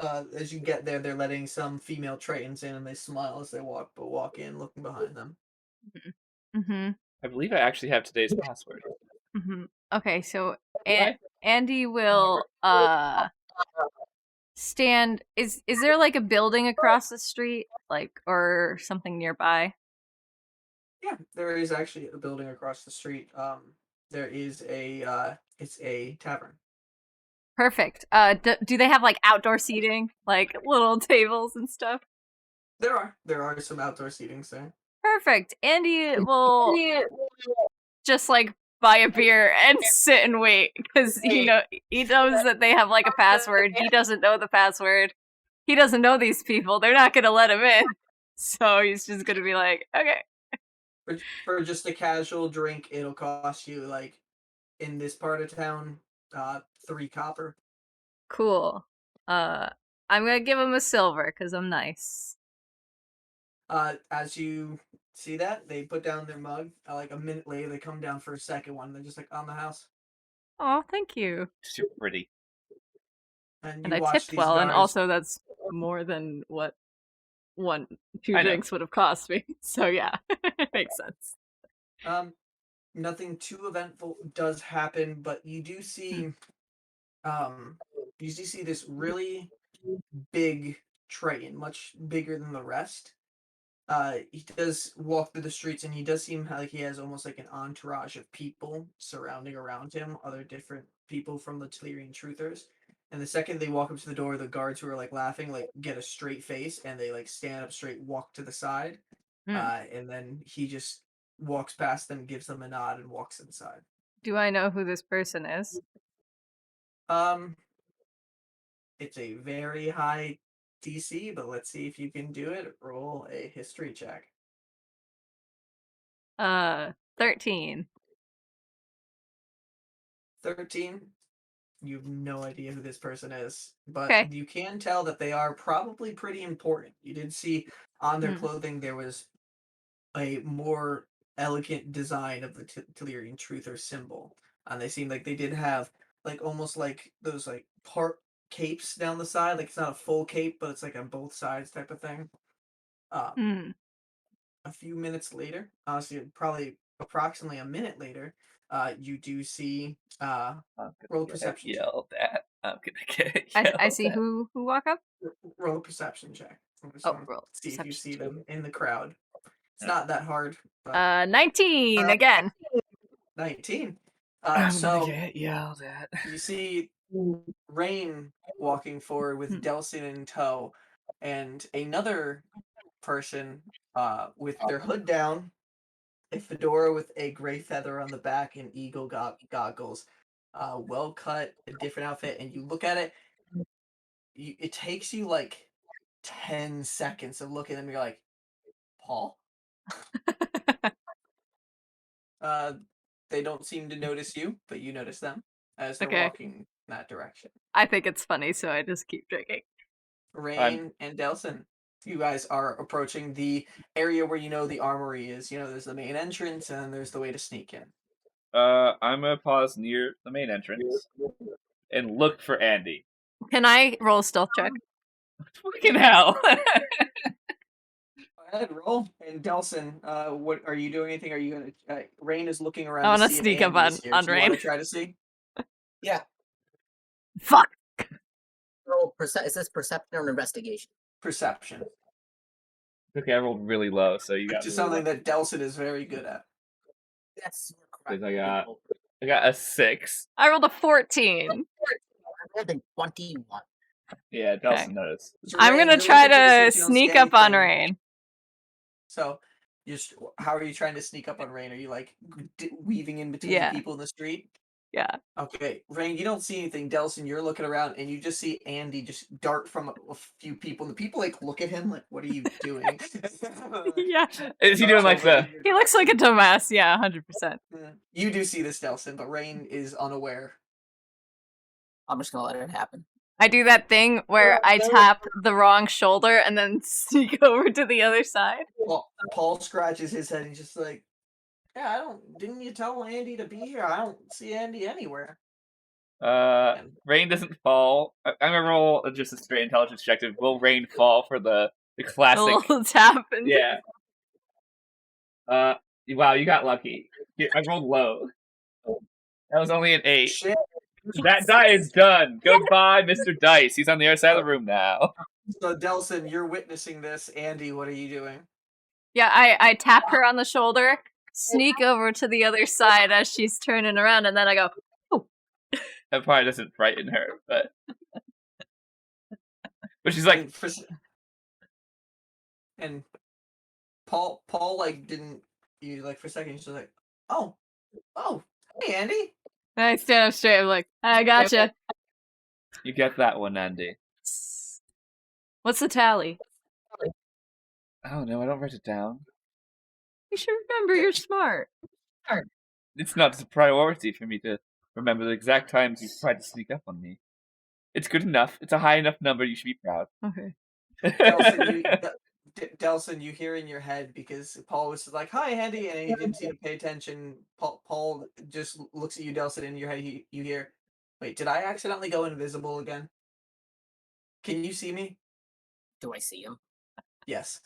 C: As you get there, they're letting some female Tritons in, and they smile as they walk in, looking behind them.
B: Mm-hmm.
A: I believe I actually have today's password.
B: Mm-hmm. Okay, so
A: Why?
B: Andy will stand. Is there like a building across the street, like, or something nearby?
C: Yeah, there is actually a building across the street. There is it's a tavern.
B: Perfect. Do they have like outdoor seating, like little tables and stuff?
C: There are some outdoor seatings there.
B: Perfect. Andy will just like buy a beer and sit and wait because he knows that they have like a password. He doesn't know the password. He doesn't know these people. They're not gonna let him in. So he's just gonna be like, okay.
C: For just a casual drink, it'll cost you like in this part of town, 3 copper.
B: Cool. I'm gonna give him a silver because I'm nice.
C: As you see that, they put down their mug. Like a minute later, they come down for a second one. They're just like on the house,
B: Oh, thank you.
A: Super pretty.
C: and
B: And
C: you
B: I
C: watch
B: tipped
C: these
B: well, and
C: guards.
B: also that's more than what two
A: I know.
B: drinks would have cost me. So yeah, it makes sense.
C: Nothing too eventful does happen, but you do see this really big Triton, much bigger than the rest. He does walk through the streets, and he does seem like he has almost like an entourage of people surrounding around him, other different people from the Telerian Truthers. And the second they walk up to the door, the guards who are like laughing like get a straight face, and they like stand up straight, walk to the side, and then he just walks past them, gives them a nod, and walks inside.
B: Do I know who this person is?
C: It's a very high DC, but let's see if you can do it. Roll a history check.
B: 13.
C: 13. You have no idea who this person is, but
B: Okay.
C: you can tell that they are probably pretty important. You did see on their clothing there was a more elegant design of the Telerian Truther symbol, and they seemed like they did have like almost like those like part capes down the side. Like it's not a full cape, but it's like on both sides type of thing. A few minutes later, honestly, probably approximately a minute later, you do see roll perception.
A: Yelled at. I'm gonna get yelled
B: I see
A: at.
B: who walk up.
C: Roll a perception check.
B: Roll
C: See if you see
B: perception.
C: them in the crowd. It's not that hard. But
B: 19 again.
C: 19.
A: I'm
C: So
A: gonna get yelled at.
C: you see Rainn walking forward with Delsin in tow, and another person with their hood down, a fedora with a gray feather on the back, and eagle goggles. Well cut, a different outfit, and you look at it. It takes you like 10 seconds of looking at them. You're like, Paul? They don't seem to notice you, but you notice them as they're walking that direction.
B: I think it's funny, so I just keep drinking.
C: Rainn and Delsin, you guys are approaching the area where you know the armory is. You know, there's the main entrance, and then there's the way to sneak in.
A: I'm gonna pause near the main entrance and look for Andy.
B: Can I roll a stealth check?
A: Fucking hell!
C: ahead, roll. And Delsin, what are you doing? Anything? Are you gonna? Rainn is looking around.
B: I
C: want to
B: sneak up on
C: here. Do you
B: Rainn.
C: want to try to see?
D: Yeah.
B: Fuck.
D: Roll is this perception or investigation?
C: Perception.
A: Okay, I rolled really low, so you got
C: Which is something that Delsin is very good at.
D: That's
A: Because
D: correct.
A: I got a 6.
B: I rolled a 14.
D: I rolled a 21.
A: Yeah, Delsin noticed.
C: So
B: I'm
C: Rainn,
B: gonna
C: you're
B: try
C: looking through the
B: to
C: streets, you don't
B: sneak
C: see
B: up on
C: anything.
B: Rainn.
C: So, how are you trying to sneak up on Rainn? Are you like weaving in between
B: Yeah.
C: people in the street?
B: Yeah.
C: Okay, Rainn, you don't see anything. Delsin, you're looking around and you just see Andy just dart from a few people. And the people like look at him like, "What are you doing?"
B: Yeah.
A: Is he doing like the?
B: He looks like a dumbass. Yeah, 100%.
C: You do see this, Delsin, but Rainn is unaware.
D: I'm just gonna let it happen.
B: I do that thing where I tap the wrong shoulder and then sneak over to the other side.
C: Well, Paul scratches his head and he's just like, "Yeah, didn't you tell Andy to be here? I don't see Andy anywhere."
A: Rainn doesn't fall. I'm gonna roll just a straight intelligence check. Will Rainn fall for the classic?
B: A little tap. And
A: Yeah. Wow, you got lucky. I rolled low. That was only an 8.
C: Shit.
A: That die is done. Goodbye, Mr. Dice. He's on the other side of the room now.
C: So, Delsin, you're witnessing this. Andy, what are you doing?
B: Yeah, I tap her on the shoulder, sneak over to the other side as she's turning around, and then I go, "Oh."
A: That probably doesn't frighten her, but she's like,
C: and Paul like didn't you like for a second? She's like, oh, hey, Andy.
B: And I stand up straight. I'm like, I gotcha.
A: You get that one, Andy.
B: What's the tally?
A: I don't know. I don't write it down.
B: You should remember. You're smart.
A: It's not a priority for me to remember the exact times you tried to sneak up on me. It's good enough. It's a high enough number. You should be proud.
B: Okay.
C: Delsin, you hear in your head because Paul was like, "Hi, Andy," and he didn't seem to pay attention. Paul just looks at you, Delsin, and in your head you hear, "Wait, did I accidentally go invisible again? Can you see me?"
D: Do I see him?
C: Yes.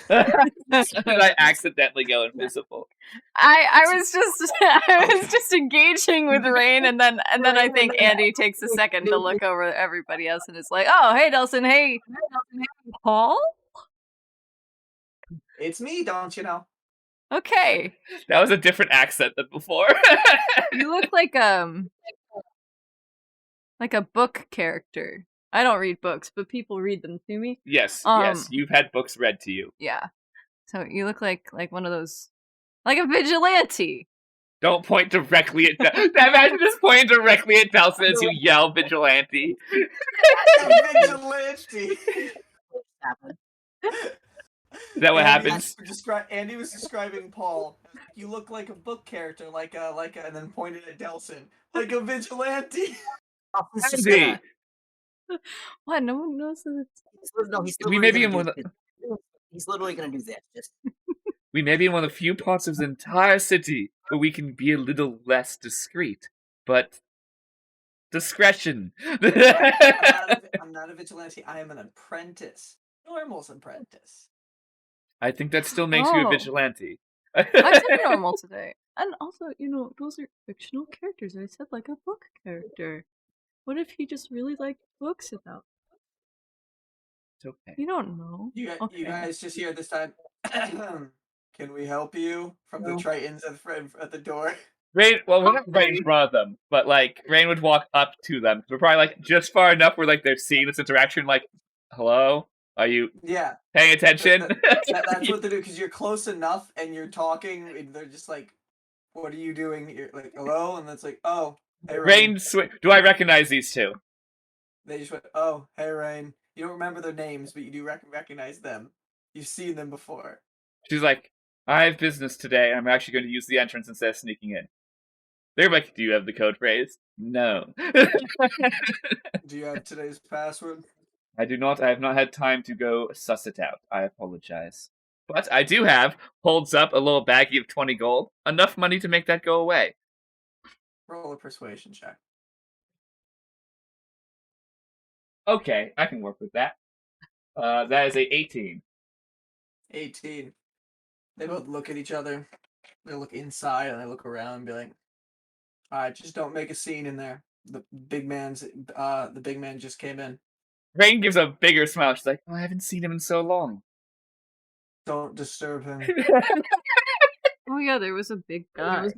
A: Did I accidentally go invisible?
B: I was just engaging with Rainn, and then I think Andy takes a second to look over everybody else and is like, "Oh, hey, Delsin, hey, Paul."
C: It's me, don't you know?
B: Okay.
A: That was a different accent than before.
B: You look like a book character. I don't read books, but people read them to me.
A: Yes, yes, you've had books read to you.
B: Yeah. So you look like one of those, like a vigilante.
A: Don't point directly at imagine just pointing directly at Delsin as you yell vigilante.
C: Vigilante.
A: Is that what happens?
C: Andy was describing Paul. You look like a book character, like a, and then pointed at Delsin, like a vigilante.
A: Andy.
B: What? No one knows that
D: he's literally gonna do this. Just
A: we may be in one of the few parts of the entire city where we can be a little less discreet, but discretion.
C: I'm not a vigilante. I am an apprentice. Normal's apprentice.
A: I think that still makes you a vigilante.
B: I said normal today. And also, those are fictional characters. I said like a book character. What if he just really liked books about?
A: It's okay.
B: You don't know.
C: You guys just hear this time. Can we help you? From the Tritons at the door.
A: Rainn, well, we're not right in front of them, but like Rainn would walk up to them. We're probably like just far enough where like they're seeing this interaction. Like, hello, are you? Paying attention?
C: That's what they do because you're close enough and you're talking. And they're just like, "What are you doing?" You're like, "Hello," and that's like, "Oh, hey,
A: Rainn. Do I recognize these two?
C: They just went, "Oh, hey, Rainn." You don't remember their names, but you do recognize them. You've seen them before.
A: She's like, I have business today. I'm actually going to use the entrance instead of sneaking in. They're like, do you have the code phrase? No.
C: Do you have today's password?
A: I do not. I have not had time to go suss it out. I apologize. But I do have, holds up a little baggie of 20 gold. Enough money to make that go away.
C: Roll a persuasion check.
A: Okay, I can work with that. That is a 18.
C: 18. They both look at each other. They look inside and they look around and be like, "Alright, just don't make a scene in there. The big man just came in.
A: Rainn gives a bigger smile. She's like, "Oh, I haven't seen him in so long."
C: Don't disturb him."
B: Oh yeah, there was a big guy.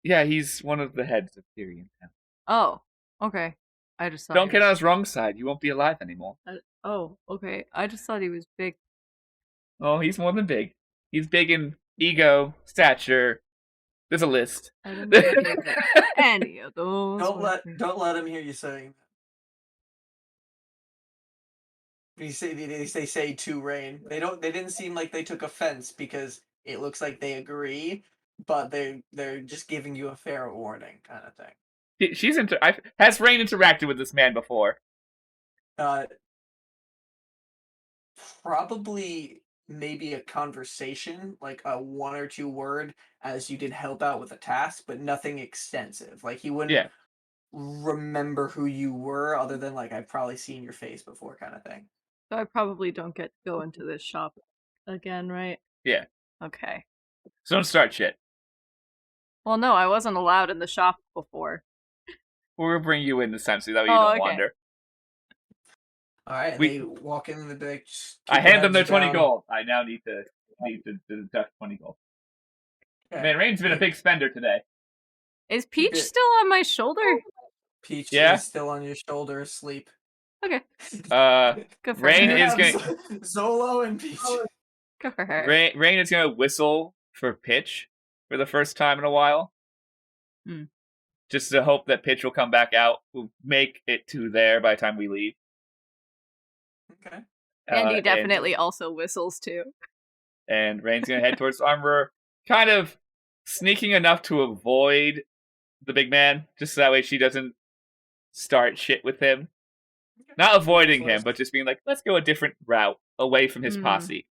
A: Yeah, he's one of the heads of Torian town.
B: Oh, okay. I just thought.
A: Don't get on his wrong side. You won't be alive anymore.
B: Oh, okay. I just thought he was big.
A: Oh, he's more than big. He's big in ego, stature. There's a list.
B: I didn't know any of those.
C: Don't let him hear you saying that. They say to Rainn. They didn't seem like they took offense because it looks like they agree, but they're just giving you a fair warning kind of thing.
A: Has Rainn interacted with this man before?
C: Probably maybe a conversation, like a 1 or 2 word, as you did help out with a task, but nothing extensive. Like he wouldn't remember who you were, other than like I've probably seen your face before, kind of thing.
B: So I probably don't get to go into this shop again, right?
A: Yeah.
B: Okay.
A: So don't start shit.
B: Well, no, I wasn't allowed in the shop before.
A: We'll bring you in this time so that way you don't wander.
C: Alright, they walk in the big.
A: I hand them their 20 gold. I now need to deduct 20 gold. Okay. Man, Rainn's been a big spender today.
B: Is Peach still on my shoulder?
C: Peach is still on your shoulder, asleep.
B: Okay.
C: Good for
A: Rainn is going.
C: Zolo and Peach.
B: Good for her.
A: Rainn is going to whistle for Pitch for the first time in a while. Just to hope that Pitch will come back out. We'll make it to there by the time we leave.
C: Okay.
B: Andy definitely also whistles too.
A: And Rainn's going to head towards the armorer, kind of sneaking enough to avoid the big man, just so that way she doesn't start shit with him. Not avoiding him, but just being like, let's go a different route, away from his posse.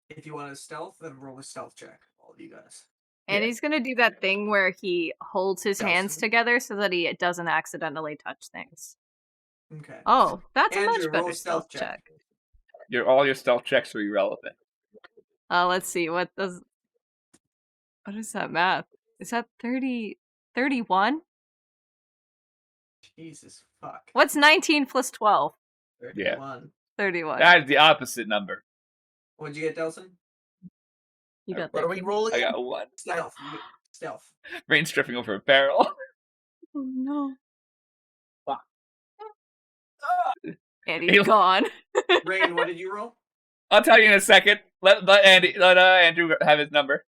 C: If you want to stealth, then roll a stealth check, all of you guys.
B: And he's going to do that thing where he holds his hands together so that he doesn't accidentally touch things.
C: Okay.
B: Oh, that's
C: Andrew,
B: a much better
C: roll a stealth check.
A: All your stealth checks are irrelevant.
B: Let's see, what is that math? Is that 31?
C: Jesus fuck.
B: What's 19 plus 12?
C: 31.
B: 31.
A: That is the opposite number.
C: What'd you get, Delsin?
B: You got
D: what are we rolling?
A: I got 1.
C: Stealth.
A: Rainn's tripping over a barrel.
B: Oh no.
C: Fuck.
B: Andy's gone.
C: Rainn, what did you roll?
A: I'll tell you in a second. Let Andrew have his number.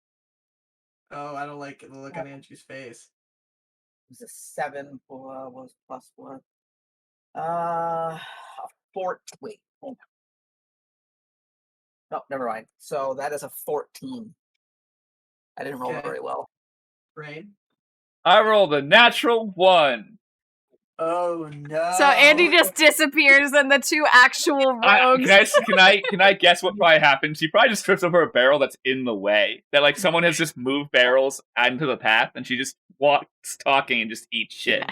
C: Oh, I don't like the look on Andrew's face.
D: It was a 7 was plus 1. 14. Wait. Hold on. No, never mind. So that is a 14. I didn't roll very well.
C: Rainn?
A: I rolled a natural 1.
C: Oh no!
B: So Andy just disappears, and the two actual rogues.
A: Can I guess what probably happened? She probably just trips over a barrel that's in the way. That like someone has just moved barrels onto the path, and she just walks talking and just eats shit.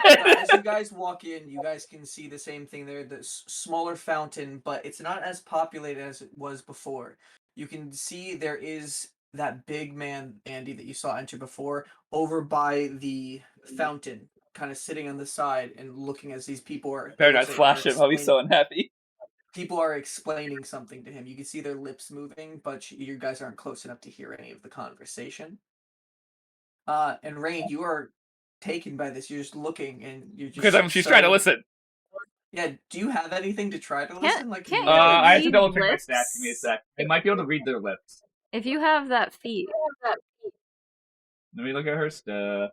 C: As you guys walk in, you guys can see the same thing there. The smaller fountain, but it's not as populated as it was before. You can see there is that big man, Andy, that you saw enter before, over by the fountain, kind of sitting on the side and looking as these people are.
A: Better not flash him. I'll be so unhappy.
C: People are explaining something to him. You can see their lips moving, but you guys aren't close enough to hear any of the conversation. And Rainn, you are taken by this. You're just looking, and you're just
A: because she's trying to listen.
C: Yeah. Do you have anything to try to listen?
A: I have to double check my stats. Give me a sec. I might be able to read their lips.
B: If you have that feat.
A: Let me look at her stuff.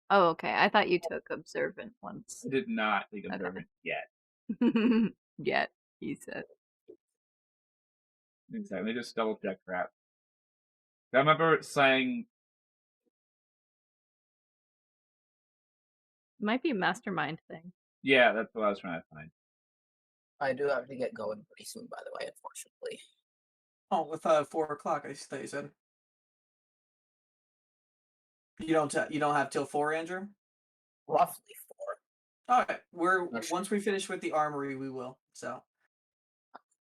B: Oh, okay. I thought you took observant once.
A: I did not take observant yet.
B: Yet, he said.
A: Exactly. Let me just double check crap. I remember saying.
B: It might be a mastermind thing.
A: Yeah, that's what I was trying to find.
D: I do have to get going pretty soon, by the way, unfortunately.
C: Oh, with 4 o'clock, I thought you said. You don't have till 4, Andrew?
D: Roughly 4.
C: All right. Once we finish with the armory, we will. So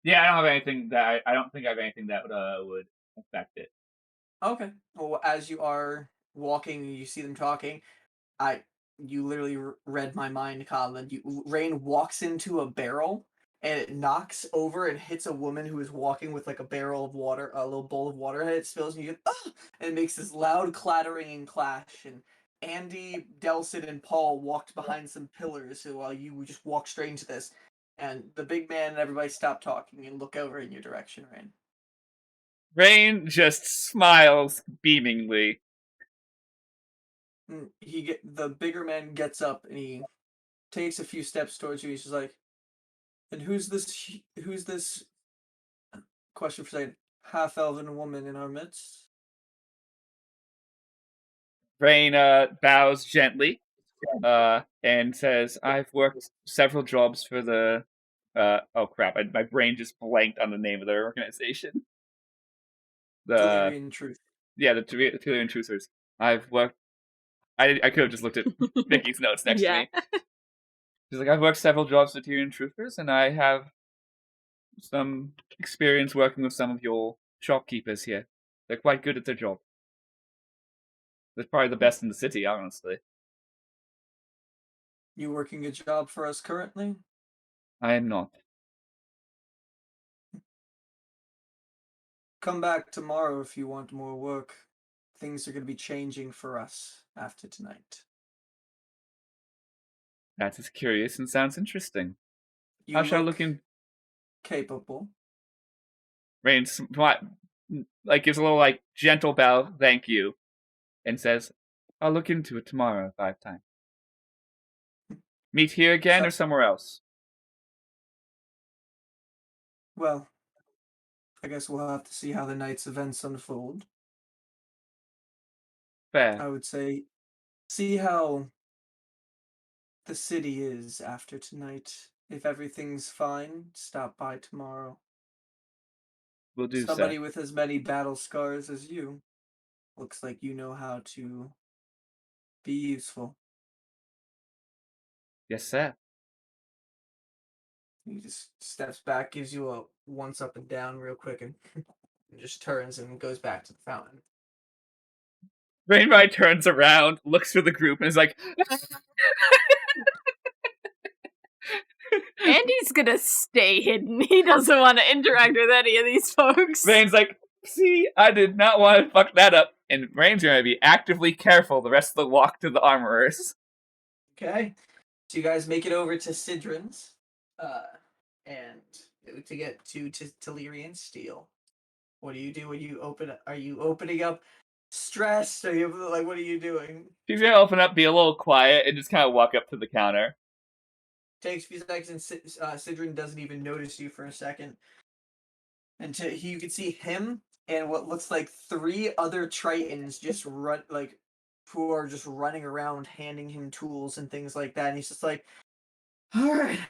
A: Yeah, I don't have anything that I don't think I have anything that would affect it.
C: Okay. Well, as you are walking, you see them talking. You literally read my mind, Colin. Rainn walks into a barrel and it knocks over and hits a woman who is walking with like a barrel of water, a little bowl of water, and it spills, and you get and it makes this loud clattering and clash. And Andy, Delsin, and Paul walked behind some pillars, so while you just walk straight into this, and the big man and everybody stop talking and look over in your direction, Rainn.
A: Rainn just smiles beamingly.
C: The bigger man gets up and he takes a few steps towards you. He's just like, and who's this question for saying half-elven woman in our midst?
A: Rainn bows gently and says, I've worked several jobs for the oh crap, my brain just blanked on the name of their organization.
C: Torian Truth.
A: Yeah, the Torian Truthers. I've worked I could have just looked at Nikki's notes next to me. She's like, I've worked several jobs for Torian Truthers, and I have some experience working with some of your shopkeepers here. They're quite good at their job. They're probably the best in the city, honestly.
C: You working a job for us currently?
A: I am not.
C: Come back tomorrow if you want more work. Things are going to be changing for us after tonight.
A: That is curious and sounds interesting. How shall I look in?
C: Capable.
A: Rainn gives a little gentle bow, thank you, and says, I'll look into it tomorrow if I have time. Meet here again or somewhere else?
C: Well, I guess we'll have to see how the night's events unfold.
A: Fair.
C: I would say, see how the city is after tonight. If everything's fine, stop by tomorrow.
A: We'll do so.
C: Somebody with as many battle scars as you. Looks like you know how to be useful.
A: Yes, sir.
C: He just steps back, gives you a once up and down real quick, and just turns and goes back to the fountain.
A: Rainn turns around, looks for the group, and is like...
B: Andy's gonna stay hidden. He doesn't want to interact with any of these folks.
A: Rainn's like, see, I did not want to fuck that up. And Rainn's going to be actively careful the rest of the walk to the armorers.
C: Okay. So you guys make it over to Sidrin's, and to get to Telerian Steel. What do you do when you open? Are you opening up stressed? Are you what are you doing?
A: She's going to open up, be a little quiet, and just kind of walk up to the counter.
C: Takes a few seconds, and Sidrin doesn't even notice you for a second. Until you can see him and what looks like 3 other Tritons just who are just running around handing him tools and things like that. And he's just like, alright,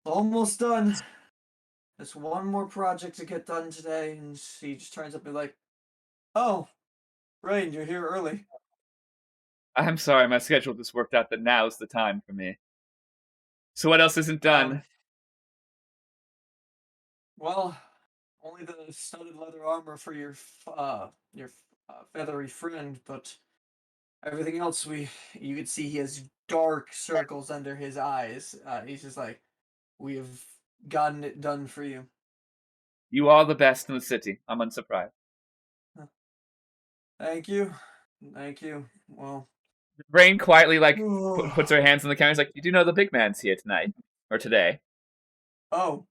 C: almost done. There's one more project to get done today. And he just turns up and like, oh, Rainn, you're here early.
A: I'm sorry, my schedule just worked out that now's the time for me. So what else isn't done?
C: Well, only the studded leather armor for your feathery friend, but everything else you can see he has dark circles under his eyes. He's just like, we have gotten it done for you.
A: You are the best in the city. I'm unsurprised.
C: Thank you. Well,
A: Rainn quietly puts her hands on the counter. He's like, you do know the big man's here tonight or today?
C: Oh,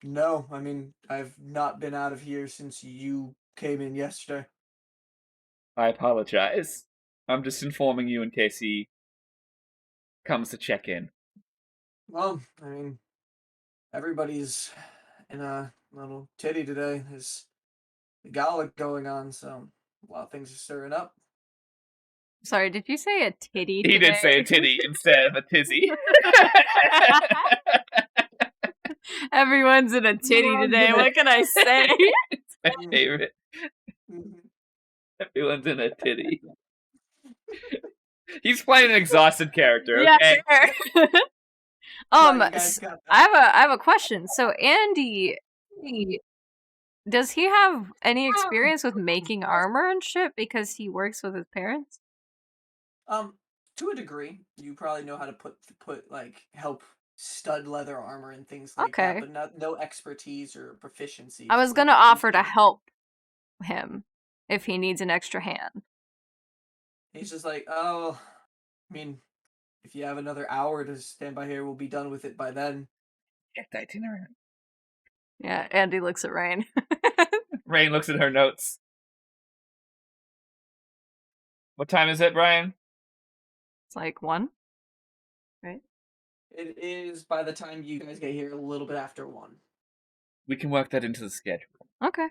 C: no. I mean, I've not been out of here since you came in yesterday.
A: I apologize. I'm just informing you in case he comes to check in.
C: Well, I mean, everybody's in a little titty today. There's a gala going on, so a lot of things are stirring up.
B: Sorry, did you say a titty?
A: He did say a titty instead of a tizzy.
B: Everyone's in a titty today. What can I say?
A: It's my favorite. Everyone's in a titty. He's playing an exhausted character, okay?
B: Yeah, sure.
C: Glad you guys got that.
B: I have a question. So Andy, does he have any experience with making armor and shit because he works with his parents?
C: To a degree, you probably know how to put like help stud leather armor and things like that,
B: Okay.
C: but no expertise or proficiency.
B: I was
C: just, like,
B: gonna offer to
C: appreciate it.
B: help him if he needs an extra hand.
C: He's just like, oh, I mean, if you have another hour to stand by here, we'll be done with it by then.
A: Get the itinerary.
B: Yeah, Andy looks at Rainn.
A: Rainn looks at her notes. What time is it, Brian?
B: It's like 1, right?
C: It is, by the time you guys get here, a little bit after 1.
A: We can work that into the schedule.
B: Okay.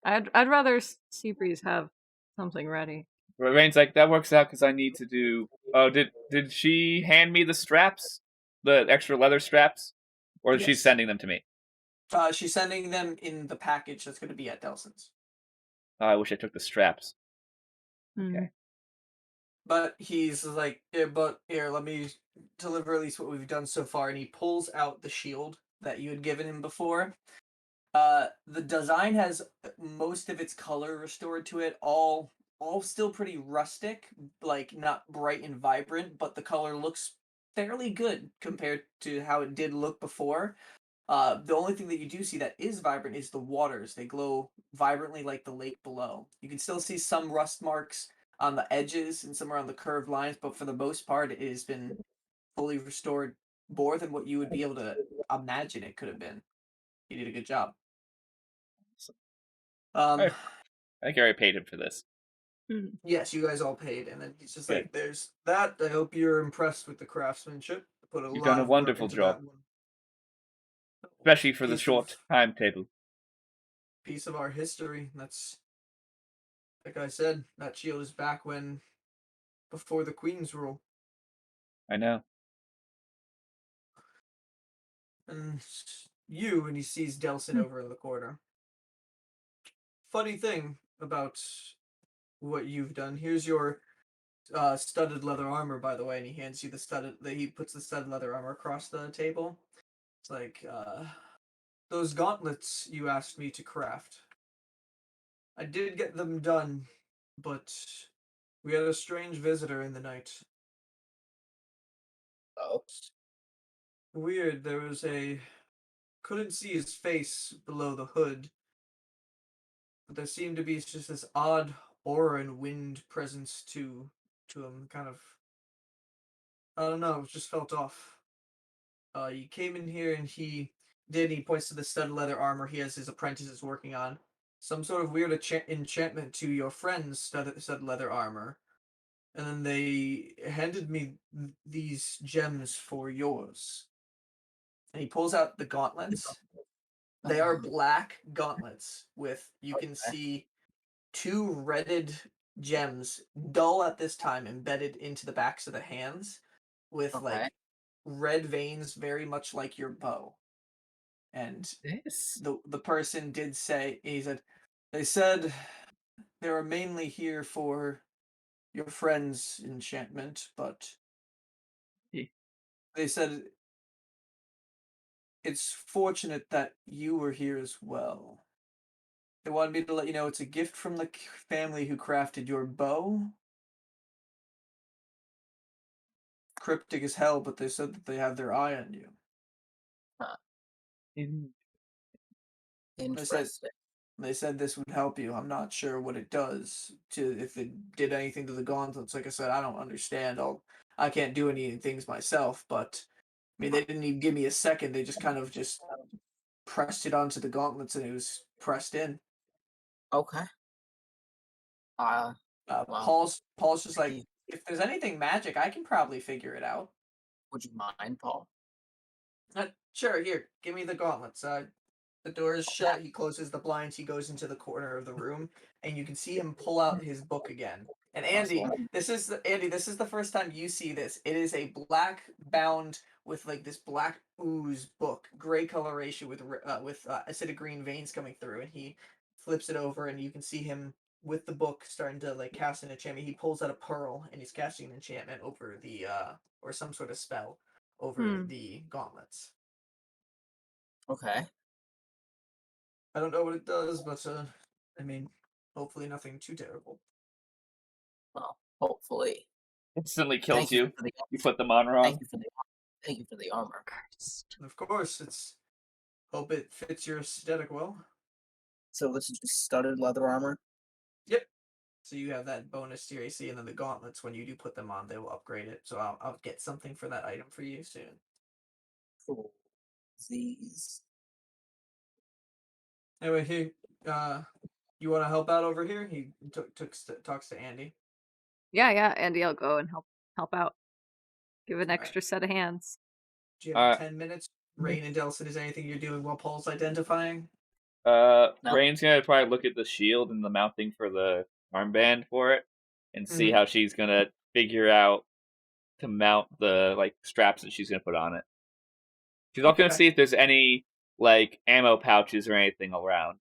B: I'd rather Seabreeze have something ready.
A: But Rainn's like, that works out because I need to do. Oh, did she hand me the straps, the extra leather straps, or is she
C: Yes.
A: sending them to me?
C: She's sending them in the package that's going to be at Delsin's.
A: Oh, I wish I took the straps.
B: Mm.
A: Okay.
C: But he's like, yeah, but here, let me deliver at least what we've done so far. And he pulls out the shield that you had given him before. The design has most of its color restored to it, all still pretty rustic, like not bright and vibrant, but the color looks fairly good compared to how it did look before. The only thing that you do see that is vibrant is the waters. They glow vibrantly like the lake below. You can still see some rust marks on the edges and some around the curved lines, but for the most part, it has been fully restored more than what you would be able to imagine it could have been. You did a good job.
A: I think I already paid him for this.
C: Yes, you guys all paid, and then he's just
A: Good.
C: like, "There's that. I hope you're impressed with the craftsmanship. Put a
A: You've
C: lot
A: done a
C: of work
A: wonderful
C: into
A: job.
C: that one.
A: Especially for the
C: Piece
A: short timetable.
C: Piece of our history. That's like I said. That shield is back before the Queen's rule,
A: I know.
C: and and he sees Delsin over in the corner. Funny thing about what you've done. Here's your studded leather armor, by the way, and he hands you the studded. He puts the studded leather armor across the table. It's like, those gauntlets you asked me to craft. I did get them done, but we had a strange visitor in the night.
D: Oh,
C: Weird, couldn't see his face below the hood, but there seemed to be just this odd aura and wind presence to him, kind of, I don't know, it just felt off. He came in here and he points to the studded leather armor he has his apprentices working on. Some sort of weird enchantment to your friend's studded leather armor. And then they handed me these gems for yours. And he pulls out the gauntlets. They are black gauntlets with, you can see, 2 redded gems, dull at this time, embedded into the backs of the hands with like red veins, very much like your bow. And
A: This?
C: the person did say, they said they were mainly here for your friend's enchantment, but they said it's fortunate that you were here as well. They wanted me to let you know it's a gift from the family who crafted your bow. Cryptic as hell, but they said that they have their eye on you.
D: Interesting.
C: They said this would help you. I'm not sure what it does if it did anything to the gauntlets. Like I said, I don't understand. I can't do any things myself, but I mean, they didn't even give me a second. They just kind of just pressed it onto the gauntlets and it was pressed in.
D: Okay. Well,
C: Paul's just like, if there's anything magic, I can probably figure it out.
D: would you mind, Paul?
C: Sure, here, give me the gauntlets. The door is shut. He closes the blinds. He goes into the corner of the room, and you can see him pull out his book again. And Andy, this is the first time you see this. It is a black bound with like this black ooze book, gray coloration with acidic green veins coming through, and he flips it over, and you can see him with the book starting to like cast an enchantment. He pulls out a pearl, and he's casting an enchantment over the or some sort of spell over the gauntlets.
D: Okay.
C: I don't know what it does, but I mean, hopefully nothing too terrible.
D: Well, hopefully.
A: Instantly kills
D: Thank you.
A: you.
D: For the,
A: You put them on wrong.
D: thank you for the armor.
C: Of course, it's hope it fits your aesthetic well.
D: So this is just studded leather armor?
C: Yep. So you have that bonus to your AC, and then the gauntlets, when you do put them on, they will upgrade it. So I'll get something for that item for you soon.
D: Cool. These.
C: Anyway, he, you want to help out over here? He talks to Andy.
B: Yeah, Andy, I'll go and help out. Give an extra set of hands.
C: Do you have 10 minutes? Rainn and Delsin, is anything you're doing while Paul's identifying?
A: No. Rainn's gonna probably look at the shield and the mounting for the armband for it, and see how she's gonna figure out to mount the straps that she's gonna put on it. She's also gonna see if there's any ammo pouches or anything around.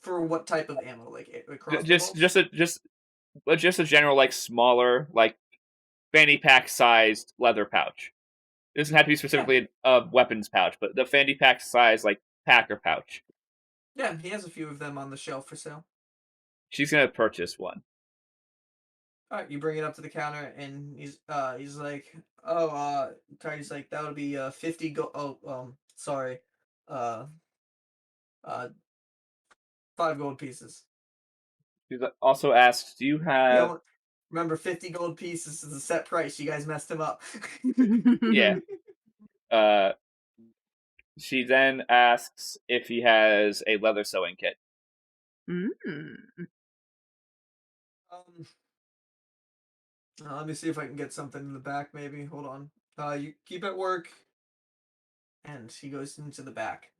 C: For what type of ammo?
A: Just a general smaller fanny pack sized leather pouch. It doesn't have to be specifically a weapons pouch, but the fanny pack size packer pouch.
C: Yeah, he has a few of them on the shelf for sale.
A: She's gonna purchase one.
C: All right, you bring it up to the counter, and he's like, he's like, that would be 50 gold. Oh, sorry, 5 gold pieces.
A: She also asks, "Do you have?"
C: Remember, 50 gold pieces is a set price. You guys messed him up.
A: Yeah. She then asks if he has a leather sewing kit.
C: Let me see if I can get something in the back, maybe. Hold on. You keep at work. And he goes into the back.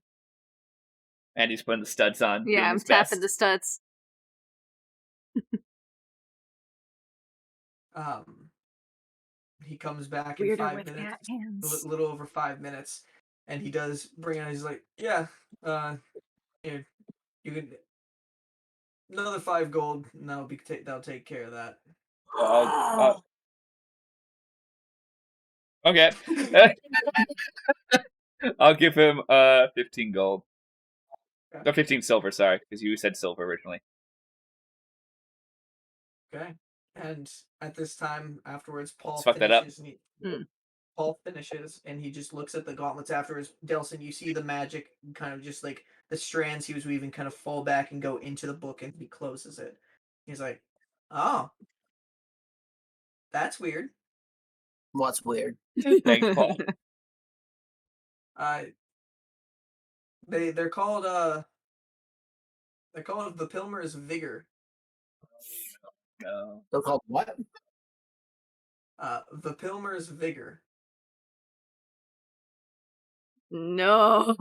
A: And he's putting the studs on.
B: Yeah, I'm tapping the studs.
C: He comes back in 5 minutes. A little over 5 minutes. And he does bring out, he's like, yeah, here, you can, another 5 gold, and that'll take care of that.
A: Okay. I'll give him 15 gold. Okay. 15 silver, sorry, because you said silver originally.
C: Okay. And at this time, afterwards, Paul finishes, and he just looks at the gauntlets afterwards. Delsin, you see the magic kind of just the strands he was weaving kind of fall back and go into the book, and he closes it. He's like, oh, that's weird.
D: What's weird?
A: Thanks, Paul.
C: They're called the Pilmer's Vigor.
A: No.
D: They're called what?
C: The Pilmer's Vigor.
B: No.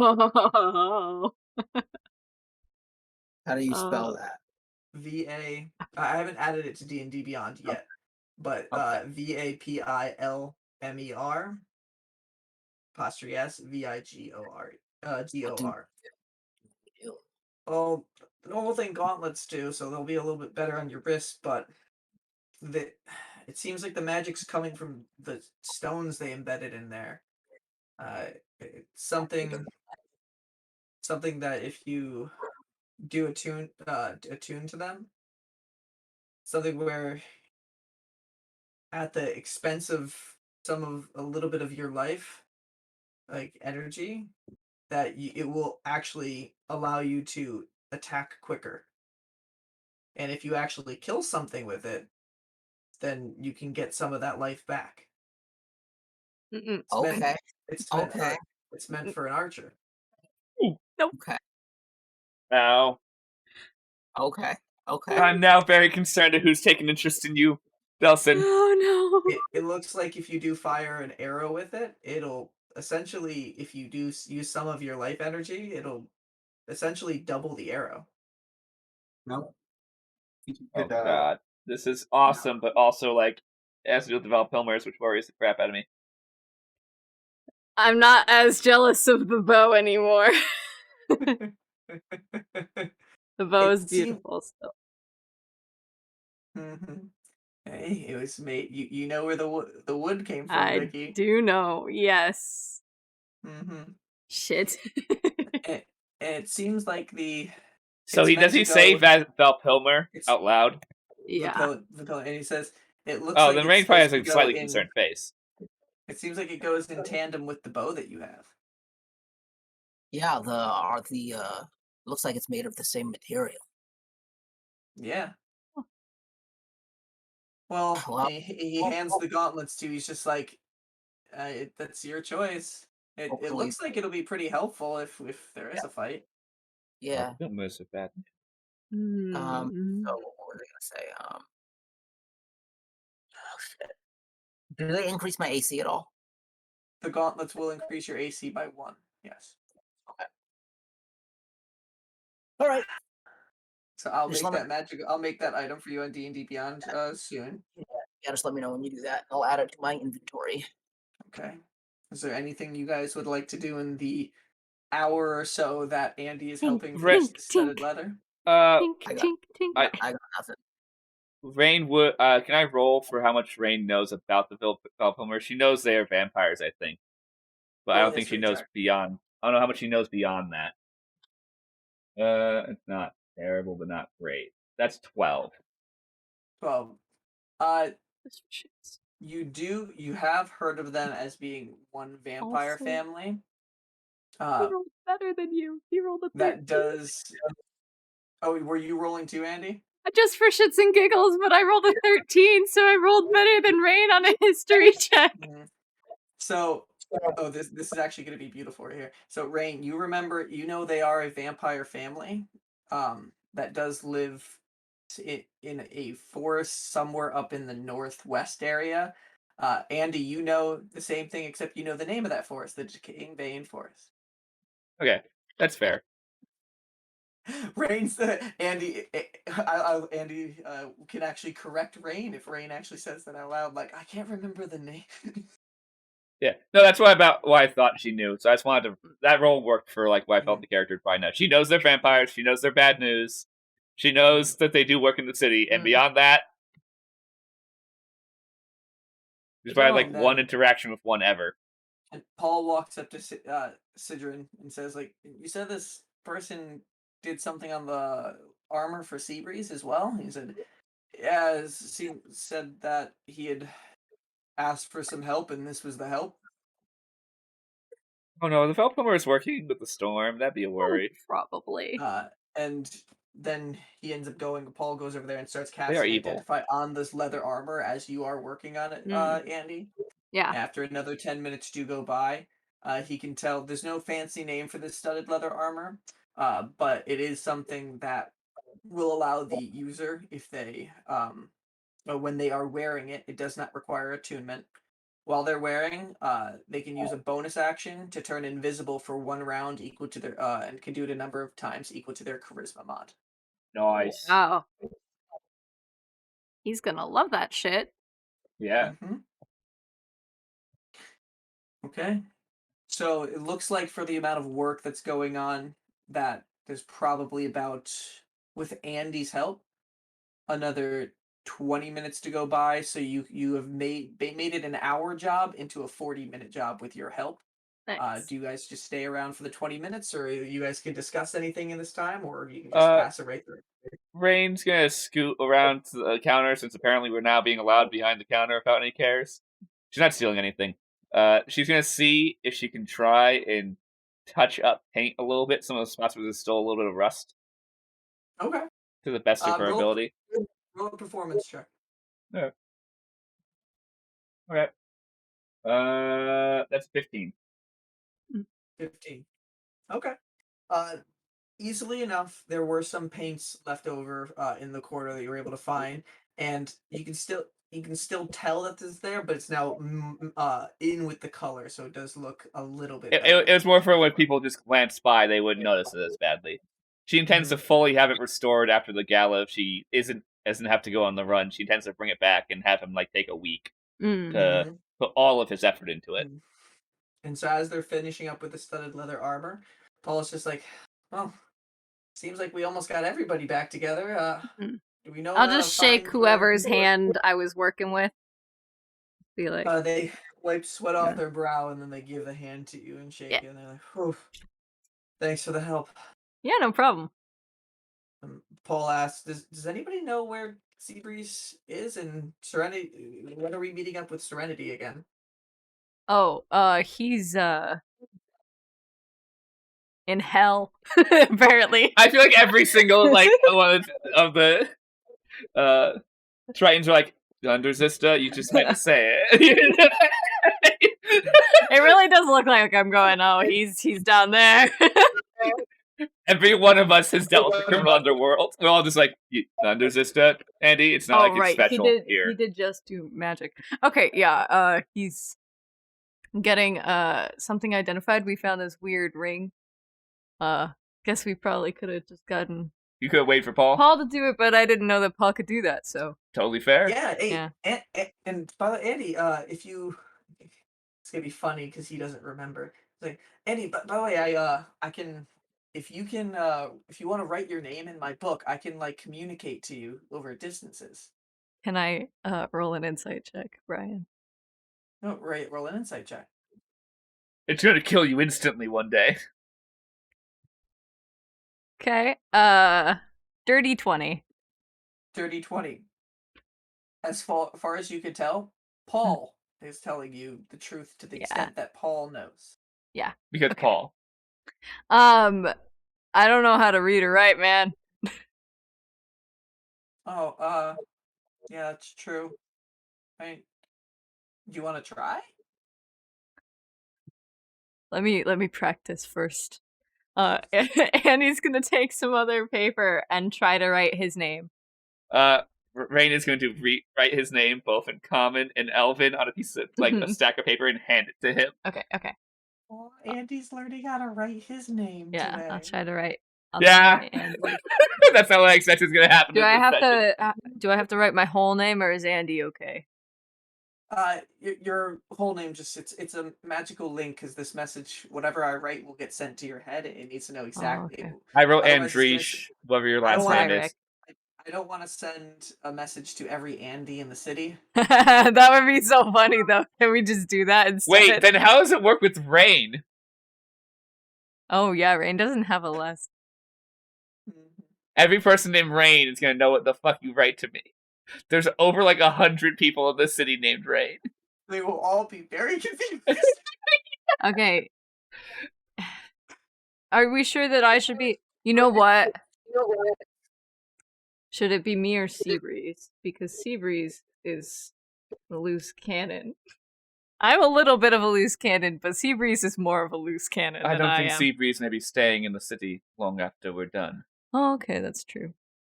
D: How do you spell that?
C: VA. I haven't added it to D&D Beyond yet, but VAPILMER apostrophe S VIGOR GOR. Well, the normal thing gauntlets do, so they'll be a little bit better on your wrists, but it seems like the magic's coming from the stones they embedded in there. It's something that if you do attune to them, something where at the expense of a little bit of your life, energy, that it will actually allow you to attack quicker. And if you actually kill something with it, then you can get some of that life back. It's meant for an archer.
B: Nope.
D: Okay.
A: Ow.
D: Okay.
A: I'm now very concerned at who's taking interest in you, Delsin.
B: Oh no.
C: It looks like if you do fire an arrow with it, it'll essentially, if you do use some of your life energy, it'll essentially double the arrow.
D: No.
A: Oh god. This is awesome, but also as to develop Pilmers, which worries the crap out of me.
B: I'm not as jealous of the bow anymore. The bow is beautiful still.
C: Mm-hmm. Hey, it was made. You know where the wood came from,
B: I
C: Vicky.
B: do know, yes.
C: Mm-hmm.
B: Shit.
C: And it seems like
A: So
C: it's
A: does
C: meant to
A: he say
C: go.
A: Valpilmer
C: It's
A: out loud?
B: Yeah.
C: the pillar, and he says it looks
A: Oh,
C: like
A: then
C: it's
A: Rain probably has
C: supposed to
A: a
C: go
A: slightly
C: in.
A: concerned face.
C: It seems like it goes in tandem with the bow that you have.
D: Yeah, looks like it's made of the same material.
C: Yeah. Well,
D: Well,
C: he hands the gauntlets to you. He's just like, that's your choice. It
D: hopefully,
C: looks like it'll be pretty helpful if there is
D: yeah,
C: a fight.
D: yeah.
A: Valpilmer's so bad.
B: Mm.
D: So what was I gonna say? Oh shit. Do they increase my AC at all?
C: The gauntlets will increase your AC by 1. Yes.
D: Okay. All right.
C: So I'll
D: Just
C: make
D: let me.
C: that magic. I'll make that item for you on D&D Beyond soon.
D: Yeah, just let me know when you do that. I'll add it to my inventory.
C: Okay. Is there anything you guys would like to do in the hour or so that Andy is
B: Tink,
C: helping fix
B: tink,
C: the studded
B: tink.
C: leather?
B: Tink,
D: I got,
B: tink, tink.
D: I got nothing.
A: Rain would. Can I roll for how much Rain knows about the Valpilmer? She knows they are vampires, I think, but I
C: Roll a
A: don't think she
C: history
A: knows
C: check.
A: beyond. I don't know how much she knows beyond that. It's not terrible, but not great. That's 12.
C: 12.
B: Just for shits.
C: You have heard of them as being one vampire
B: Also,
C: family.
B: He rolled better than you. He rolled a 13.
C: That does. Oh, were you rolling too, Andy?
B: Just for shits and giggles, but I rolled a 13, so I rolled better than Rain on a history check.
C: So, this is actually going to be beautiful right here. So, Rain, you remember, they are a vampire family, that does live in a forest somewhere up in the northwest area. Andy, you know the same thing, except you know the name of that forest, the Decaying Bane Forest.
A: Okay, that's fair.
C: Rain's Andy. Andy can actually correct Rain if Rain actually says that out loud. Like, I can't remember the name.
A: Yeah, no, that's why I thought she knew. So I just wanted to. That role worked for like why I felt the character would probably know. She knows they're vampires. She knows they're bad news. She knows that they do work in the city, and beyond that, she's probably like one interaction with one ever.
C: And Paul walks up to Sidrin and says, like, you said this person did something on the armor for Seabreeze as well? He said, yeah, said that he had asked for some help and this was the help.
A: Oh no, the Valpilmer is working with the storm. That'd be a worry.
B: Probably.
C: And then he ends up going, Paul goes over there and starts
A: They are
C: casting
A: evil.
C: Identify on this leather armor as you are working on it, Andy.
B: Yeah.
C: After another 10 minutes do go by, he can tell there's no fancy name for this studded leather armor, but it is something that will allow the user, if they, when they are wearing it, it does not require attunement. While they're wearing, they can use a bonus action to turn invisible for 1 round equal to their, and can do it a number of times equal to their charisma mod.
A: Nice.
B: Oh. He's gonna love that shit.
A: Yeah.
C: Mm-hmm. Okay. So it looks like for the amount of work that's going on, that there's probably about, with Andy's help, another 20 minutes to go by. So you have made it an hour job into a 40-minute job with your help.
B: Nice.
C: Do you guys just stay around for the 20 minutes, or you guys can discuss anything in this time, or you can just pass it right through?
A: Rain's gonna scoot around to the counter since apparently we're now being allowed behind the counter without any cares. She's not stealing anything. She's gonna see if she can try and touch up paint a little bit, some of the spots where there's still a little bit of rust.
C: Okay.
A: To the best of her ability.
C: Roll a performance check.
A: Yeah. Okay. That's 15.
C: 15. Okay. Easily enough, there were some paints left over in the corner that you were able to find, and you can still tell that this is there, but it's now in with the color, so it does look a little bit better.
A: It was more for when people just glance by, they wouldn't notice it as badly. She intends to fully have it restored after the gala. If she doesn't have to go on the run, she intends to bring it back and have him like take a week to put all of his effort into it.
C: And so as they're finishing up with the studded leather armor, Paul's just like, well, seems like we almost got everybody back together. Do we know?
B: I'll
C: how to
B: just shake
C: find
B: whoever's
C: where-
B: hand I was working with. Be like,
C: They wipe sweat off
B: Yeah.
C: their brow and then they give the hand to you and shake
B: Yeah.
C: it. And they're like, "Whew, thanks for the help."
B: yeah, no problem.
C: Paul asks, "Does anybody know where Seabreeze is and Serenity? When are we meeting up with Serenity again?"
B: Oh, he's in hell, apparently.
A: I feel like every single like one of the Tritons are like, Undersister, you just had to say it.
B: It really does look like I'm going, oh, he's down there.
A: Every one of us has dealt with the criminal underworld. We're all just like, Undersister, Andy, it's not like it's special here.
B: He did just do magic. Okay, yeah, he's getting something identified. We found this weird ring. Guess we probably could have just gotten
A: You could wait for Paul.
B: Paul to do it, but I didn't know that Paul could do that, so
A: Totally fair.
C: Yeah, hey,
B: Yeah.
C: and by the way, Andy, if you, it's gonna be funny because he doesn't remember. It's like, Andy, by the way, I can, if you want to write your name in my book, I can like communicate to you over distances.
B: can I roll an insight check, Brian?
C: No, right, roll an insight check.
A: It's gonna kill you instantly one day.
B: Okay, dirty 20.
C: Dirty 20. As far as you could tell, Paul is telling you the truth to the extent that Paul knows.
B: Yeah.
A: Because
B: Okay.
A: Paul.
B: I don't know how to read or write, man.
C: Oh, yeah, it's true. I mean, do you want to try?
B: Let me practice first. Andy's gonna take some other paper and try to write his name.
A: Rainn is going to write his name both in Common and Elven on a piece of like a stack of paper and hand it to him.
B: Okay.
C: Oh, Andy's learning how to write his name
B: Yeah,
C: today.
B: I'll try to write.
A: Yeah.
B: Andy.
A: That's how I expect it's gonna happen.
B: Do I have to write my whole name, or is Andy okay?
C: Your whole name it's a magical link because this message, whatever I write, will get sent to your head. It needs to know exactly.
B: okay.
A: I wrote
C: Otherwise,
A: Andrish, whatever your
C: I don't
A: last
C: wanna-
A: name is.
C: I don't want to send a message to every Andy in the city.
B: That would be so funny, though. Can we just do that instead?
A: Wait, then how does it work with Rainn?
B: Oh yeah, Rainn doesn't have a last.
A: Every person named Rainn is gonna know what the fuck you write to me. There's over like 100 people in the city named Rainn.
C: They will all be very confused.
B: Okay. Are we sure that I should be? You know what? Should it be me or Seabreeze? Because Seabreeze is a loose cannon. I'm a little bit of a loose cannon, but Seabreeze is more of a loose cannon
A: I
B: than
A: don't
B: I
A: think
B: am.
A: Seabreeze may be staying in the city long after we're done.
B: Oh, okay, that's true.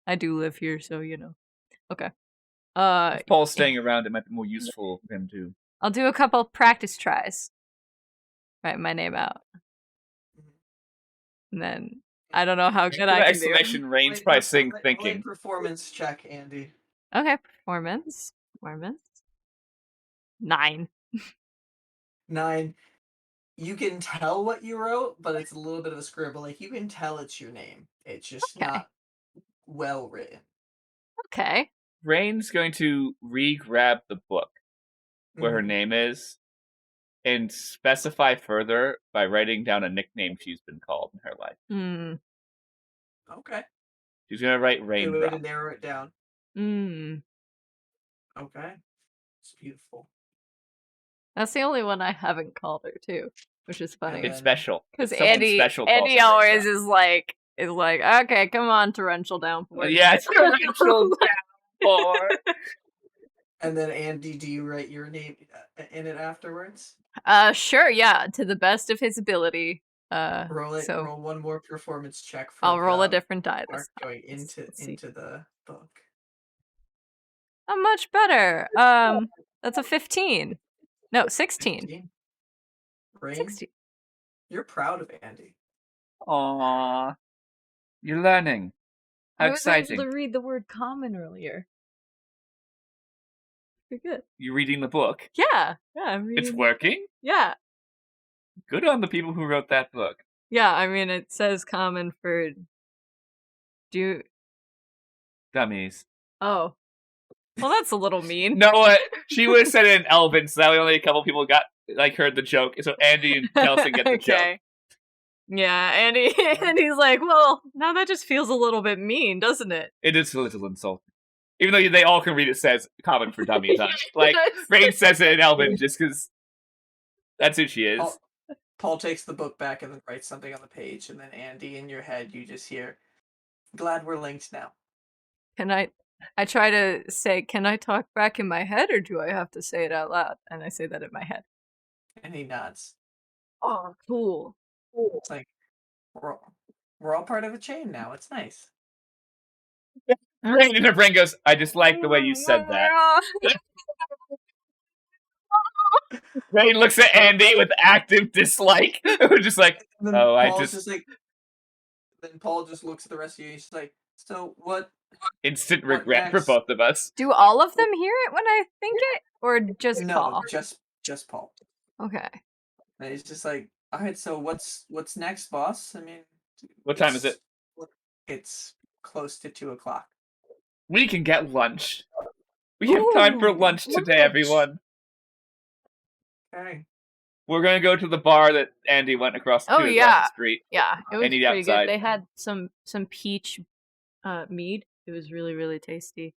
B: I do live here, so you know. Okay.
A: If Paul's staying around, it might be more useful for him to.
B: I'll do a couple practice tries. Write my name out. And then I don't know how good I can do.
A: Exclamation Rainn's probably sitting
C: Roll a
A: thinking.
C: performance check, Andy.
B: Okay, performance. 9.
C: 9. You can tell what you wrote, but it's a little bit of a scribble. Like you can tell it's your name. It's just
B: Okay.
C: not well written.
B: Okay.
A: Rainn's going to re-grab the book where her
C: Mhm.
A: name is and specify further by writing down a nickname she's been called in her life.
B: Hmm.
C: Okay.
A: She's gonna write
C: Good way to
A: Raindrop.
C: narrow it down.
B: Hmm.
C: Okay. It's beautiful.
B: That's the only one I haven't called her too, which is funny.
A: It's special.
B: Because
A: Someone
B: Andy
A: special calls
B: Andy
A: her
B: always
A: Raindrop.
B: is like, okay, come on, torrential downpour.
A: Yeah, it's torrential downpour.
C: And then Andy, do you write your name in it afterwards?
B: Sure, yeah, to the best of his ability.
C: Roll it.
B: So
C: Roll one more performance check. For
B: I'll roll a
C: the
B: different die
C: mark
B: this time.
C: going into
B: Let's see.
C: the book.
B: I'm much better. That's a 15. No, 16.
C: 15. Rainn,
B: 16.
C: you're proud of Andy.
A: Aww. You're learning. How
B: I was able
A: exciting.
B: to read the word common earlier. Pretty good.
A: You're reading the book.
B: Yeah, I'm reading.
A: It's working?
B: Yeah.
A: Good on the people who wrote that book.
B: Yeah, I mean, it says common for
A: Dummies.
B: Oh. Well, that's a little mean.
A: No, what? She would have said it in Elven, so that way only a couple people heard the joke. So Andy and Delsin get the joke.
B: Yeah, Andy's like, well, now that just feels a little bit mean, doesn't it?
A: It is a little insulting. Even though they all can read it says common for dummies. Like, Rainn says it in Elven just because that's who she is.
C: Paul takes the book back and then writes something on the page, and then Andy, in your head, you just hear, glad we're linked now.
B: Can I try to say, can I talk back in my head, or do I have to say it out loud? And I say that in my head.
C: And he nods.
B: Oh, cool.
C: It's like, we're all part of a chain now. It's nice.
A: Rainn in her brain goes, I just like the way you said that. Rainn looks at Andy with active dislike. Just like,
C: then Paul just looks at the rest of you and he's like, so what?
A: Instant regret for both of us.
B: Do all of them hear it when I think it? Or just Paul?
C: No, just Paul.
B: Okay.
C: And he's just like, alright, so what's next, boss? I mean...
A: What time is it?
C: It's close to 2:00.
A: We can get lunch. We have time for lunch today, everyone.
C: Okay.
A: We're gonna go to the bar that Andy went across the street.
B: Yeah, it was pretty
A: outside.
B: good. They had some peach mead. It was really, really tasty.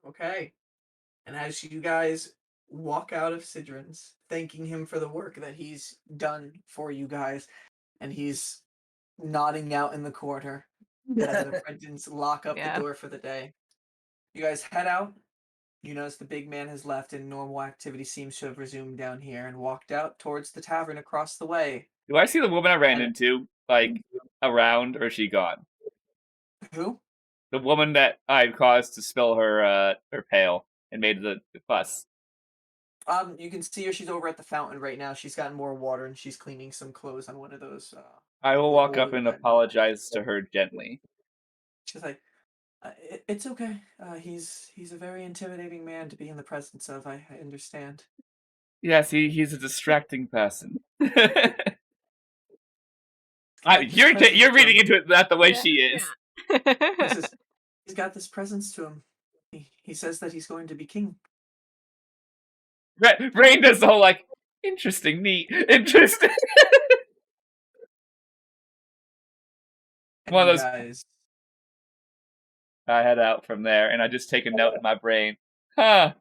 C: Okay. And as you guys walk out of Sidron's, thanking him for the work that he's done for you guys, and he's nodding out in the corner as the apprentices lock up the door for the day. You guys head out. You notice the big man has left and normal activity seems to have resumed down here and walked out towards the tavern across the way.
A: Do I see the woman I ran into, around, or is she gone?
C: Who?
A: The woman that I caused to spill her pail and made the fuss.
C: You can see her. She's over at the fountain right now. She's gotten more water and she's cleaning some clothes on one of those.
A: I will walk up and apologize to her gently.
C: She's like, it's okay. He's a very intimidating man to be in the presence of. I understand.
A: Yes, he's a distracting person. You're reading into it that the way she is.
C: He's got this presence to him. He says that he's going to be king.
A: Rainn does the whole interesting, neat, interesting. One of those
C: guys.
A: I head out from there, and I just take a note in my brain. I'll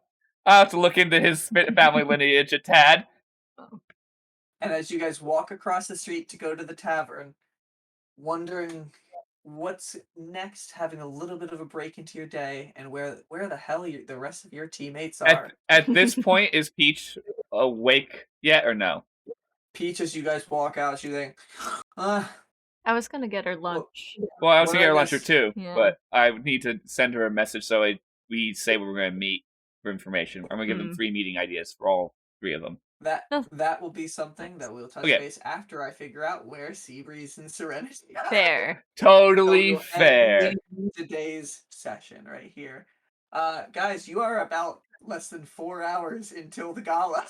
A: have to look into his family lineage a tad.
C: And as you guys walk across the street to go to the tavern, wondering what's next, having a little bit of a break into your day, and where the hell the rest of your teammates are.
A: At this point, is Peach awake yet, or no?
C: Peach, as you guys walk out, she's like,
B: I was gonna get her lunch.
A: Well, I was gonna get her lunch too, but I would need to send her a message so we say we're gonna meet for information. I'm gonna give them 3 meeting ideas for all 3 of them.
C: That will be something that we'll touch base after I figure out where Seabreeze and Serenity are.
B: Fair.
A: Totally fair.
C: Today's session right here. Guys, you are about less than 4 hours until the gala.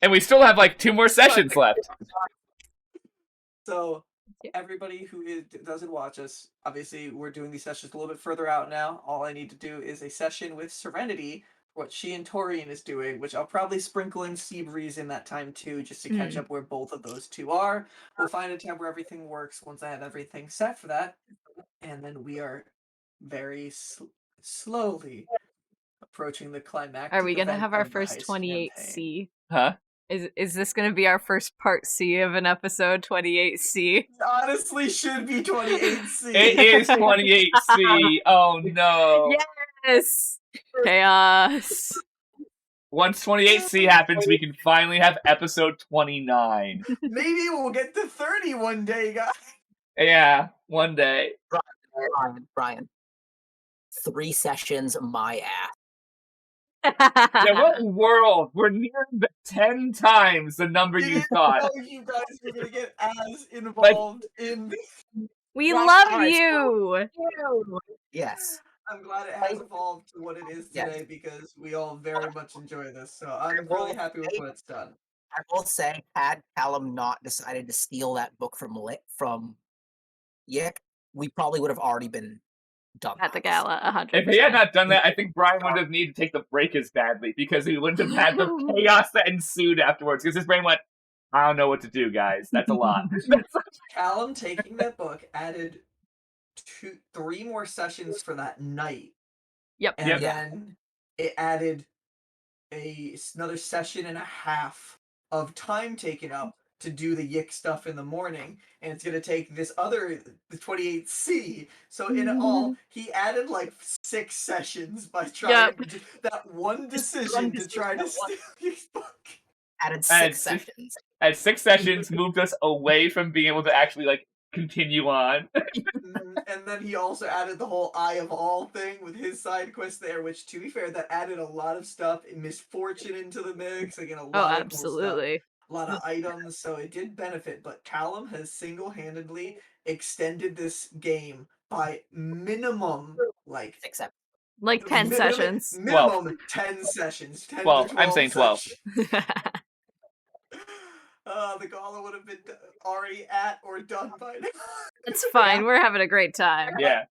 A: And we still have 2 more sessions left.
C: So, everybody who doesn't watch us, obviously we're doing these sessions a little bit further out now. All I need to do is a session with Serenity, what she and Torian is doing, which I'll probably sprinkle in Seabreeze in that time too, just to catch up where both of those two are. We'll find a time where everything works once I have everything set for that. And then we are very slowly approaching the climax.
B: Are we going to have our first 28C?
A: Huh?
B: Is this going to be our first part C of an episode, 28C?
C: It honestly should be 28C.
A: It is 28C. Oh no.
B: Yes. Chaos.
A: Once 28C happens, we can finally have episode 29.
C: Maybe we'll get to 30 one day, guys.
A: Yeah, one day.
D: Brian. 3 sessions, my ass.
A: Yeah, what world? We're nearing the 10 times the number you thought.
C: Know you guys were gonna get as involved in this.
B: We love you!
D: Yes.
C: I'm glad it has evolved to what it is today because we all very much enjoy this. So I'm really happy with what it's done.
D: I will say, had Callum not decided to steal that book from Yick, we probably would have already been dumbass.
B: At the gala, 100%.
A: If he had not done that, I think Brian would have needed to take the break as badly because he wouldn't have had the chaos that ensued afterwards. Because his brain went, I don't know what to do, guys. That's a lot.
C: Callum taking that book added 3 more sessions for that night.
B: Yep.
C: And then it added another session and a half of time taken up to do the Yick stuff in the morning, and it's gonna take the 28C. So in all, he added like 6 sessions by trying that one decision to try to steal his book.
D: Added 6 sessions.
A: At 6 sessions, moved us away from being able to actually like continue on.
C: And then he also added the whole Eye of All thing with his side quest there, which, to be fair, that added a lot of stuff, misfortune into the mix, again, a lot of cool stuff, a lot of items, so it did benefit. But Callum has single-handedly extended this game by minimum, like
D: 6 sessions.
B: Like 10 sessions.
C: Minimum 10 sessions. 10
A: 12.
C: to 12
A: I'm saying 12.
C: The gala would have been already at or done by now.
B: It's fine. We're having a great time.
A: Yeah.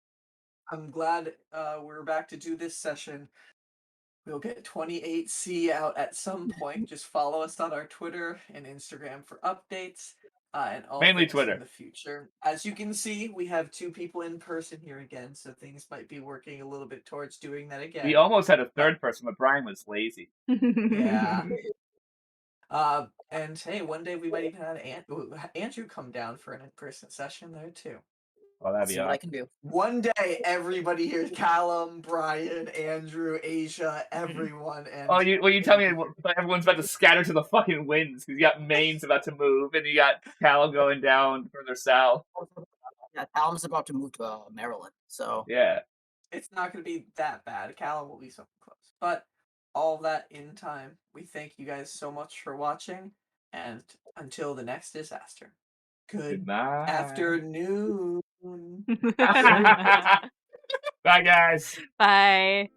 C: I'm glad we're back to do this session. We'll get 28C out at some point. Just follow us on our Twitter and Instagram for updates. And all
A: Mainly
C: things
A: Twitter.
C: in the future. As you can see, we have 2 people in person here again, so things might be working a little bit towards doing that again.
A: We almost had a third person, but Brian was lazy.
C: Yeah. And hey, one day we might even have Andrew come down for an in-person session there too.
A: Oh, that'd be
D: See what I can do.
C: One day, everybody here, Callum, Brian, Andrew, Asia, everyone, and
A: you tell me everyone's about to scatter to the fucking winds because you got Maine's about to move and you got Cal going down further south.
D: Yeah, Callum's about to move to Maryland, so
A: yeah,
C: it's not going to be that bad. Callum will be something close, but all that in time. We thank you guys so much for watching, and until the next disaster. Good
A: night.
C: afternoon.
A: Bye, guys.
B: Bye.